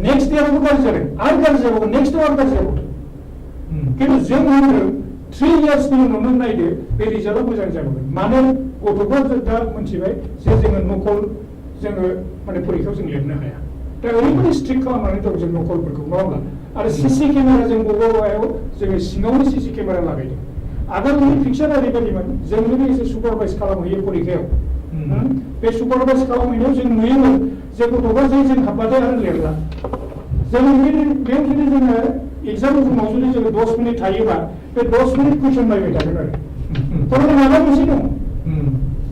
नेक्स्ट इयारावबो गाज्रि जागोन आरो गाज्रि जाबावगोन नेक्स्टआव आरो गाज्रि जाबावगोन खिन्थु जों होनदों 3 इयार्सनि उनावनो नायदो बे रिजाल्टआ मोजां जाबावगोन मानो गथ'फ्रा दा मोनथिबाय जे जोङो नकल जोङो माने परिखायाव जों लिरनो हाया दा ओरैबायदि स्ट्रिक्ट खालामनानै दं जों नकलफोरखौ नङा होमब्ला आरो सिसि केमेरा जों बबेबायाव जोङो सिङावनो सिसि केमेरा लागायदों आगोलनि फिक्सार ओरैबायदिमोन जों जुदि एसे सुपारभाइज खालामहैयो परिखायाव बे सुपारभाइज खालामहैनायाव जों नुयोमोन जे गथ'फ्रा जे जों हाबबाथाय आरो लिरला जों बेयाव जुदि जोङो एग्जाम रुमाव जुदि जोङो 10 मिनिट थायोबा बे 10 मिनिट कुइसन नायबाय थागोन आरो थारमाने माबा मोनसे दं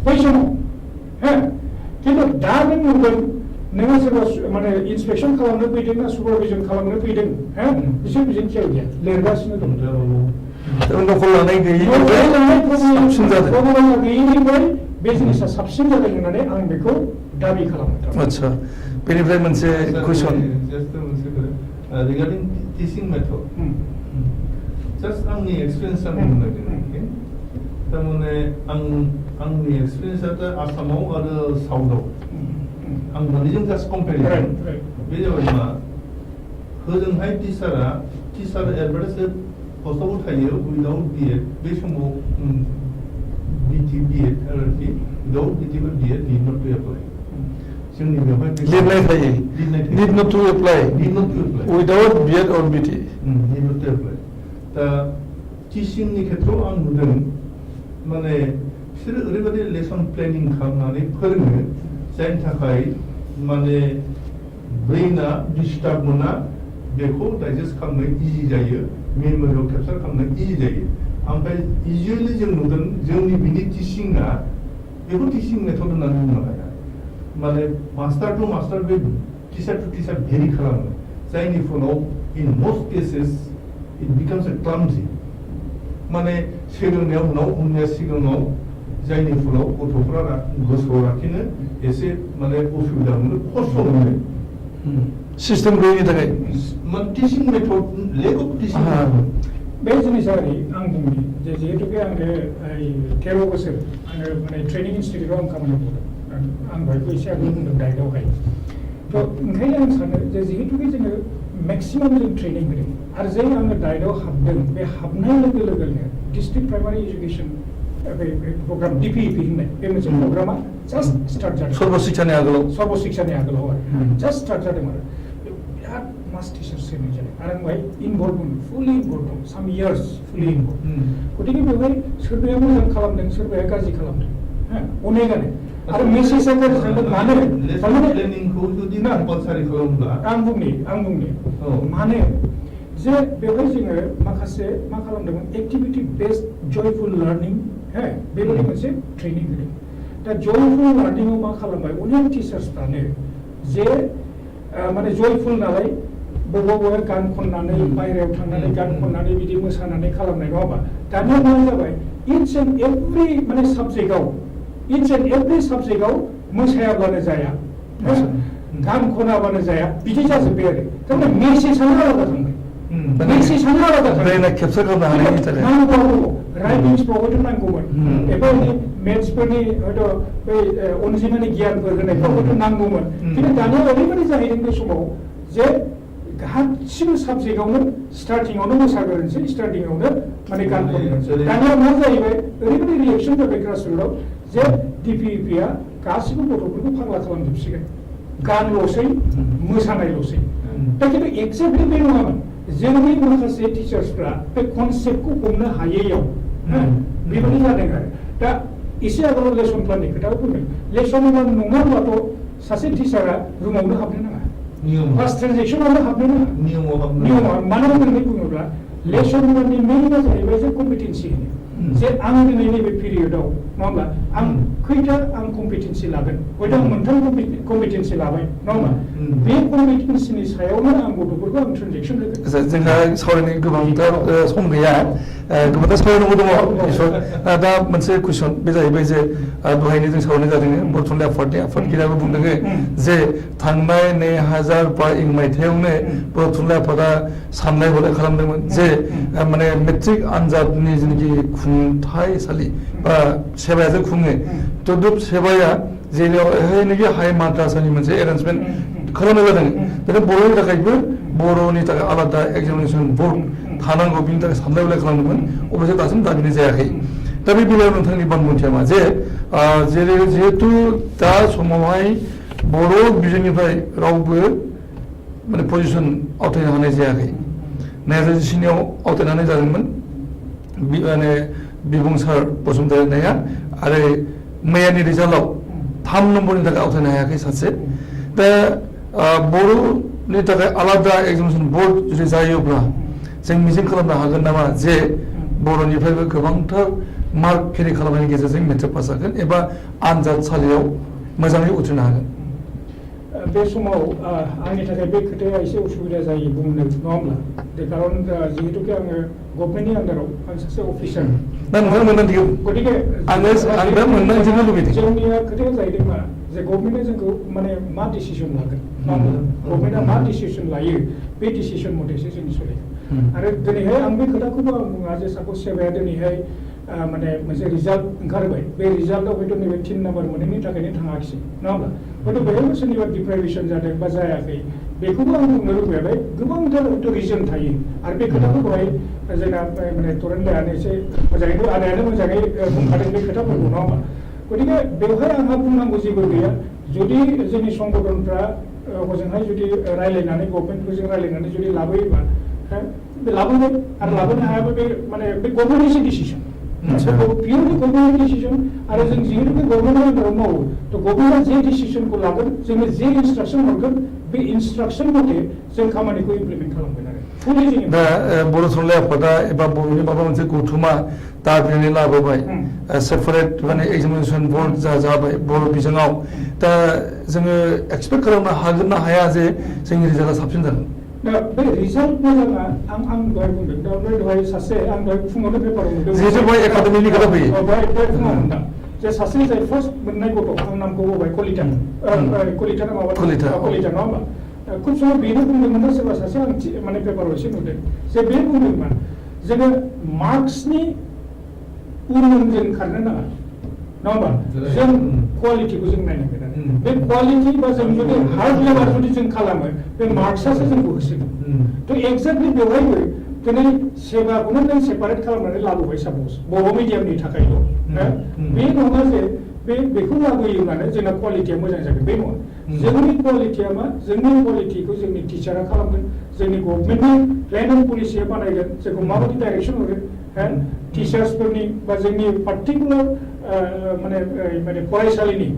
बै समाव खिन्थु दा नों नुगोन नोङो सोरबा माने इन्सपेक्सन खालामनो फैदों ना सुपारभिजन खालामनो फैदों बिसोर बिजों खेल गैया लिरगासिनो दं नकल लानाय गैयैनिफ्राय साबसिन जादों गैयैनिफ्राय बे जिनिसा साबसिन जादों होननानै आं बेखौ दाबि खालामो आच्छा बेनिफ्राय मोनसे कुइसन regarding teaching method just आंनि एक्सपिरियेन्स आं बुंनो नागिरदों थारमाने आंनि एक्सपिरियेन्सआ आसामाव आरो साउथआव आं मोननैजों जास्ट कम्पेरिजन बे जाबाय मा होजोंहाय टिचार एडभार्टाइज पस्टआवबो थायो उइदाउट BEd बे समाव BEd LLB without BEd need not to apply जोंनि बेवहाय लिरनाय थायो need not to apply without BEd or BT need not to apply दा टिचिंनि खेथ्रआव आं नुदों माने बिसोरो ओरैबायदि लेसन प्लेनिं खालामनानै फोरोङो जायनि थाखाय माने ब्रेइना डिस्टार्ब मोना बेखौ डाइजेस्ट खालामनो इजि जायो मेमोरियाव केपचार खालामनो इजि जायो ओमफ्राय इजिलि जों नुदों जोंनि बिनि टिचिंआ बेखौ टिचिं मेथड होननानै बुंनो हाया माने मास्टार टु मास्टार बे टिचार टु टिचार भेरि खालामो जायनि फलाव in most cases it becomes a क्लामजी माने सोलोंनायाव उनाव उननिया सिगाङाव जायनि फलाव गथ'फोरा गोसोआव लाखिनो एसे माने उसुबिदा मोनो खस्थ' मोनो सिस्टेम गैयिनि थाखाय teaching method lake of teaching बे जिनिसा आं बुंनि जे जिहेतुके आङो 13 बोसोर आङो माने ट्रेनिं इनस्टिटिउटआव आं खामानि मावदों आं दहायबो एसे आगोल बुंदों डाइटआवहाय थ' ओंखायनो आं सानो जे जिहेतुके जोङो मेक्सिमाम जों ट्रेनिं होदों आरो जै आङो डाइटआव हाबदों बे हाबनाय लोगो लोगोनो डिस्ट्रिक्ट प्राइमारि एजुकेसन प्रग्राम डिपिइपि होननाय बे मोनसे प्रग्रामा जास्ट स्टार्ट जादों सर्वशिक्षानि आगोलाव आरो जास्ट स्टार्ट जादों आरो बिराद मास टिचार्स ट्रेनिं जादों आरो आं बेवहाय इनभल्भ फुलि इनभल्भ दं साम इयार्स फुलि इनभल्भ गतिके बेवहाय सोरबाया मोजां खालामदों सोरबाया गाज्रि खालामदों अनेकानो आरो मेसेजआ गाज्रि थांदों मानो प्लेनिंखौ जुदि कम्पालसारि खालामब्ला आं बुंनि मानो जे बेवहाय जोङो माखासे मा खालामदोंमोन एक्टिभिटि बेस्ड जयफुल लार्निं बेबायदि मोनसे ट्रेनिं होदों दा जयफुल लार्निंआव मा खालामबाय अनेक टिचार्सफ्रानो जे माने जयफुल नालाय बबेबा गान खननानै बायहेरायाव थांनानै गान खननानै बिदि मोसानानै खालामनाय नङा होमबा दानिया मा जाबाय इच एन्ड एभ्रि माने साबजेक्टआव मोसायाब्लानो जाया गान खनाबानो जाया बिदि जाजोब्बाय आरो थारमाने मेसेजआनो आलादा थांबाय मेसेजआनो आलादा थांबाय केपचार खालामनो हानायनि थाखाय नांगौ राइटिंसफ्रावबो नांगौमोन बेफोरनि मेथ्सफोरनि हयथ' बै अनजिमानि गियानफोर होनायफ्रावबोथ' नांगौमोन खिन्थु दानिया ओरैबायदि जाहैदों बे समाव जे गासिबो साबजेक्टआवनो स्टार्टिंआवनो मोसाग्रोनोसै स्टार्टिंआवनो माने गान खनगोन दानिया मा जाहैबाय ओरैबायदि रिएक्सन जाबाय ग्रासरुटआव जे डिपिइपिआ गासिबो गथ'फोरखौ फाग्ला खालामजोबसिगोन गानल'सै मोसानायल'सै दा खिन्थु एक्जेक्टलि बे नङामोन जोंनि माखासे टिचार्सफ्रा बे कनसेप्टखौ हमनो हायैयाव बेबायदि जादों आरो दा एसे आगोलाव लेसन प्लाननि खोथाखौ बुंदों लेसन प्लान नङाब्लाथ' सासे टिचारा रुमावनो हाबनो नाङा फार्स्ट ट्रेनजेक्सनावनो हाबनो नाङा नियमा मानो होननानै बुङोब्ला लेसन प्लाननि मेइनआ जाहैबाय जे कम्पिटेन्सि होनो जे आं दिनै नैबे पिरियडआव नङा होमब्ला आं खैथा आं कम्पिटेन्सि लागोन हयथ' आं मोनथाम कम्पिटेन्सि लाबाय नङा होमबा बे कम्पिटेन्सिनि सायावनो आं गथ'फोरखौ आं ट्रेनजेक्सन होगोन जोंहा सावरायनो गोबांथार सम गैया गोबांथार सावरायनांगौ दङ दा मोनसे कुइसन बे जाहैबाय जे दहायनो जों सावरायनाय जादों बर' थुनलाइ आफादनि आफादगिरियाबो बुंदों जे थांनाय 2000 मायथाइयावनो बर' थुनलाइ आफादा साननाय हनाय खालामदोंमोन जे माने मेट्रिक आनजादनि जेनाखि खुंथायसालि बा सेबाया जे खुङो तदुप सेबाया जेनोखि हाई माद्रासानि मोनसे एरेन्जमेन्ट खालामनाय जादों दा बर'नि थाखायबो बर'नि थाखाय आलादा एग्जामिनेसन बर्ड थानांगौ बिनि थाखाय सानलाय हलाय खालामदोंमोन अबयसे दासिम दाबिनाय जायाखै दा बे बेलायाव नोंथांनि बानबुंथिया मा जे जिहेतु दा समावहाय बर' बिजोंनिफ्राय रावबो माने पजिसन आवथायनो हानाय जायाखै 2019आव आवथायनो हानाय जादोंमोन माने बिबुंसार बसुमतारी होननाया आरो मैयानि रिजाल्टआव 3 नम्बरनि थाखाय आवथायनो हायाखै सासे दा बर'नि थाखाय आलादा एग्जामिनेसन बर्ड जुदि जायोब्ला जों मिजिं खालामनो हागोन नामा जे बर'निफ्रायबो गोबांथार मार्क केरि खालामनायनि गेजेरजों मेट्रिक पास जागोन एबा आनजादसालियाव मोजाङै उथ्रिनो हागोन बे समाव आंनि थाखाय बे खोथाया एसे उसुबिदा जायो बुंनो नङा होमब्ला खारन जिहेतुके आङो गभर्नमेन्टनि आन्दाराव आं सासे अफिसार गतिके आं दा मोनदांथिनो लुबैदों जोंनिया खोथाया जाहैदों मा जे गभर्नमेन्टआ जोंखौ माने मा डिसिसन लागोन गभर्नमेन्टआ मा डिसिसन लायो बे डिसिसन मथेसो जों सोलियो आरो दिनैहाय आं बे खोथाखौबो आं बुङा जे सापज सेबाया दिनैहाय माने मोनसे रिजाल्ट ओंखारबाय बे रिजाल्टआव हयथ' नैबे 3 नाम्बार मोनैनि थाखायनो थाङाखिसै नङा होमब्ला हयथ' बेहायबो सोरनिबा डिप्राइभेसन जादों बा जायाखै बेखौबो आं बुंनो लुबैबाय गोबांथार हयथ' रिजन थायो आरो बे खोथाखौ दहाय जोंना माने तरेनदायानो एसे मोजाङै आदायानो मोजाङै बुंखादों बे खोथाफोरखौ नङा होमबा गतिके बेवहाय आंहा बुंनांगौ जेबो गैया जुदि जोंनि संगठनफ्रा हजोंहाय जुदि रायलायनानै गभर्नमेन्टफोरजों रायलायनानै जुदि लाबोयोबा लाबोगोन आरो लाबोनो हायाबा बे माने बे गभर्नमेन्टनि डिसिसन पियरलि गभर्नमेन्टनि डिसिसन आरो जों जिहेतु गभर्नमेन्टनि आन्दाराव मावो थ' गभर्नमेन्टआ जे डिसिसनखौ लागोन जोंनो जे इन्सट्राक्सन हरगोन बे इन्सट्राक्सन मथे जों खामानिखौ इमप्लिमेन्ट खालामगोन आरो fully जों दा बर' थुनलाइ आफादा एबा बर'नि माबा मोनसे गौथुमा दाबिनानै लाबोबाय सेपारेट माने एग्जामिनेसन बर्ड जाबाय बर' बिजोङाव दा जोङो एक्सपेक्ट खालामनो हागोन ना हाया जे जोंनि रिजाल्टआ साबसिन जागोन दा बे रिजाल्ट मोजाङा आं दहाय बुंदों दा दहाय सासे आं दहाय फुङावनो पेपाराव मोनदों जिहेतु बेवहाय एकाडेमिनि खोथा फैयो दहाय फुङाव मोनदों जे सासे जाय फार्स्ट मोननाय गथ' आं नामखौ बावबाय कलिता ना माबा कलिता नङा होमबा खुब समाव बेनो बुंदोंमोन सोरबा सासे आं माने पेपाराव एसे नुदों जे बे बुंदोंमोन जोङो मार्क्सनि उन जों खारनो नाङा नङा होमबा जों क्वालिटिखौ जों नायनांगोन बे क्वालिटि बा जों जुदि हार्ड लेभार जुदि जों खालामो बे मार्क्सआसो जोंखौ होसिगोन थ' एक्जेक्टलि बेवहायबो दिनै सेबाखौनो जों सेपारेट खालामनानै लाबोबाय साप'ज बर' मिडियामनि थाखायल' बे नङा जे बेखौ लाबोयोब्लानो जोंना क्वालिटिया मोजां जागोन बे नङा जोंनि क्वालिटिया मा जोंनि क्वालिटिखौ जोंनि टिचारा खालामगोन जोंनि गभर्नमेन्टनि प्लेन एन्ड पलिसिया बानायगोन जोंखौ माबायदि डाइरेक्सन होगोन टिचार्सफोरनि बा जोंनि पार्टिकुलार माने फरायसालिनि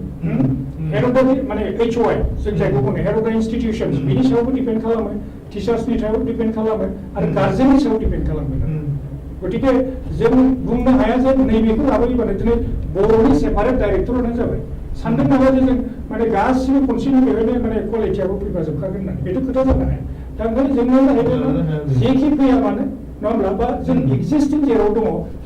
हेर'डारि माने HOI जों जायखौ बुङो हेर'डारि इनस्टिटिउसन्स बिनि सायावबो डिपेन्ड खालामो टिचार्सनि सायाव डिपेन्ड खालामो आरो गार्जेननि सायाव डिपेन्ड खालामगोन गतिके जों बुंनो हाया जे नैबेखौ लाबोयोबानो दिनै बर'नि सेपारेट डाइरेक्टरानो जाबाय सानदों नामा जे जों माने गासिबो खनसेनो बेवहायनो माने क्वालिटियाबो फैफाजोबखागोन होननानै बेथ' खोथा जानो हाया दा ओंखायनो जोंनाव जाहैबाय जेखि फैया मानो नङा होमब्ला बा जों एक्जिस्टिं जेराव दङ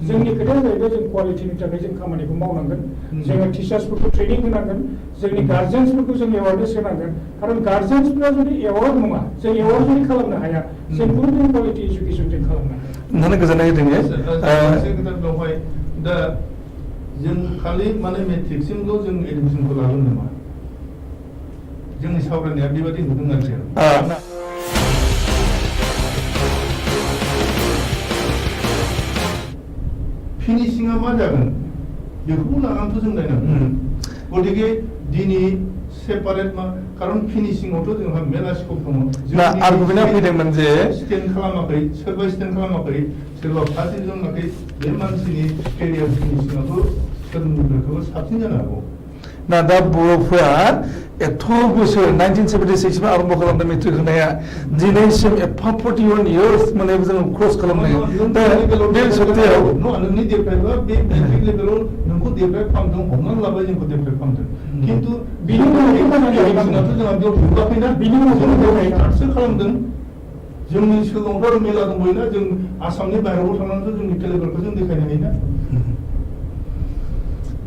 जोंनि खोथाया जाहैबाय जों क्वालिटिनि थाखाय जों खामानिखौ मावनांगोन जोङो टिचार्सफोरखौ ट्रेनिं होनांगोन जोंनि गार्जेन्सफोरखौ जों एवारनेस होनांगोन खारन गार्जेन्सफोरा जुदि एवार्ड नङा जों एवार्ड जुदि खालामनो हाया जों खुनु जों क्वालिटि इडुकेसन जों खालामनो हाया नोंथांनो गोजोननाय होदों बेवहाय दा जों खालि माने मेट्रिकसिमल' जों एडमिसनखौ लागोन नामा जोंनि सावरायनाया बेबायदि नुदों आरो फिनिशिंआ मा जागोन बेखौबो लानानैथ' जों नायनांगोन गतिके दिनै सेपारेट मा खारन फिनिशिंआवथ' जोंहा मेला स्कप दङ आर्गुमेन्टआ फैदोंमोन जे स्टेन्ड खालामाखै सोरबा स्टेन्ड खालामाखै सोरबा फार्स्ट डिभिजन मोनाखै बे मानसिनि केरियार फिनिशिंआथ' सोलोंथाइखौबो साबसिन जानो हागौ ना दा बर'फोरा एथ' बोसोर 1976 में आरम्भ खालामनाय मेट्रिक होनाया दिनैसिम एफा 41 इयार्स माने जों क्रस खालामनाय दा बे सप्तायाव नोंनि देब्राइबा बे मेट्रिक लेभेलाव नोंखौ देब्राइब खालामदों हमनानै लाबाय जोंखौ देब्राइब खालामदों खिन्थु बिनि उनाव जोंहा बेयाव नुवाखैना बिनि उनाव जों आर्टसो खालामदों जोंनि सिगाङावथ' मेला दंबायोना जों आसामनि बाहेरायाव थांनानैथ' जोंनि केलेबरखौ जों देखायनो हायोना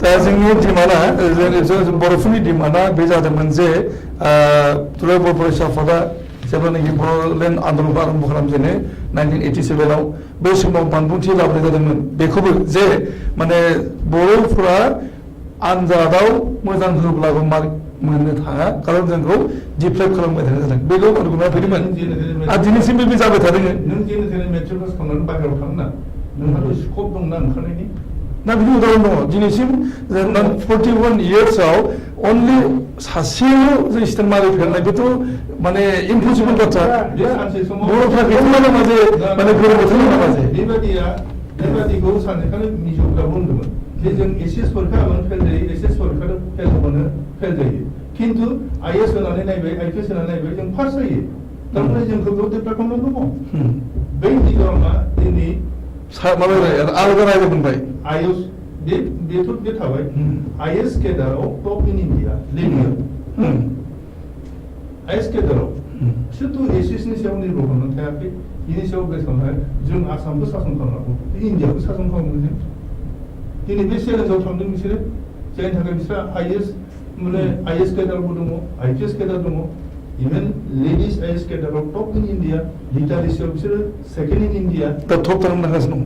दा जोंनि डिमान्डआ बर'फोरनि डिमान्डआ बे जादोंमोन जे थुनलाइ बर' फरायसा आफादा जेब्लानाखि बर'लेण्ड आन्दलनखौ आरम्भ खालामजेनो 1987 बे समाव बानबुंथि लाबोनाय जादोंमोन बेखौबो जे माने बर'फोरा आनजादाव मोजां होब्लाबो मार्क मोननो थाङा खारन जोंखौ डिप्राइभ खालामबाय थानाय जादों बेखौ आर्गुमेन्टआ फैदोंमोन आरो दिनैसिमबो बे जाबाय थादों नों जेने थेने मेट्रिक पास खालामनानै बाहेरायाव थाङोना नोंहाथ' स्कप दंना ओंखारनायनि ना बिनि उदाहरन दङ दिनैसिम 41 इयार्सआव अनलि सासेल' जों स्टेन्ड मारिफेरनाय बेथ' माने इम्पसिबल बाथ्रा बर'फ्रा बेखौ नामा जे माने गोरों बोथोरनि नामा जे बेबादिखौ सानसेखालि मिजौफ्रा बुंदोंमोन जे जों एसएस परीक्षा होबानो फेल जायो एसएस परीक्षा फेल होबानो फेल जायो खिन्थु आइएस होनानै नायबाय आइपिएस होनानै नायबाय जों पास जायो थारमाने जोंखौ बेयाव डेभेलप खालामनांगौ दङ बै मिज'रामा दिनै आलादा रायजो मोनबाय आइएस बे थाबाय आइएस केडाराव टप इन इन्डिया लिनियर आइएस केडाराव बिसोरथ' एसएसनि सायाव निर्भर खालामनानै थायाखै बिनि सायाव बेस खालामनाय जों आसामखौ सासन खालामनांगौ इन्डियाखौ सासन खालामनो जों दिनै बे चेलेन्जआव थांदों बिसोरो जायनि थाखाय बिसोरा माने आइएस केडारबो दङ आइपिएस केडार दङ इभेन लेडिज आइएस केडाराव टप इन इन्डिया लिटारेसियाव बिसोरो सेकेन्ड इन इन्डिया दा टप थांनो थांगासिनो दं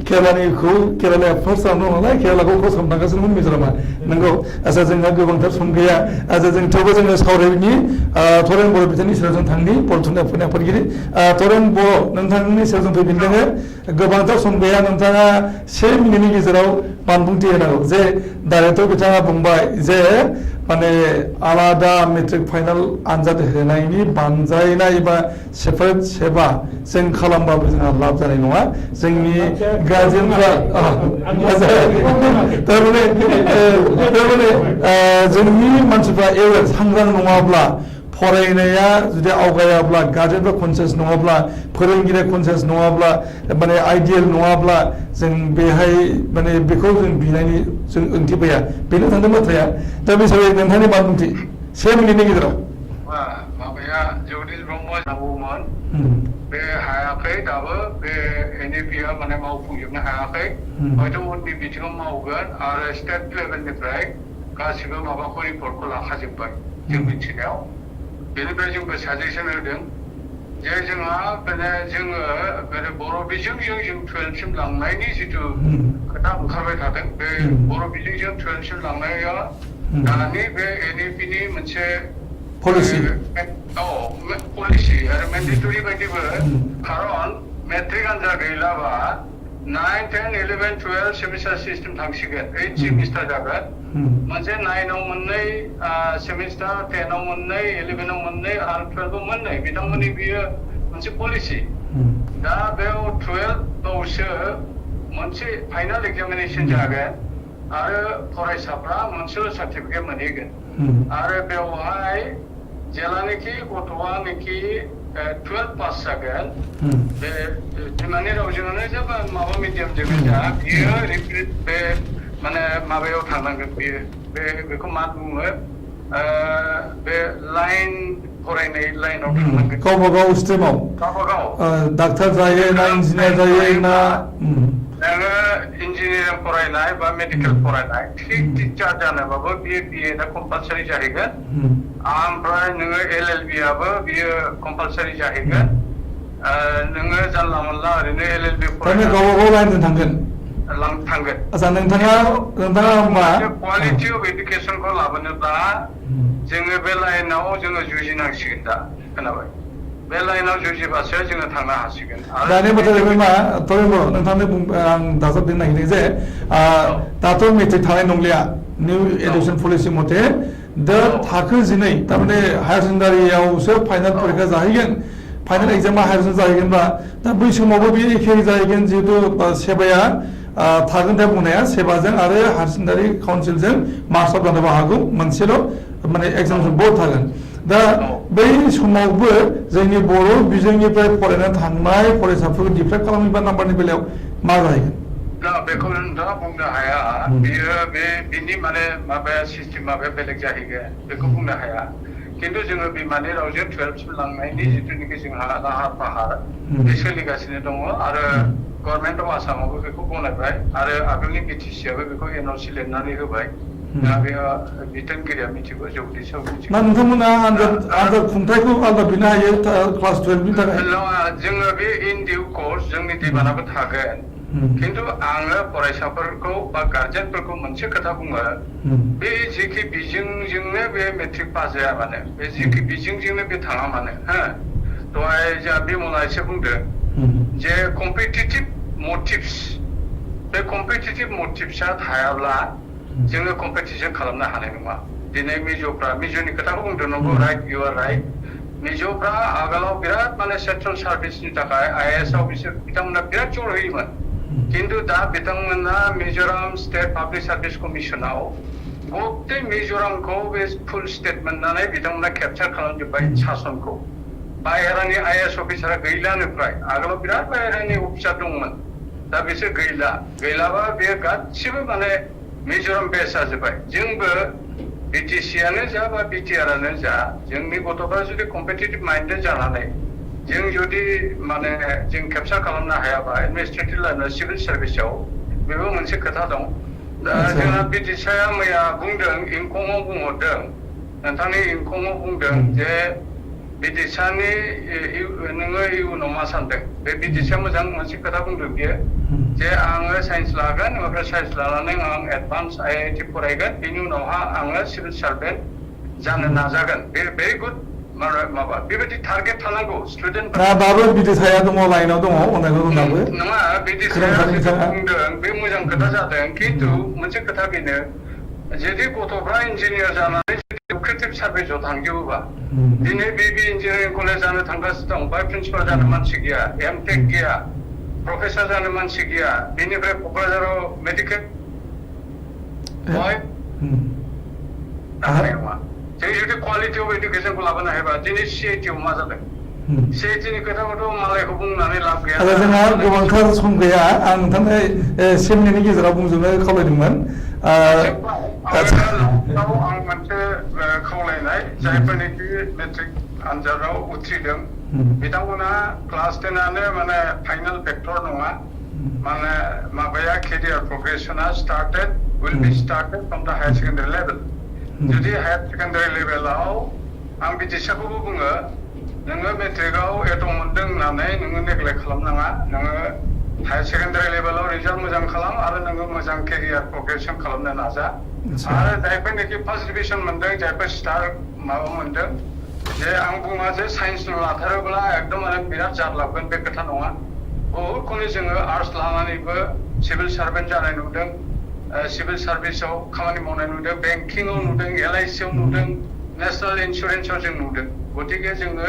केरालाया फार्स्ट जानो नालाय केरालाखौ क्रस खालामनो थांगासिनो मिज'रामा नंगौ आच्चा जोंहा गोबांथार सम गैया आच्चा जों थेवबो जोङो सावरायनि तरेन बर' बिथांनि सेराव जों थांनि बर' थुनलाइ आफादनि आफादगिरि तरेन बर' नोंथांनि सेराव जों फैफिन दोङो गोबांथार सम गैया नोंथाङा 1 मिनिटनि गेजेराव बानबुंथि होनांगौ जे डाइरेक्टर बिथाङा बुंबाय जे माने आलादा मेट्रिक फाइनाल आनजाद होनायनि बानजायनाय बा सेपारेट सेबा जों खालामबाबो जोंहा लाब जानाय नङा जोंनि गार्जेनफ्रा थारमाने जोंनि मानसिफ्रा सांग्रां नङाब्ला फरायनाया जुदि आवगायाब्ला गार्जेनफ्रा कनसियास नङाब्ला फोरोंगिरिया कनसियास नङाब्ला माने आइडियेल नङाब्ला जों बेहाय माने बेखौ जों बिनायनि जों ओंथि फैया बेनो थांदों बाथ्राया दा बे हिसाबै नोंथांनि मा बुंथि 7 मिनिटनि गेजेराव माबाया जगदीश ब्रह्म नांगौमोन बे हायाखै दाबो बे एनइपिआ माने मावफुंजोबनो हायाखै हयथ' उननि बिथिङाव मावगोन आरो स्टेट लेभेलनिफ्राय गासिबो माबाखौ रिपर्टखौ लाखाजोब्बाय जों मिथिनायाव बेनिफ्राय जोंबो साजेसन होदों जे जोंहा माने जोङो माने बर' बिजोंजों जों 12 सिम लांनायनि जिथु खोथा ओंखारबाय थादों बे बर' बिजोंजों 12 सिम लांनाया दानि बे एनइपिनि मोनसे पलिसि पलिसि आरो मेन्डेटरि बायदिबो खारन मेट्रिक आनजाद गैलाबा 9, 10, 11, 12 सेमिस्टार सिस्टेम थांसिगोन 8 सेमिस्टार जागोन मोनसे 9 आव मोननै सेमिस्टार 10 आव मोननै 11 आव मोननै आरो 12 आव मोननै बिथांमोननि बियो मोनसे पलिसि दा बेयाव 12 आवसो मोनसे फाइनाल एग्जामिनेसन जागोन आरो फरायसाफ्रा मोनसेल' सार्टिफिकेट मोनहैगोन आरो बेवहाय जेलानोखि गथ'आनोखि 12 पास जागोन बे बिमानि रावजोंनो जा बा माबा मिडियामजोंनो जा बियो बे माने माबायाव थांनांगोन बियो बेखौ मा बुङो बे लाइन फरायनाय लाइनाव थांनांगोन गावबा गाव स्ट्रिमाव डाक्टार जायो ना इन्जिनियार जायो ना नोङो इन्जिनियारिं फरायनाय बा मेडिकेल फरायनाय टिचार जानोबाबो बियो बिएडआ कम्पालसारि जाहैगोन ओमफ्राय नोङो एलएलबि आबो बियो कम्पालसारि जाहैगोन नोङो जानला मोनला ओरैनो एलएलबि फरायनाय गावबा गाव लाइनजों थांगोन आচ্ছা नोंथाङा होमबा क्वालिटि अफ एडुकेसनखौ लाबोनोब्ला जोङो बे लाइनाव जोङो जुजिनांसिगोन दा खोनाबाय बे लाइनाव जुजिबासो जोङो थांनो हासिगोन दानि बाथ्राया मा तरुन बर' नोंथांनो आं दाजाबदेरनो नागिरदों जे दाथ' मेट्रिक थानाय नंलिया निउ एडुकेसन पलिसि मथे दा थाखो 12 थारमाने हायार सेकेन्डारियावसो फाइनाल परीक्षा जाहैगोन फाइनाल एग्जामा हायार सेकेन्डारि जाहैगोनबा दा बै समावबो बे एखे जाहैगोन जिहेतु सेबाया थागोन दा बुंनाया सेबाजों आरो हायार सेकेन्डारि काउन्सिलजों मार्चआव जानोबो हागौ मोनसेल' माने एग्जामजों बर्ड थागोन दा बै समावबो जोंनि बर' बिजोंनिफ्राय फरायनानै थांनाय फरायसाफोरखौ डिफेक्ट खालामोबा नाम्बारनि बेलायाव मा जाहैगोन दा बेखौ नोंथाङा बुंनो हाया बियो बिनि माने माबाया सिस्टेमा बेलेग जाहैगोन बेखौ बुंनो हाया खिन्थु जोङो बिमानि रावजों 12 सिम लांनायनि जिथुनिखि जोंहा लाहार फाहार बे सोलिगासिनो दङ आरो गभर्नमेन्ट अफ आसामावबो बेखौ गनायबाय आरो आगोलनि बिटिसिआबो बेखौ एनअसि लिरनानै होबाय दा बेयो बिथोनगिरिया मिथिगौ जगदीशआव मिथिगौ ना नोंथांमोना आनजाद खुंथायखौ आलादा बिनो हायो क्लास 12 नि थाखाय जोङो बे इन डिउ कर्स जोंनि डिमान्डआबो थागोन खिन्थु आङो फरायसाफोरखौ बा गार्जेनफोरखौ मोनसे खोथा बुङो बे जेखि बिजोंजोंनो बे मेट्रिक पास जाया मानो बे जेखि बिजोंजोंनो बे थाङा मानो दहाय जोंहा बिमला एसे बुंदों जे कम्पिटिटिभ मटिभ्स बे कम्पिटिटिभ मटिभ्सआ थायाब्ला जोङो कम्पिटिसन खालामनो हानाय नङा दिनै मिज'नि खोथाखौ बुंदों नंगौ राइट इउ आर राइट मिज'फ्रा आगोलाव बिराद माने सेन्ट्रेल सार्भिसनि थाखाय आइएएस आव बिथांमोना बिराद जर होयोमोन खिन्थु दा बिथांमोना मिज'राम स्टेट पाब्लिक सार्भिस कमिसनाव गते मिज'रामखौ बे फुल स्टेट मोननानै बिथांमोना केपचार खालामजोब्बाय सासनखौ बाहेरानि आइएएस अफिसारा गैलानो फ्राय आगोलाव बिराद बाहेरानि अफिसार दंमोन दा बिसोर गैलाबा बेयो गासिबो माने मिज'राम बेस जाजोब्बाय जोंबो बिटिसिआनो जा बा बिटिआरआनो जा जोंनि गथ'फ्रा जुदि कम्पिटिटिभ माइन्डेड जानानै जों जुदि माने जों केपचार खालामनो हायाबा एडमिनिस्ट्रेटिभ लाइनाव सिभिल सार्भिसाव बेबो मोनसे खोथा दं दा जोंहा बिटिसिआ मैया बुंदों इंखंआव बुंहरदों नोंथांनि इंखंआव बुंदों जे बिटिसिनि नोङो इयुनाव मा सानदों बे बिटिसिआ मोजां मोनसे खोथा बुंदों बियो जे आङो साइन्स लागोन ओमफ्राय साइन्स लानानै आं एडभान्स आइआइटि फरायगोन बेनि उनावहा आङो सिभिल सार्भेन्ट जानो नाजागोन बे भेरि गुड माबा बेबायदि टारगेट थानांगौ स्टुडेन्ट दाबो बिटिसिआ दङ लाइनाव दङ अनायखौ बुंनाबो नङा बिटिसिआ बुंदों बे मोजां खोथा जादों खिन्थु मोनसे खोथा बेनो जुदि गथ'फ्रा इन्जिनियार जानानै लुक्रेटिभ सार्भिसाव थांजोबोबा दिनै बे इन्जिनियारिं कलेज जानो थांगासिनो दं भाइस प्रिन्सिपाल जानो मानसि गैया एमटेक गैया प्रफेसर जानो मानसि गैया बेनिफ्राय क'क्राझाराव मेडिकेल हानाय नङा जों जुदि क्वालिटि अफ एडुकेसनखौ लाबोनो हायोबा दिनै CIT-आव मा जादों CIT-नि खोथाखौथ' मालायखौ बुंनानै लाब गैया। आरो जोंहा गोबांथार सम गैया आं नोंथांनो 7 मिनिटनि गेजेराव बुंजोबनो खावलायदोंमोन। आं मोनसे खावलायनाय जायफोरनिखि मेट्रिक आनजादाव उथ्रिदों बिथांमोना क्लास 10आनो माने फाइनाल फेक्टर नङा माने माबाया केरियार प्रग्रेसना will be started from the higher secondary level. जुदि हायर सेकेन्डारि लेभेलाव आं बिटिसिखौबो बुङो नोङो मेट्रिकआव एथ' मोनदों होननानै नोङो नेग्लेक्ट खालामनाङा नोङो हायर सेकेन्डारि लेभेलाव रिजाल्ट मोजां खालाम आरो नोङो मोजां केरियार प्रग्रेसन खालामनो नाजा आरो जायफोरनोखि फार्स्ट डिभिजन मोनदों जायफोर स्टार माबा मोनदों जे आं बुङा जे साइन्स लाथारोब्ला एकदमबारे बिराद जारलाबगोन बे खोथा नङा बहुदखौनो जोङो आर्टस लानानैबो सिभिल सार्भेन्ट जानाय नुदों सिभिल सार्भिसाव खामानि मावनाय नुदों बेंकिंआव नुदों LIC-आव नुदों नेशनेल इन्सुरेन्सआव जों नुदों गतिके जोङो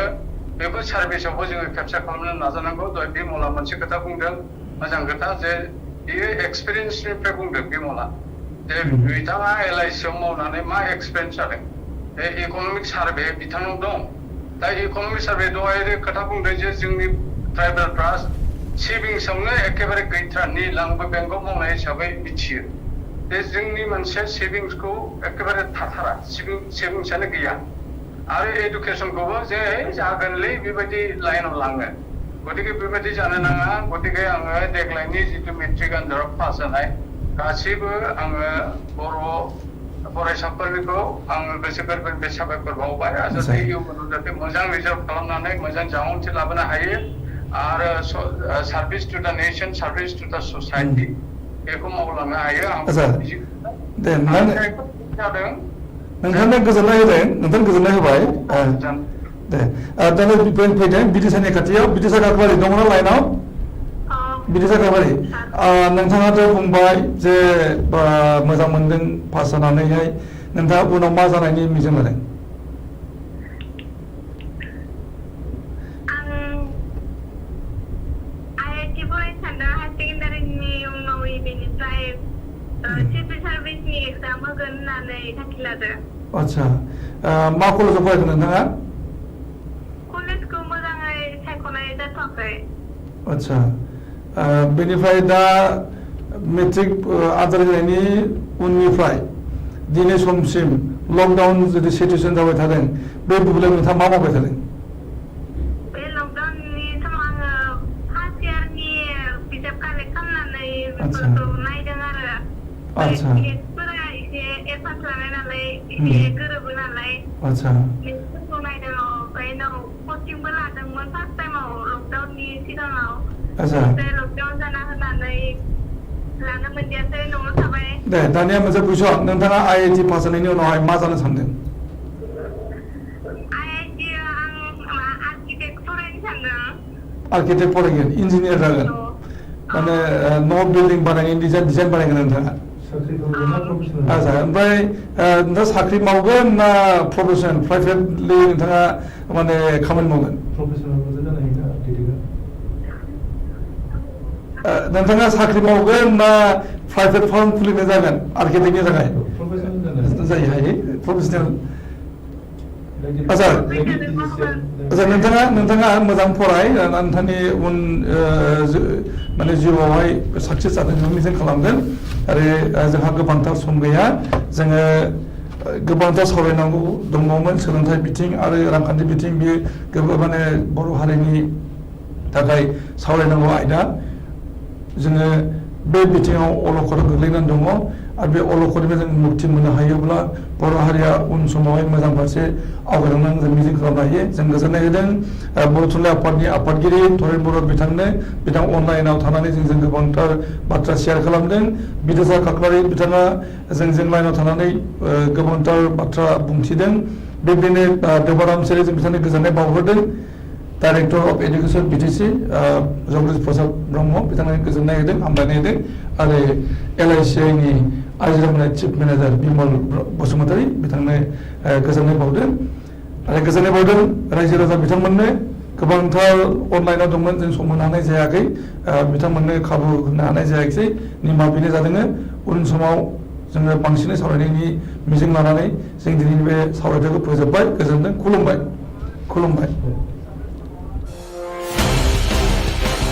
बेफोर सार्भिसावबो जोङो केपचार खालामनो नाजानांगौ दहाय बिमला मोनसे खोथा बुंदों मोजां खोथा जे बियो एक्सपिरियेन्सनिफ्राय बुंदों बिमला जे बिथाङा LIC-आव मावनानै मा एक्सपिरियेन्स जादों बे इकनमिक सार्भे बिथांनाव दं दा इकनमिक सार्भे दहाय खोथा बुंदों जे जोंनि ट्राइबेलफ्रा सेभिंसआवनो एखेबारे गैथारा निलांबो बेंकआव मावनाय हिसाबै मिथियो बे जोंनि मोनसे सेभिंसखौ एखेबारे थाथारा सेभिंसआनो गैया आरो एडुकेसनखौबो जे जागोनलै बेबायदि लाइनाव लाङो गतिके बेबायदि जानो नाङा गतिके आङो देग्लायनि जितु मेट्रिक आनजादाव पास जानाय गासैबो आङो बर' फरायसाफोरखौ आङो गोसो गोरबोनिफ्राय साबायखर बावबाय जाहाथे इयुनाव जाहाथे मोजां रिजाल्ट खालामनानै मोजां जामुंथि लाबोनो हायो आरो सार्भिस टु दा नेसन सार्भिस टु दा ससाइटि बेखौ मावलांनो हायो आं दे नोंथांनो गोजोननाय होदों नोंथांनो गोजोननाय होबाय दे दानो फैदों बिटिसानि खाथियाव बिटिसा गारबारि दङना लाइनाव बिटिसा गारबारि नोंथाङाथ' बुंबाय जे मोजां मोनदों पास जानानैहाय नोंथाङा उनाव मा जानायनि मिजिं लादों आच्छा मा कलेजाव फरायदों नोंथाङा कलेजखौ मोजाङै सायख'नाय जाथ'वाखै आच्छा बेनिफ्राय दा मेट्रिक आनजाद होनायनि उननिफ्राय दिनै समसिम लकडाउन जुदि सिटुएसन जाबाय थादों बे बुब्लियाव नोंथाङा मा मावबाय थादों बे लकडाउननि समाव आङो फार्स्ट इयारनि बिजाब कालेक्ट खालामनानै बेफोरखौ नायदों आरो आच्छा एडभान्स लानाय नालाय एसे गोरोबो नालाय आच्छा बेफोरखौ नायदों ओमफ्राय उनाव कचिंबो लादोंमोन फार्स्ट टाइमाव लकडाउननि सिगाङाव ओमफ्राय लकडाउन जाना होनानै लानो मोनदियासै न'आव थाबाय दे दानिया मोनसे कुइसन नोंथाङा IIT पास जानायनि उनावहाय मा जानो सानदों IIT आं आर्किटेक्ट फरायनो सानदों आर्किटेक्ट फरायगोन इन्जिनियार जागोन माने न' बिल्डिं बानायनायनि डिजाइन बानायगोन नोंथाङा आच्छा ओमफ्राय नोंथाङा साख्रि मावगोन ना प्रफेसनेल प्राइभेटलि नोंथाङा माने खामानि मावगोन नोंथाङा साख्रि मावगोन ना प्राइभेट फार्म खुलिनो जागोन आर्किटेक्टनि थाखाय जायो हायो प्रफेसनेल आच्छा नोंथाङा मोजां फराय नोंथांनि उन माने जिउआवहाय साक्सेस जानो मिजिं खालामगोन आरो जोंहा गोबांथार सम गैया जोङो गोबांथार सावरायनांगौ दंबावोमोन सोलोंथाइ बिथिं आरो रांखान्थि बिथिं बेयो माने बर' हारिनि थाखाय सावरायनांगौ आयदा जोङो बे बिथिङाव अलखदाव गोग्लैनानै दङ आरो बे अलखदनिफ्राय जों मुक्ति मोननो हायोब्ला बर' हारिया उन समावहाय मोजां फारसे आवगायलांनानै जों मिजिं खालामनो हायो जों गोजोननाय होदों बर' थुनलाइ आफादनि आफादगिरि धरेन बर' बिथां अनलाइनाव थानानै जों गोबांथार बाथ्रा शेयार खालामदों बिदिसा काकलारि बिथाङा जों लाइनाव थानानै गोबांथार बाथ्रा बुंथिदों बेबायदिनो देबाराम सेरि जों बिथांनि गोजोननाय बावहरदों director of education BTC Jagdish Prasad Brahma बिथांनो गोजोननाय होदों हामलायनाय होदों आरो LIC-नि आजिरा चिफ मेनेजार बिमल बसुमतारी बिथांनो गोजोननाय बावदों आरो गोजोननाय बावदों रायजो राजा बिथांमोननो गोबांथार अनलाइनाव दंमोन जों सम होनो हानाय जायाखै बिथांमोननो खाबु होनो हानाय जायाखिसै निमाहा बिनाय जादों उन समाव जोङो बांसिनै सावरायनायनि मिजिं लानानै जों दिनैनि बे सावरायथायखौ फोजोबबाय गोजोनदों खुलुमबाय खुलुमबाय